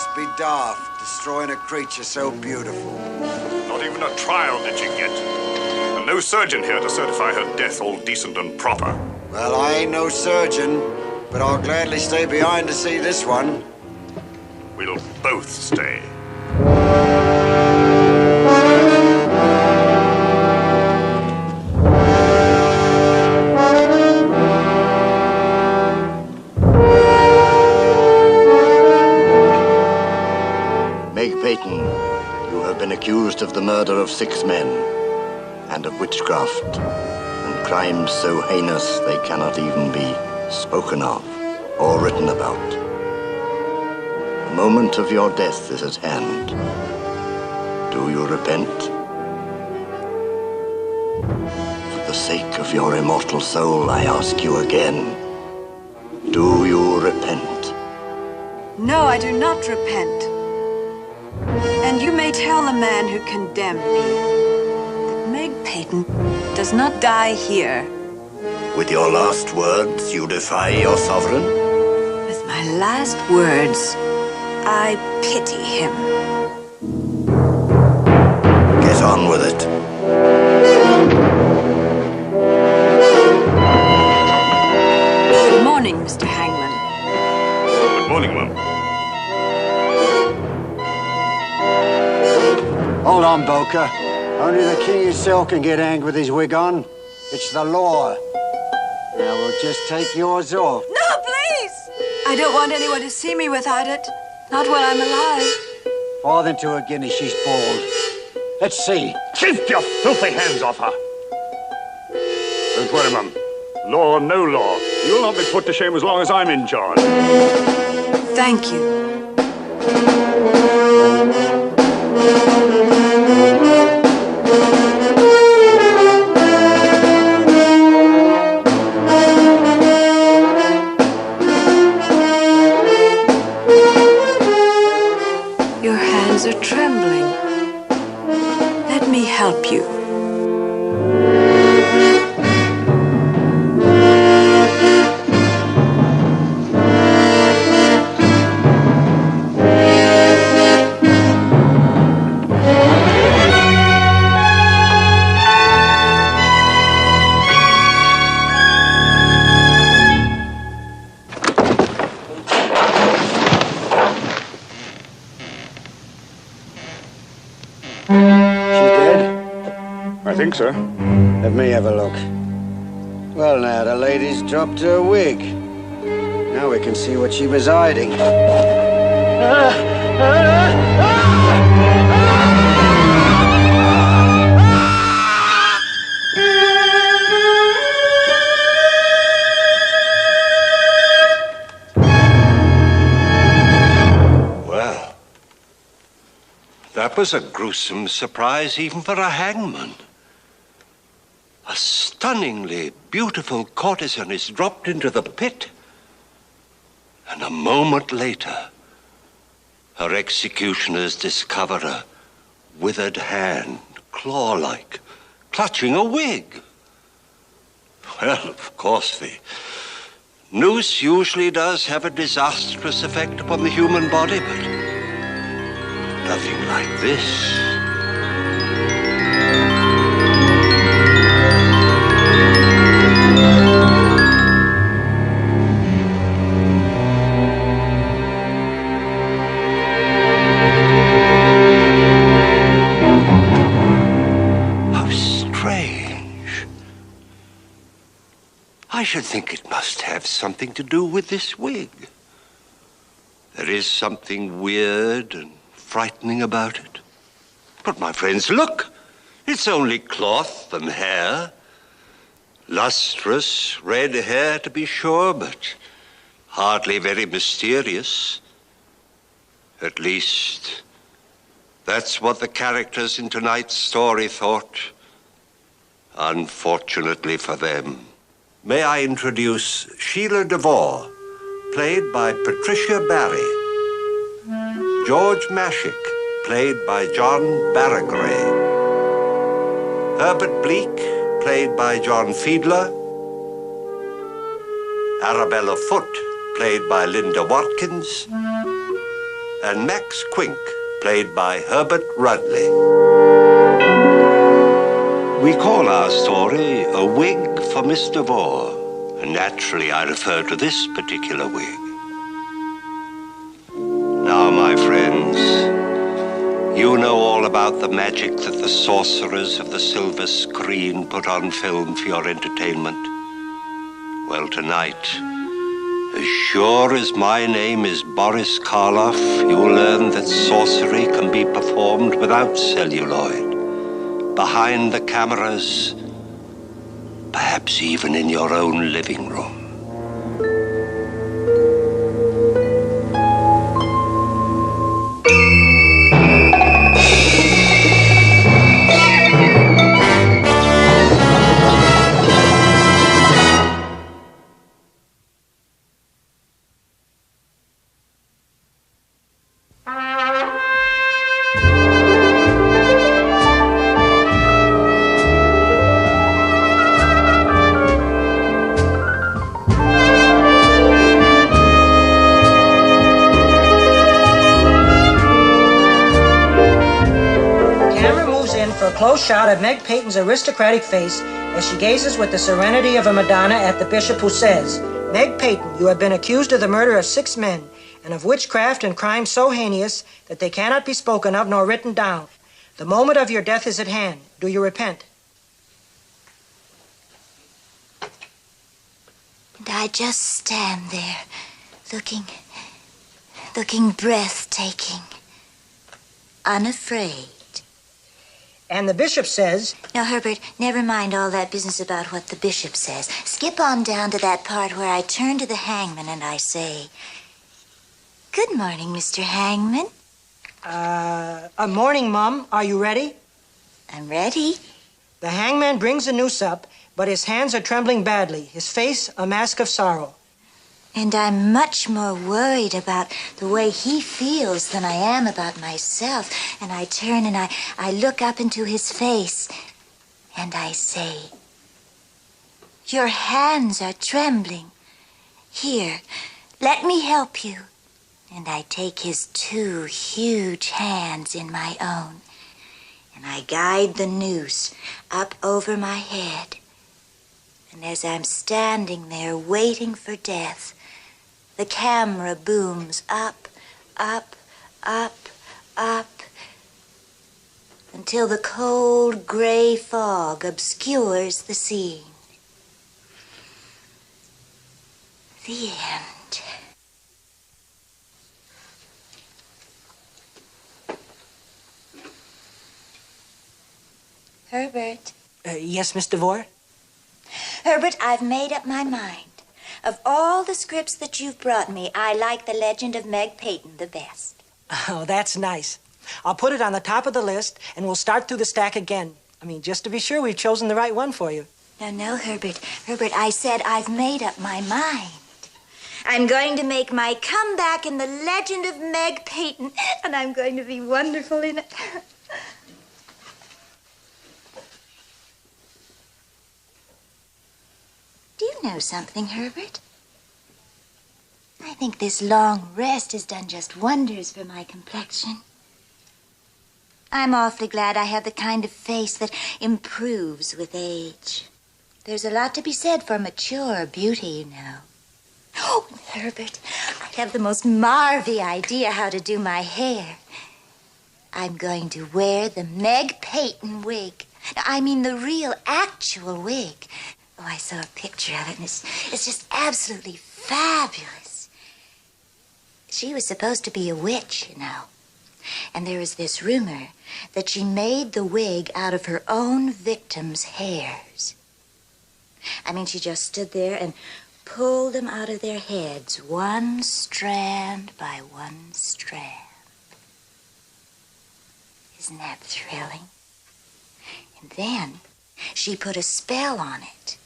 must be daft, destroying a creature so beautiful. Not even a trial did she get. And no surgeon here to certify her death all decent and proper. Well, I ain't no surgeon, but I'll gladly stay behind to see this one. We'll both stay. Meg Peyton, you have been accused of the murder of 6 men and of witchcraft and crimes so heinous they cannot even be spoken of or written about. The moment of your death is at hand. Do you repent? For the sake of your immortal soul, I ask you again, do you repent? No, I do not repent. And you may tell the man who condemned me that Meg Peyton does not die here. With your last words, you defy your sovereign? With my last words, I pity him. Get on with it. Good morning, Mr. Hangman. Good morning, Mum. Hold on, Boker. Only the king himself can get angry with his wig on. It's the law. Now we'll just take yours off. No, please! I don't want anyone to see me without it. Not while I'm alive. Farthing to a guinea, she's bald. Let's see. Keep your filthy hands off her. Don't worry, Mum. Law or no law, you'll not be put to shame as long as I'm in charge. Thank you. Your hands are trembling. Let me help you. I think so. Let me have a look. Well, now, the lady's dropped her wig. Now we can see what she was hiding. Well, that was a gruesome surprise even for a hangman. A stunningly beautiful courtesan is dropped into the pit. And a moment later, her executioners discover a withered hand, claw-like, clutching a wig. Well, of course, the noose usually does have a disastrous effect upon the human body, but nothing like this. I should think it must have something to do with this wig. There is something weird and frightening about it. But my friends, look! It's only cloth and hair. Lustrous red hair, to be sure, but hardly very mysterious. At least, that's what the characters in tonight's story thought. Unfortunately for them. May I introduce Sheila Devore, played by Patricia Barry. George Mashick, played by John Barragray. Herbert Bleak, played by John Fiedler. Arabella Foote, played by Linda Watkins. and Max Quink, played by Herbert Rudley. We call our story A Wig for Miss Devore, and naturally I refer to this particular wig. Now, my friends, you know all about the magic that the sorcerers of the silver screen put on film for your entertainment. Well, tonight, as sure as my name is Boris Karloff, you'll learn that sorcery can be performed without celluloid, behind the cameras, perhaps even in your own living room. Close shot of Meg Peyton's aristocratic face as she gazes with the serenity of a Madonna at the bishop, who says, "Meg Peyton, you have been accused of the murder of 6 men, and of witchcraft and crimes so heinous that they cannot be spoken of nor written down. The moment of your death is at hand. Do you repent?" And I just stand there, looking breathtaking, unafraid. And the bishop says... Now, Herbert, never mind all that business about what the bishop says. Skip on down to that part where I turn to the hangman and I say, "Good morning, Mr. Hangman." Morning, Mum. Are you ready? I'm ready. The hangman brings the noose up, but his hands are trembling badly, his face a mask of sorrow. And I'm much more worried about the way he feels than I am about myself. And I turn and I look up into his face and I say, "Your hands are trembling. Here, let me help you." And I take his 2 huge hands in my own and I guide the noose up over my head. And as I'm standing there waiting for death, the camera booms up, up, up, up, until the cold gray fog obscures the scene. The end. Herbert. Yes, Miss Devore? Herbert, I've made up my mind. Of all the scripts that you've brought me, I like The Legend of Meg Peyton the best. Oh, that's nice. I'll put it on the top of the list, and we'll start through the stack again. I mean, just to be sure we've chosen the right one for you. No, Herbert. Herbert, I said I've made up my mind. I'm going to make my comeback in The Legend of Meg Peyton, and I'm going to be wonderful in it. Do you know something, Herbert? I think this long rest has done just wonders for my complexion. I'm awfully glad I have the kind of face that improves with age. There's a lot to be said for mature beauty, you know. Oh, Herbert, I have the most marvy idea how to do my hair. I'm going to wear the Meg Peyton wig. I mean the real, actual wig. Oh, I saw a picture of it, and it's just absolutely fabulous. She was supposed to be a witch, you know. And there is this rumor that she made the wig out of her own victims' hairs. I mean, she just stood there and pulled them out of their heads, one strand by one strand. Isn't that thrilling? And then she put a spell on it.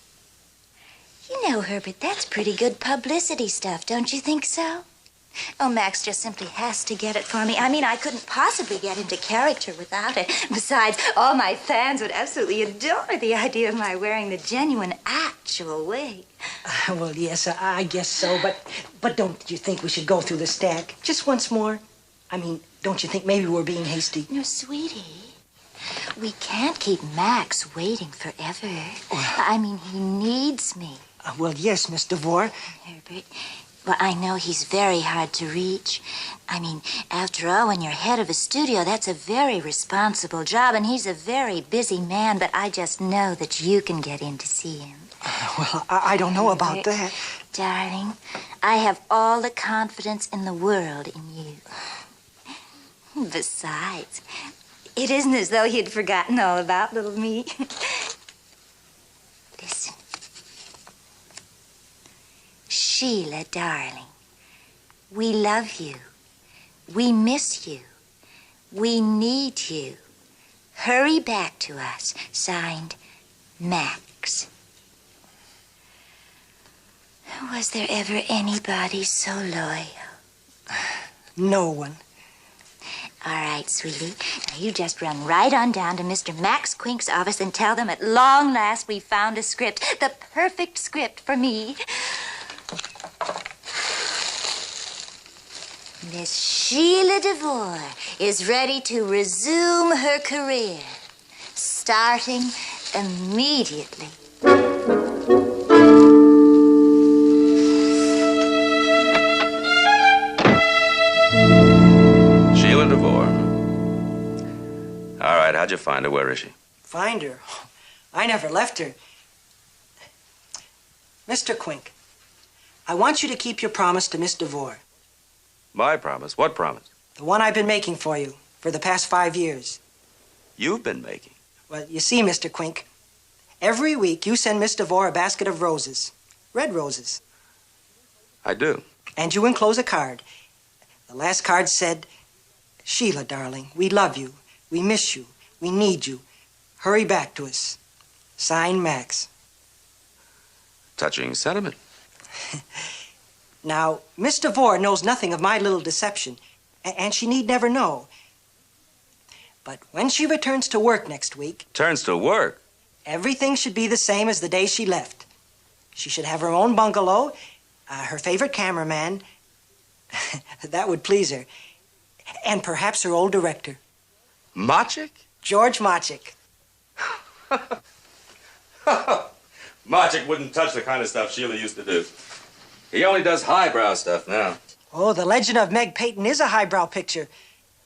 You know, Herbert, that's pretty good publicity stuff, don't you think so? Oh, Max just simply has to get it for me. I mean, I couldn't possibly get into character without it. Besides, all my fans would absolutely adore the idea of my wearing the genuine, actual wig. Well, yes, I guess so, but don't you think we should go through the stack just once more? I mean, don't you think maybe we're being hasty? No, sweetie. We can't keep Max waiting forever. I mean, he needs me. Well, yes, Miss Devore. Herbert, well, I know he's very hard to reach. I mean, after all, when you're head of a studio, that's a very responsible job, and he's a very busy man, but I just know that you can get in to see him. Well, I don't know about that. Darling, I have all the confidence in the world in you. Besides, it isn't as though he'd forgotten all about little me. Listen. Sheila, darling, we love you. We miss you. We need you. Hurry back to us. Signed, Max. Was there ever anybody so loyal? No one. All right, sweetie. Now you just run right on down to Mr. Max Quink's office and tell them at long last we found a script. The perfect script for me. Miss Sheila Devore is ready to resume her career, starting immediately. Sheila Devore. All right, how'd you find her? Where is she? Find her? I never left her. Mr. Quink, I want you to keep your promise to Miss Devore. My promise? What promise? The one I've been making for you for the past 5 years. You've been making? Well, you see, Mr. Quink, every week you send Miss Devore a basket of roses. Red roses. I do. And you enclose a card. The last card said, Sheila, darling, we love you. We miss you. We need you. Hurry back to us. Signed, Max. Touching sentiment. Now, Miss Devore knows nothing of my little deception, and she need never know. But when she returns to work next week... Turns to work? Everything should be the same as the day she left. She should have her own bungalow, her favorite cameraman. That would please her. And perhaps her old director. Machik? George Machik. Machik wouldn't touch the kind of stuff Sheila used to do. He only does highbrow stuff now. Oh, The Legend of Meg Peyton is a highbrow picture.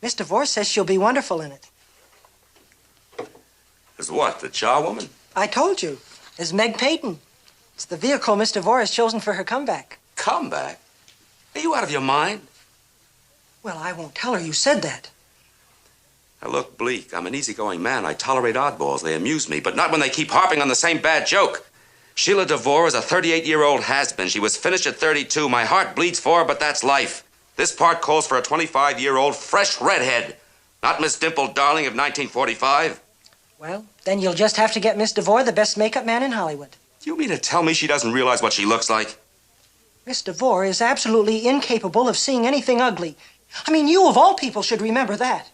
Miss Devore says she'll be wonderful in it. As what, the charwoman? I told you. As Meg Peyton. It's the vehicle Miss Devore has chosen for her comeback. Comeback? Are you out of your mind? Well, I won't tell her you said that. Now, look, Bleak, I'm an easygoing man. I tolerate oddballs. They amuse me, but not when they keep harping on the same bad joke. Sheila Devore is a 38-year-old has-been. She was finished at 32. My heart bleeds for her, but that's life. This part calls for a 25-year-old fresh redhead, not Miss Dimple Darling of 1945. Well, then you'll just have to get Miss Devore the best makeup man in Hollywood. You mean to tell me she doesn't realize what she looks like? Miss Devore is absolutely incapable of seeing anything ugly. I mean, you of all people should remember that.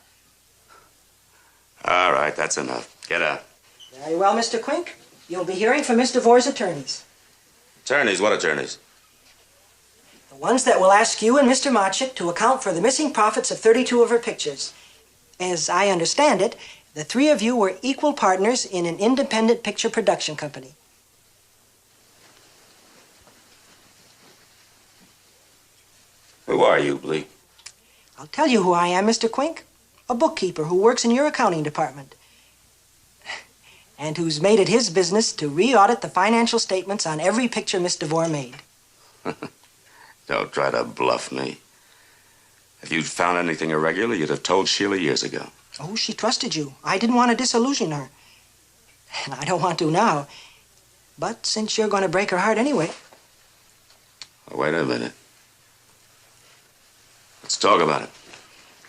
All right, that's enough. Get out. Very well, Mr. Quink. You'll be hearing from Miss Devore's attorneys. Attorneys? What attorneys? The ones that will ask you and Mr. Machik to account for the missing profits of 32 of her pictures. As I understand it, the three of you were equal partners in an independent picture production company. Who are you, Bleak? I'll tell you who I am, Mr. Quink. A bookkeeper who works in your accounting department. And who's made it his business to re-audit the financial statements on every picture Miss Devore made. Don't try to bluff me. If you'd found anything irregular, you'd have told Sheila years ago. Oh, she trusted you. I didn't want to disillusion her. And I don't want to now. But since you're going to break her heart anyway... Oh, wait a minute. Let's talk about it.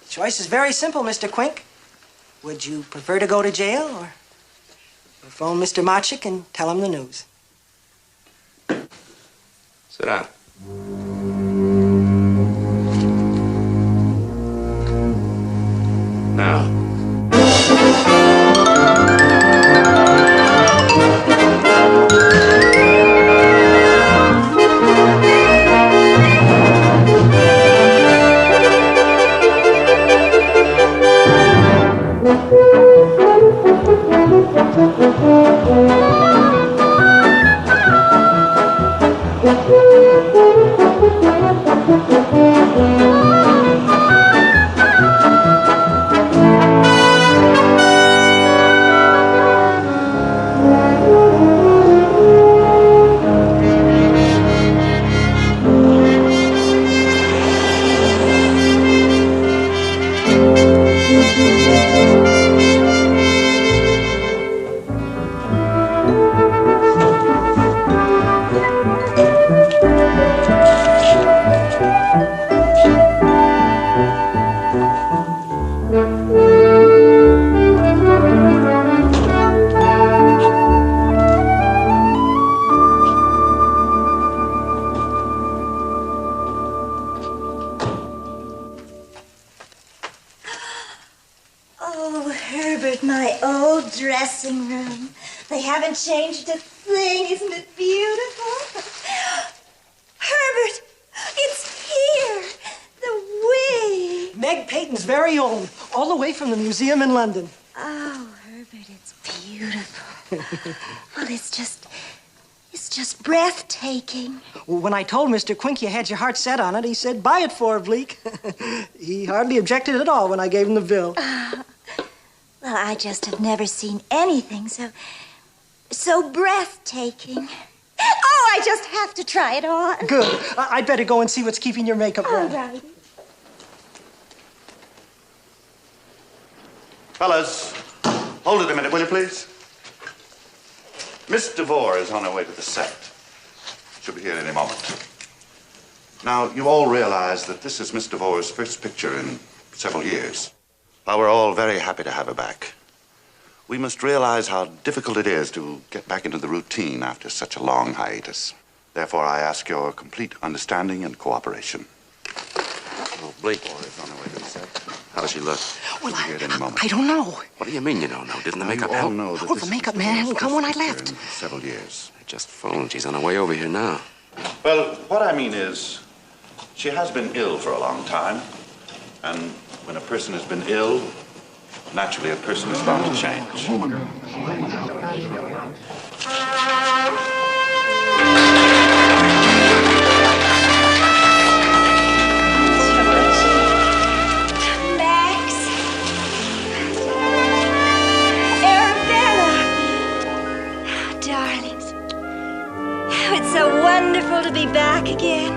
The choice is very simple, Mr. Quink. Would you prefer to go to jail or phone Mr. Machik and tell him the news? Sit down. Now. Oh, Herbert, my old dressing room. They haven't changed a thing. Isn't it beautiful? Herbert, it's here. The wig. Meg Peyton's very own, all the way from the museum in London. Oh, Herbert, it's beautiful. Well, it's just breathtaking. Well, when I told Mr. Quink you had your heart set on it, he said, buy it for her, Bleak. He hardly objected at all when I gave him the bill. Well, I just have never seen anything so breathtaking. Oh, I just have to try it on. Good. I'd better go and see what's keeping your makeup All on. right. Fellas, hold it a minute, will you please? Miss Devore is on her way to the set. She'll be here any moment. Now, you all realize that this is Miss Devore's first picture in several years. While we're all very happy to have her back, we must realize how difficult it is to get back into the routine after such a long hiatus. Therefore, I ask your complete understanding and cooperation. Oh, Blake. Is on her way to the set. How does she look? She'll be here at any moment. I don't know. What do you mean you don't know? Didn't the makeup You all help? know that Oh, this the is makeup Miss man Devore's hadn't come first when I picture left. in several years. I just phoned. She's on her way over here now. Well, what I mean is, she has been ill for a long time. And when a person has been ill, naturally a person is bound to change. Max. Arabella. Darlings. Oh, it's so wonderful to be back again.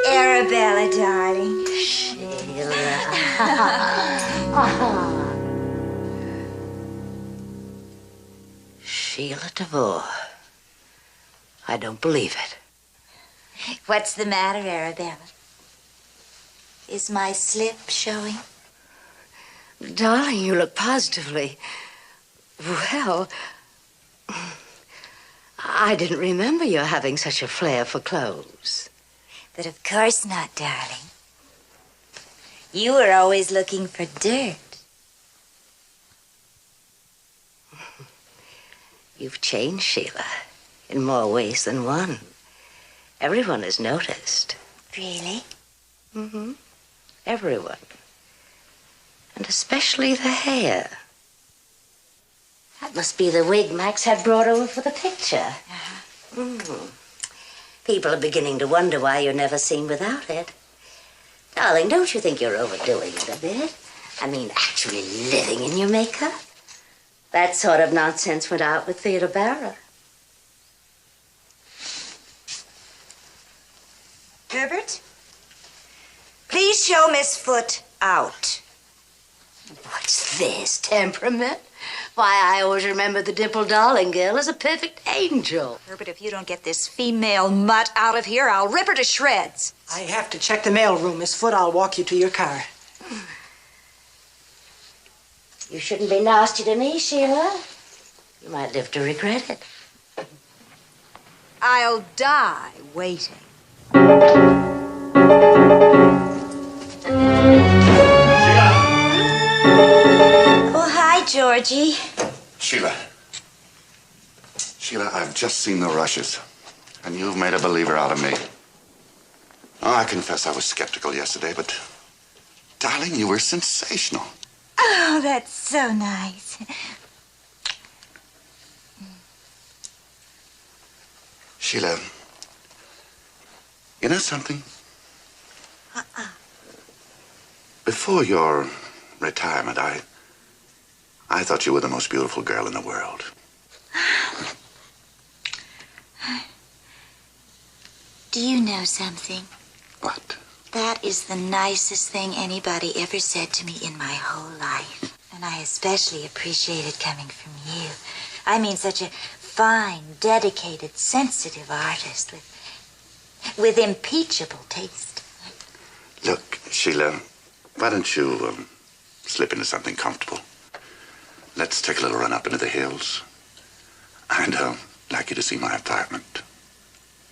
Arabella, darling. Sheila Devore. I don't believe it. What's the matter, Arabella? Is my slip showing? Darling, you look positively... Well, I didn't remember your having such a flair for clothes. But of course not, darling. You were always looking for dirt. You've changed, Sheila, in more ways than one. Everyone has noticed. Really? Mm-hmm. Everyone. And especially the hair. That must be the wig Max had brought over for the picture. People are beginning to wonder why you're never seen without it. Darling, don't you think you're overdoing it a bit? I mean, actually living in your makeup? That sort of nonsense went out with Theodore Barra. Herbert? Please show Miss Foot out. What's this, temperament? Why, I always remember the dimpled darling girl as a perfect angel. Herbert, if you don't get this female mutt out of here, I'll rip her to shreds. I have to check the mailroom. Miss Foot, I'll walk you to your car. You shouldn't be nasty to me, Sheila. You might live to regret it. I'll die waiting. Oh, hi, Georgie. Sheila. Sheila, I've just seen the rushes, and you've made a believer out of me. Oh, I confess I was skeptical yesterday, but darling, you were sensational. Oh, that's so nice. Sheila, you know something? Before your retirement, I thought you were the most beautiful girl in the world. Do you know something? What? That is the nicest thing anybody ever said to me in my whole life. And I especially appreciate it coming from you. I mean, such a fine, dedicated, sensitive artist with impeachable taste. Look, Sheila, why don't you slip into something comfortable? Let's take a little run up into the hills. I'd like you to see my apartment.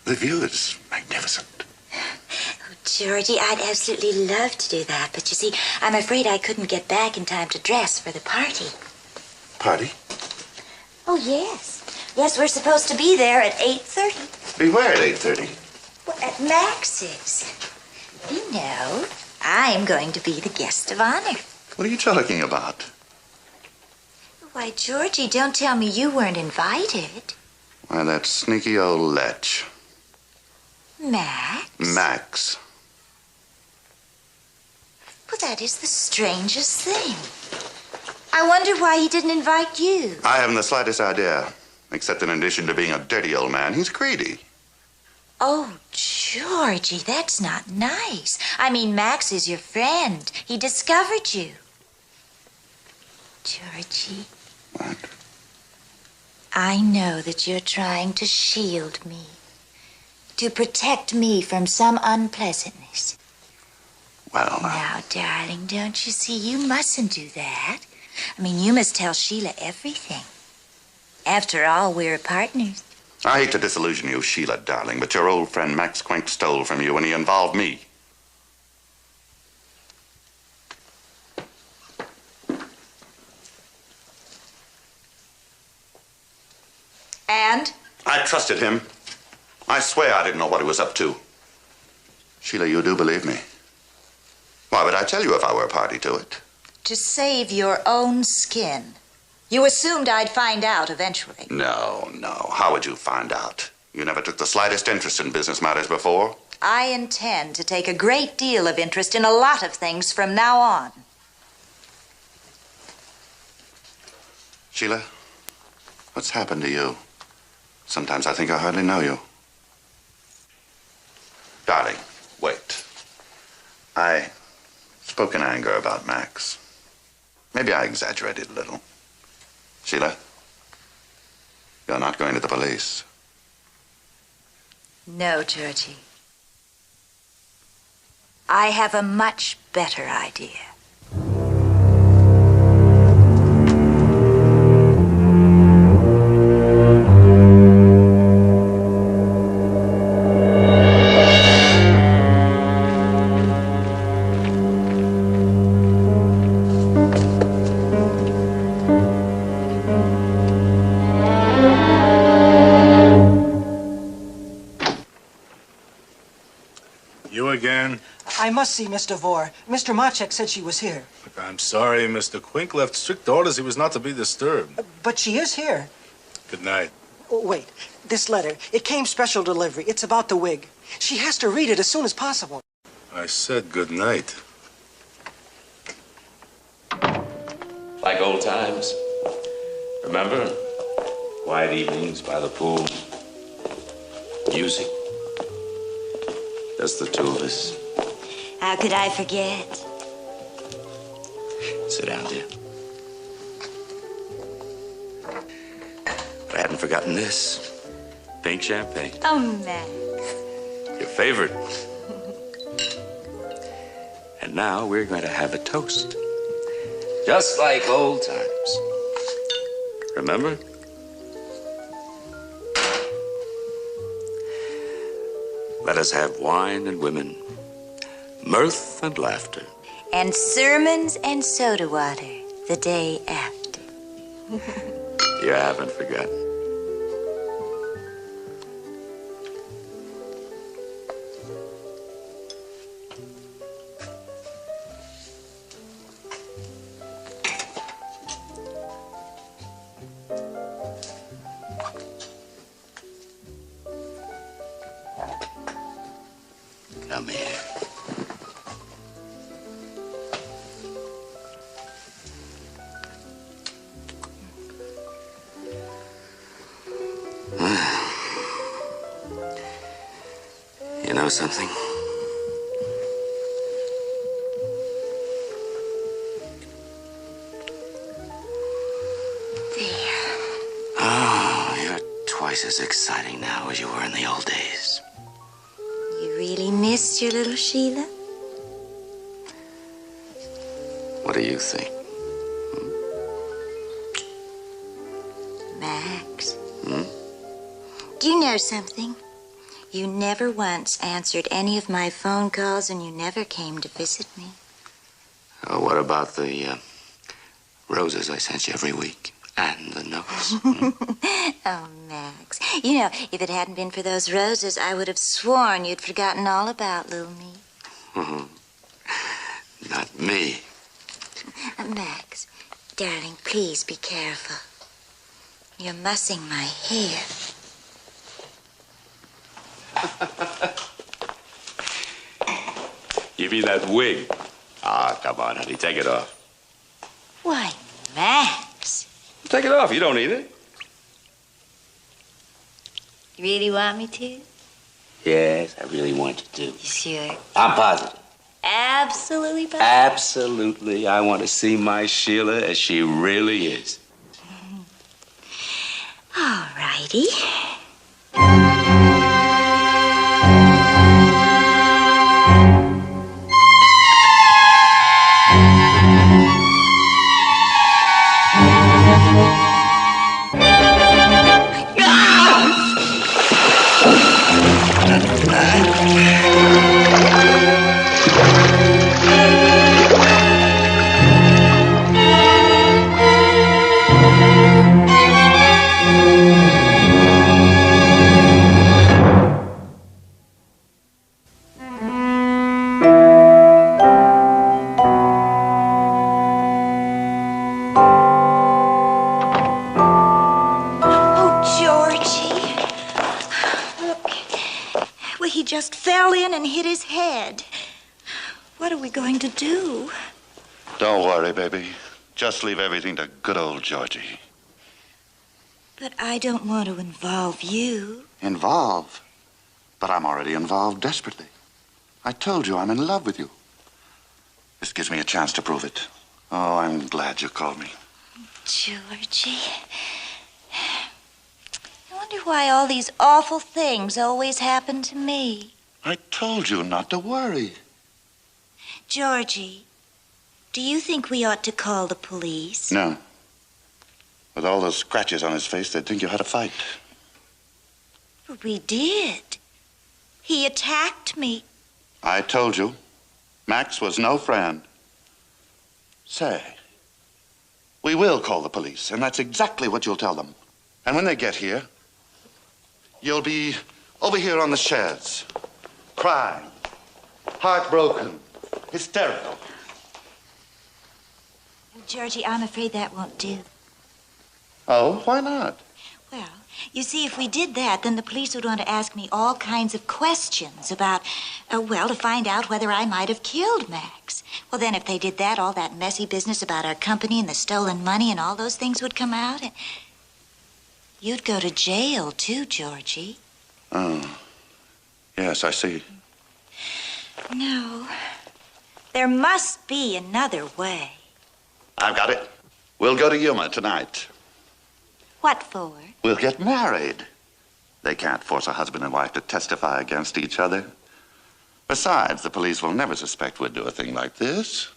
The view is magnificent. Oh, Georgie, I'd absolutely love to do that. But you see, I'm afraid I couldn't get back in time to dress for the party. Party? Oh, yes. Yes, we're supposed to be there at 8:30. Be where at 8:30? Well, at Max's. You know, I'm going to be the guest of honor. What are you talking about? Why, Georgie, don't tell me you weren't invited. Why, that sneaky old lech. Max? Max. Well, that is the strangest thing. I wonder why he didn't invite you. I haven't the slightest idea. Except in addition to being a dirty old man, he's greedy. Oh, Georgie, that's not nice. I mean, Max is your friend. He discovered you. Georgie. What? I know that you're trying to shield me. To protect me from some unpleasantness. Well, now, darling, don't you see? You mustn't do that. I mean, you must tell Sheila everything. After all, we're partners. I hate to disillusion you, Sheila, darling, but your old friend Max Quink stole from you when he involved me. And? I trusted him. I swear I didn't know what he was up to. Sheila, you do believe me? Why would I tell you if I were a party to it? To save your own skin. You assumed I'd find out eventually. No. How would you find out? You never took the slightest interest in business matters before. I intend to take a great deal of interest in a lot of things from now on. Sheila, what's happened to you? Sometimes I think I hardly know you. Darling, wait. I spoke in anger about Max. Maybe I exaggerated a little. Sheila, you're not going to the police. No, Georgie. I have a much better idea. Again? I must see Miss Devore. Mr. Machek said she was here. Look, I'm sorry, Mr. Quink left strict orders he was not to be disturbed. But she is here. Good night. Oh, wait, this letter. It came special delivery. It's about the wig. She has to read it as soon as possible. I said good night. Like old times. Remember? Quiet evenings by the pool. Music. Just the two of us. How could I forget? Sit down, dear. But I hadn't forgotten this. Pink champagne. Oh, Max. Your favorite. And now we're going to have a toast. Just like old times. Remember? Let us have wine and women, mirth and laughter. And sermons and soda water the day after. You haven't forgotten. Come here. You know something? Oh, you're twice as exciting now as you were in the old days. You really missed your little Sheila? What do you think? Max, Hmm? do you know something? You never once answered any of my phone calls, and you never came to visit me. Oh, what about the roses I sent you every week? And the notes? Oh, Max. You know, if it hadn't been for those roses, I would have sworn you'd forgotten all about little me. Not me. Max, darling, please be careful. You're mussing my hair. Give me that wig. Ah, come on, honey, take it off. Why, Max? Take it off. You don't need it. You really want me to? Yes, I really want you to. You sure? I'm positive. Absolutely positive? Absolutely. I want to see my Sheila as she really is. All righty. And hit his head. What are we going to do? Don't worry, baby. Just leave everything to good old Georgie. But I don't want to involve you. Involve? But I'm already involved desperately. I told you I'm in love with you. This gives me a chance to prove it. Oh, I'm glad you called me. Georgie. I wonder why all these awful things always happen to me. I told you not to worry. Georgie, do you think we ought to call the police? No. With all those scratches on his face, they'd think you had a fight. But we did. He attacked me. I told you. Max was no friend. Say, we will call the police, and that's exactly what you'll tell them. And when they get here, you'll be over here on the sheds. Crying, heartbroken, hysterical. Georgie, I'm afraid that won't do. Oh, why not? Well, you see, if we did that, then the police would want to ask me all kinds of questions about, to find out whether I might have killed Max. Well, then if they did that, all that messy business about our company and the stolen money and all those things would come out. And you'd go to jail, too, Georgie. Oh. Yes, I see. No. There must be another way. I've got it. We'll go to Yuma tonight. What for? We'll get married. They can't force a husband and wife to testify against each other. Besides, the police will never suspect we'd do a thing like this.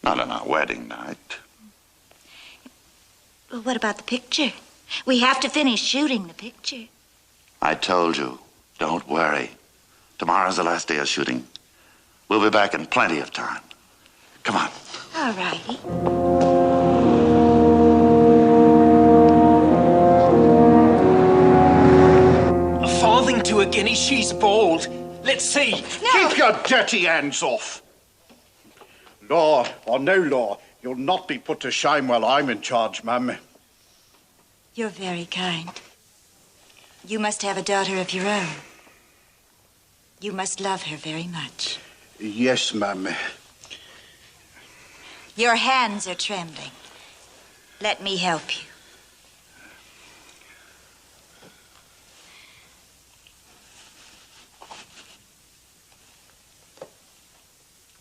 Not on our wedding night. Well, what about the picture? We have to finish shooting the picture. I told you, don't worry. Tomorrow's the last day of shooting. We'll be back in plenty of time. Come on. All righty. balls. Let's see. No. Keep your dirty hands off. Law or no law, you'll not be put to shame while I'm in charge, ma'am. You're very kind. You must have a daughter of your own. You must love her very much. Yes, ma'am. Your hands are trembling. Let me help you.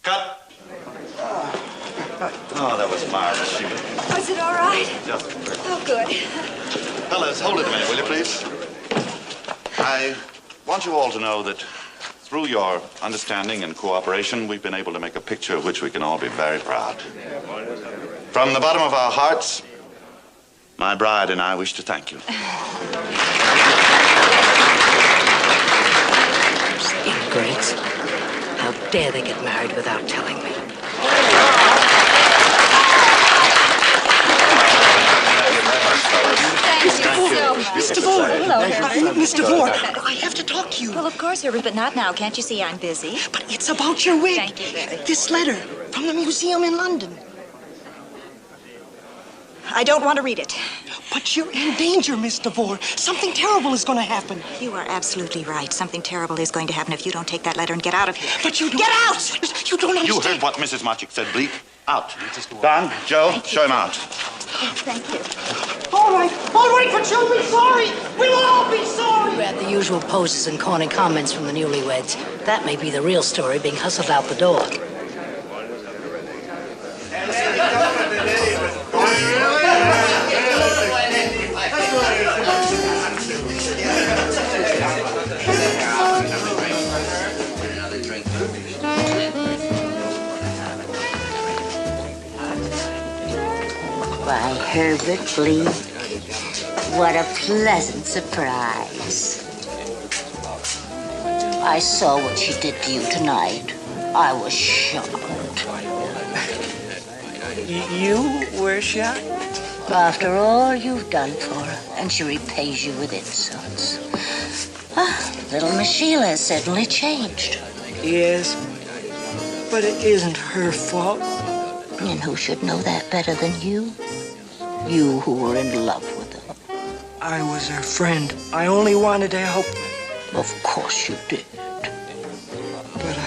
Cut. Oh, that was marvelous, Sheila. Was it all right? Just Oh, good. Fellas, hold it a minute, will you, please? I want you all to know that through your understanding and cooperation, we've been able to make a picture of which we can all be very proud. From the bottom of our hearts, my bride and I wish to thank you. Ingrates. How dare they get married without telling me? Miss Devore. Hello. Miss Devore, I have to talk to you. Well, of course, Herbert, but not now. Can't you see I'm busy? But it's about your wig. Thank you very much. This letter from the museum in London. I don't want to read it. But you're in danger, Miss Devore. Something terrible is going to happen. You are absolutely right. Something terrible is going to happen if you don't take that letter and get out of here. But you don't... Get out! You don't You understand. heard what Mrs. Marchik said, Bleak. Out. Don, Joe, show him out. Thank you. All right, but you'll be sorry. We'll all be sorry. Read the usual poses and corny comments from the newlyweds. That may be the real story being hustled out the door. Why, Herbert Bleak, what a pleasant surprise. I saw what she did to you tonight. I was shocked. You were shocked? After all you've done for her, and she repays you with insults. Little Miss Sheila has certainly changed. Yes, but it isn't her fault. And who should know that better than you? You who were in love with her. I was her friend. I only wanted to help her. Of course you did. But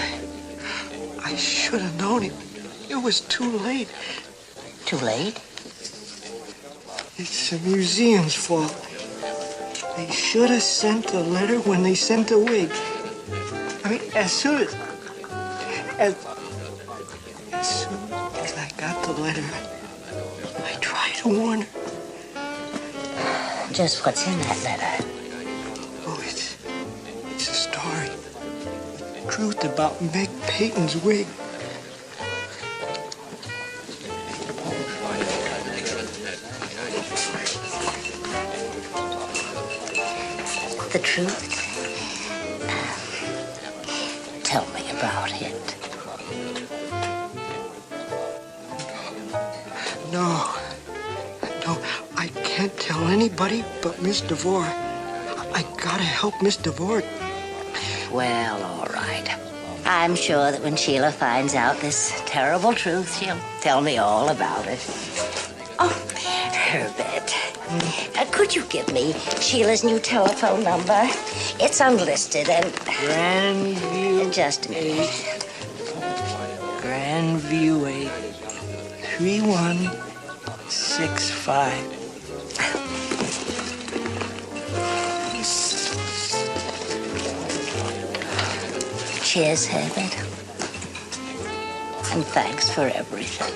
I should have known it. It was too late. Too late? It's the museum's fault. They should have sent the letter when they sent the wig. I mean, as soon as I got the letter, I tried to warn her. Just what's in that letter? Oh, it's a story. The truth about Meg Peyton's wig. The truth? Tell me about it. No, I can't tell anybody but Miss Devore. I gotta help Miss Devore. Well, all right. I'm sure that when Sheila finds out this terrible truth, she'll tell me all about it. Oh, Herbert, could you give me Sheila's new telephone number? It's unlisted and... Grandview... Just a minute. Grandview 8. 3165. Cheers, Herbert. And thanks for everything.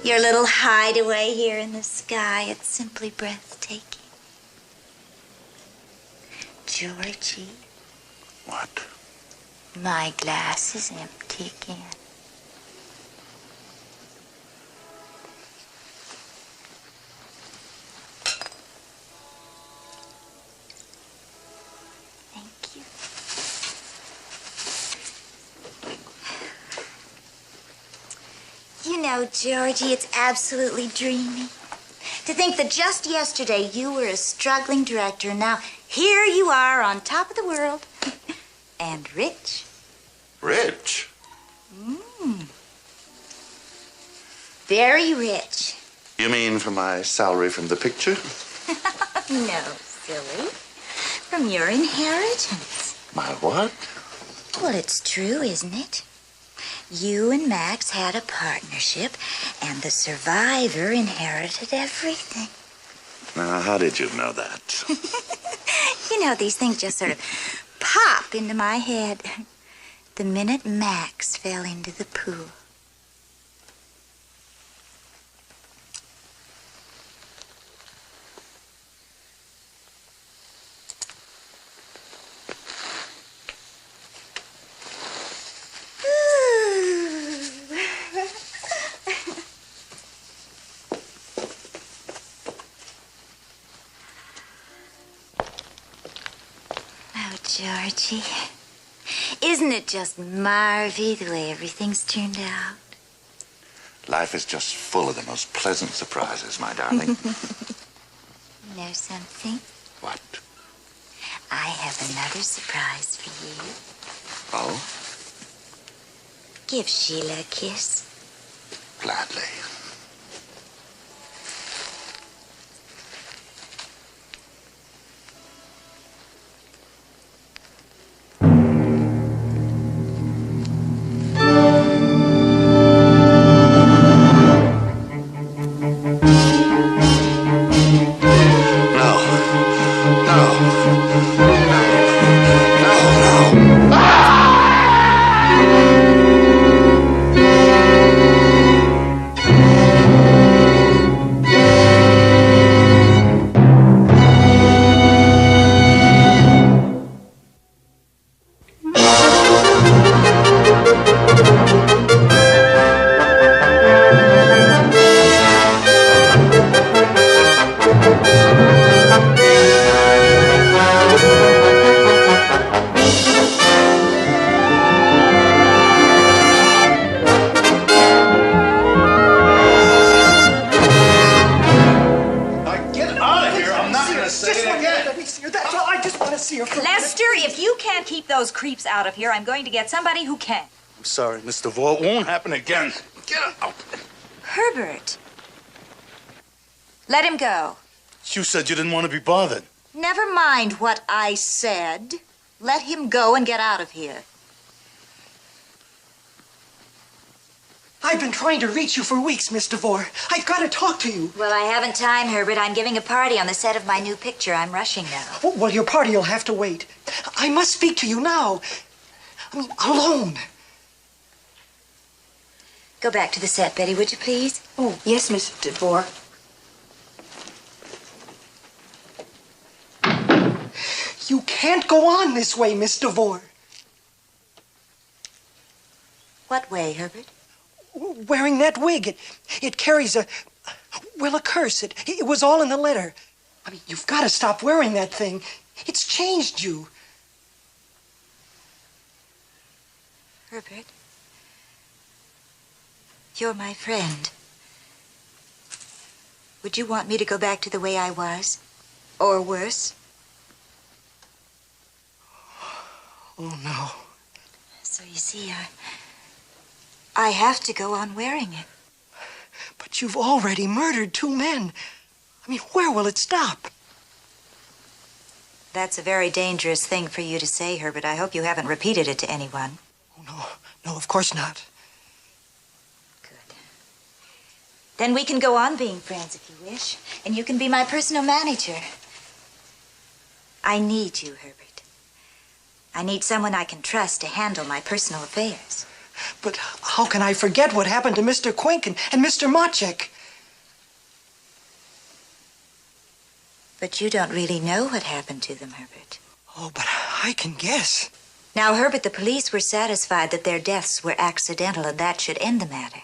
Your little hideaway here in the sky, it's simply breathtaking. Georgie, What? My glass is empty again. Thank you. You know, Georgie, it's absolutely dreamy. To think that just yesterday you were a struggling director, and now here you are on top of the world. And rich. Rich? Very rich. You mean for my salary from the picture? No, silly. From your inheritance. My what? Well, it's true, isn't it? You and Max had a partnership, and the survivor inherited everything. Now, how did you know that? You know, these things just sort of pop into my head. The minute Max fell into the pool. Georgie, isn't it just marvy the way everything's turned out? Life is just full of the most pleasant surprises, my darling. Know something? What? I have another surprise for you. Oh? Give Sheila a kiss. Gladly. Creeps out of here. I'm going to get somebody who can. I'm sorry, Miss Devore. It won't happen again. Get out. Herbert. Let him go. You said you didn't want to be bothered. Never mind what I said. Let him go and get out of here. I've been trying to reach you for weeks, Miss Devore. I've got to talk to you. Well, I haven't time, Herbert. I'm giving a party on the set of my new picture. I'm rushing now. Oh, well, your party will have to wait. I must speak to you now. I mean, alone. Go back to the set, Betty, would you please? Oh, yes, Miss Devore. You can't go on this way, Miss Devore. What way, Herbert? Wearing that wig. It carries a curse. It was all in the letter. I mean, you've got to stop wearing that thing. It's changed you. Herbert, you're my friend. Would you want me to go back to the way I was? Or worse? Oh, no. So you see, I have to go on wearing it. But you've already murdered 2 men. I mean, where will it stop? That's a very dangerous thing for you to say, Herbert. I hope you haven't repeated it to anyone. Oh, no, of course not. Good. Then we can go on being friends if you wish, and you can be my personal manager. I need you, Herbert. I need someone I can trust to handle my personal affairs. But how can I forget what happened to Mr. Quink and Mr. Machek? But you don't really know what happened to them, Herbert. Oh, but I can guess. Now, Herbert, the police were satisfied that their deaths were accidental, and that should end the matter.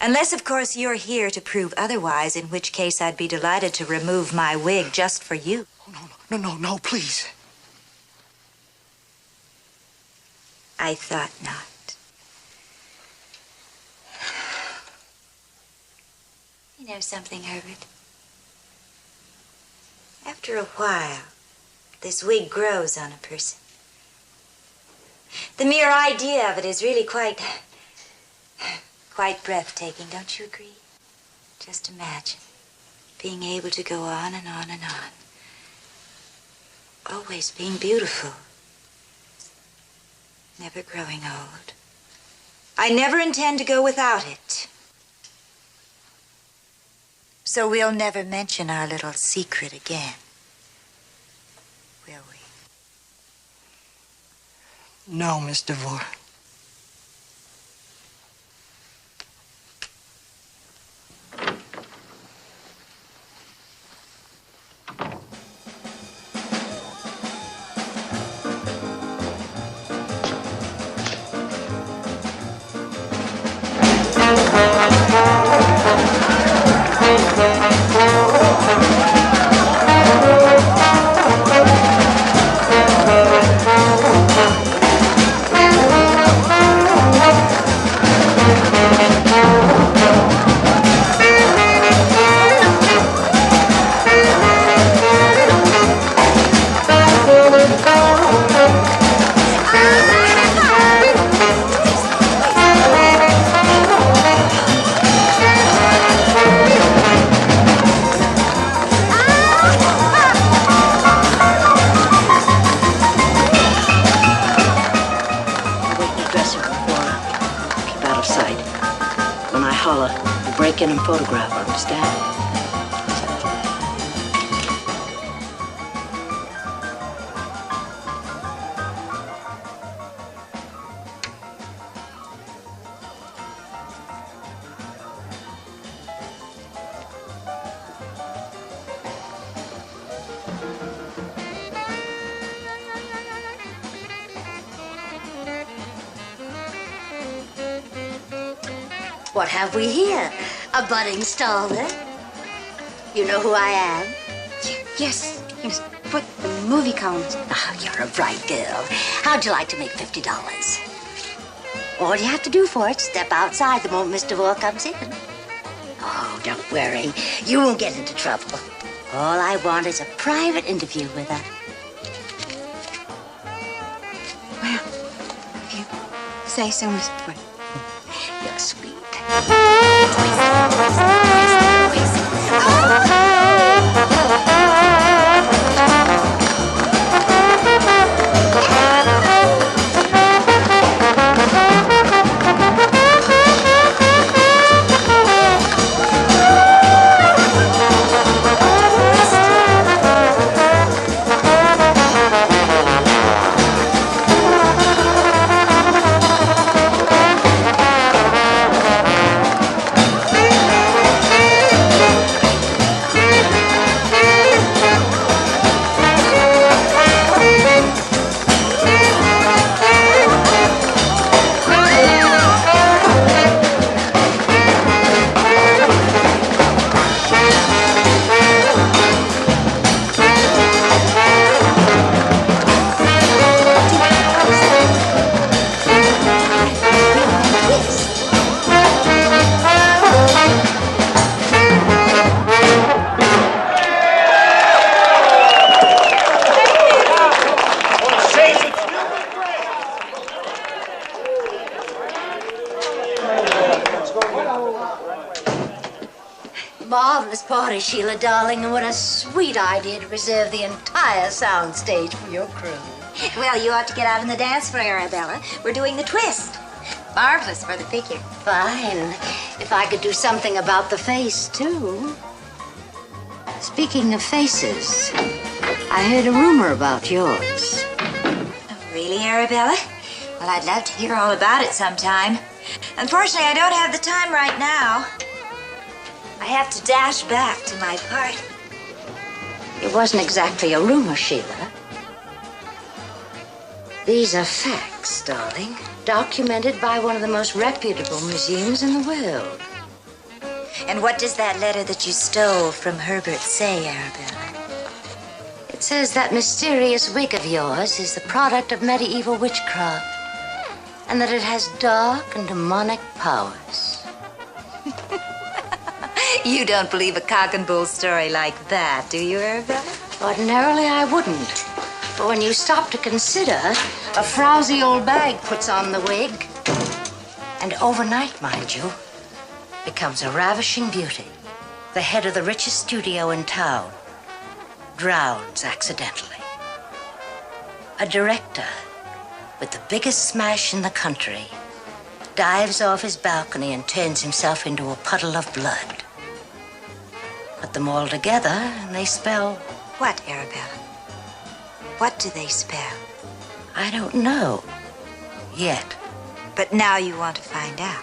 Unless, of course, you're here to prove otherwise, in which case I'd be delighted to remove my wig just for you. No, please. I thought not. You know something, Herbert? After a while, this wig grows on a person. The mere idea of it is really quite breathtaking, don't you agree? Just imagine being able to go on and on and on. Always being beautiful. Never growing old. I never intend to go without it. So we'll never mention our little secret again, will we? No, Miss Devore. Break in and photograph, understand? What have we here? A budding star there? You know who I am? Yes. But the movie comes. Oh, you're a bright girl. How'd you like to make $50? All you have to do for it, step outside the moment Miss Devore comes in. Oh, don't worry. You won't get into trouble. All I want is a private interview with her. Well, if you say so, Miss Devore. You're sweet. Marvelous party, Sheila, darling, and what a sweet idea to reserve the entire soundstage for your crew. Well, you ought to get out on the dance floor, Arabella. We're doing the twist. Marvelous for the figure. Fine. If I could do something about the face, too. Speaking of faces, I heard a rumor about yours. Oh, really, Arabella? Well, I'd love to hear all about it sometime. Unfortunately, I don't have the time right now. I have to dash back to my party. It wasn't exactly a rumor, Sheila. These are facts, darling, documented by one of the most reputable museums in the world. And what does that letter that you stole from Herbert say, Arabella? It says that mysterious wig of yours is the product of medieval witchcraft, and that it has dark and demonic powers. You don't believe a cock and bull story like that, do you, Arabella? Ordinarily, I wouldn't. But when you stop to consider, a frowsy old bag puts on the wig, and overnight, mind you, becomes a ravishing beauty. The head of the richest studio in town drowns accidentally. A director with the biggest smash in the country dives off his balcony and turns himself into a puddle of blood. Put them all together and they spell... What, Arabella? What do they spell? I don't know. Yet. But now you want to find out.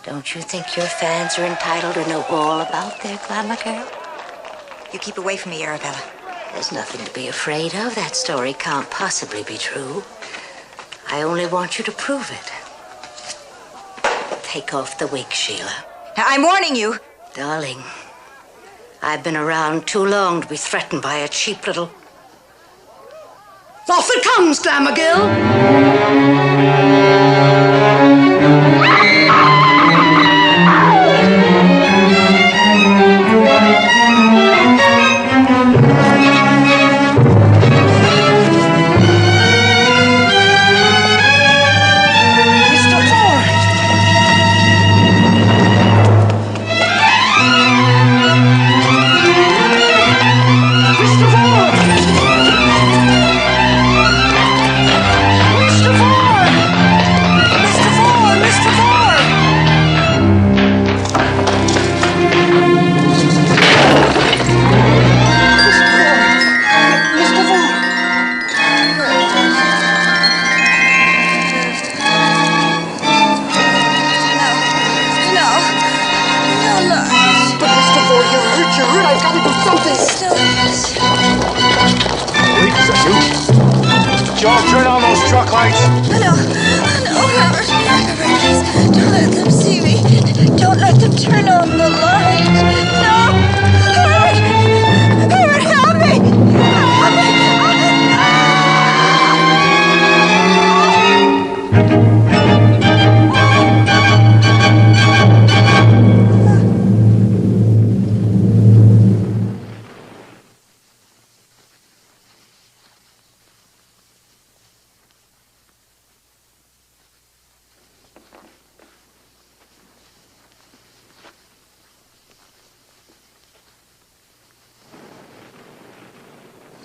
Don't you think your fans are entitled to know all about their glamour girl? You keep away from me, Arabella. There's nothing to be afraid of. That story can't possibly be true. I only want you to prove it. Take off the wig, Sheila. Now, I'm warning you. Darling, I've been around too long to be threatened by a cheap little... Off it comes, glamour girl!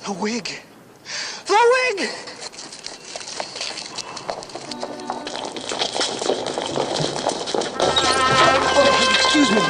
The wig! The wig! Oh, excuse me.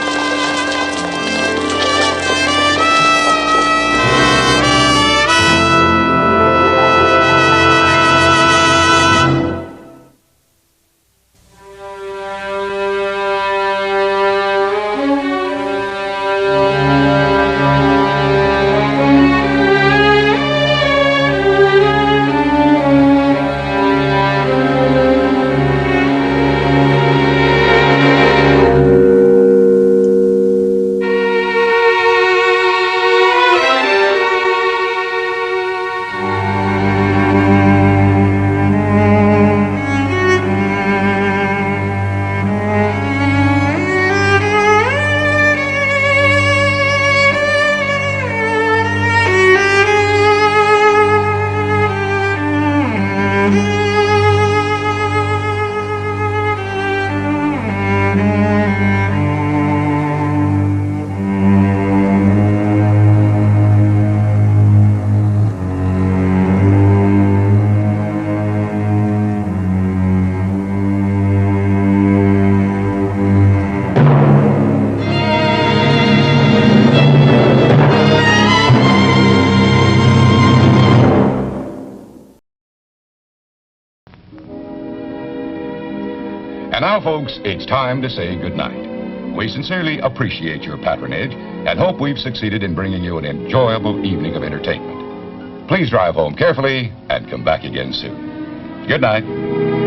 And now, folks, it's time to say goodnight. We sincerely appreciate your patronage and hope we've succeeded in bringing you an enjoyable evening of entertainment. Please drive home carefully and come back again soon. Good night.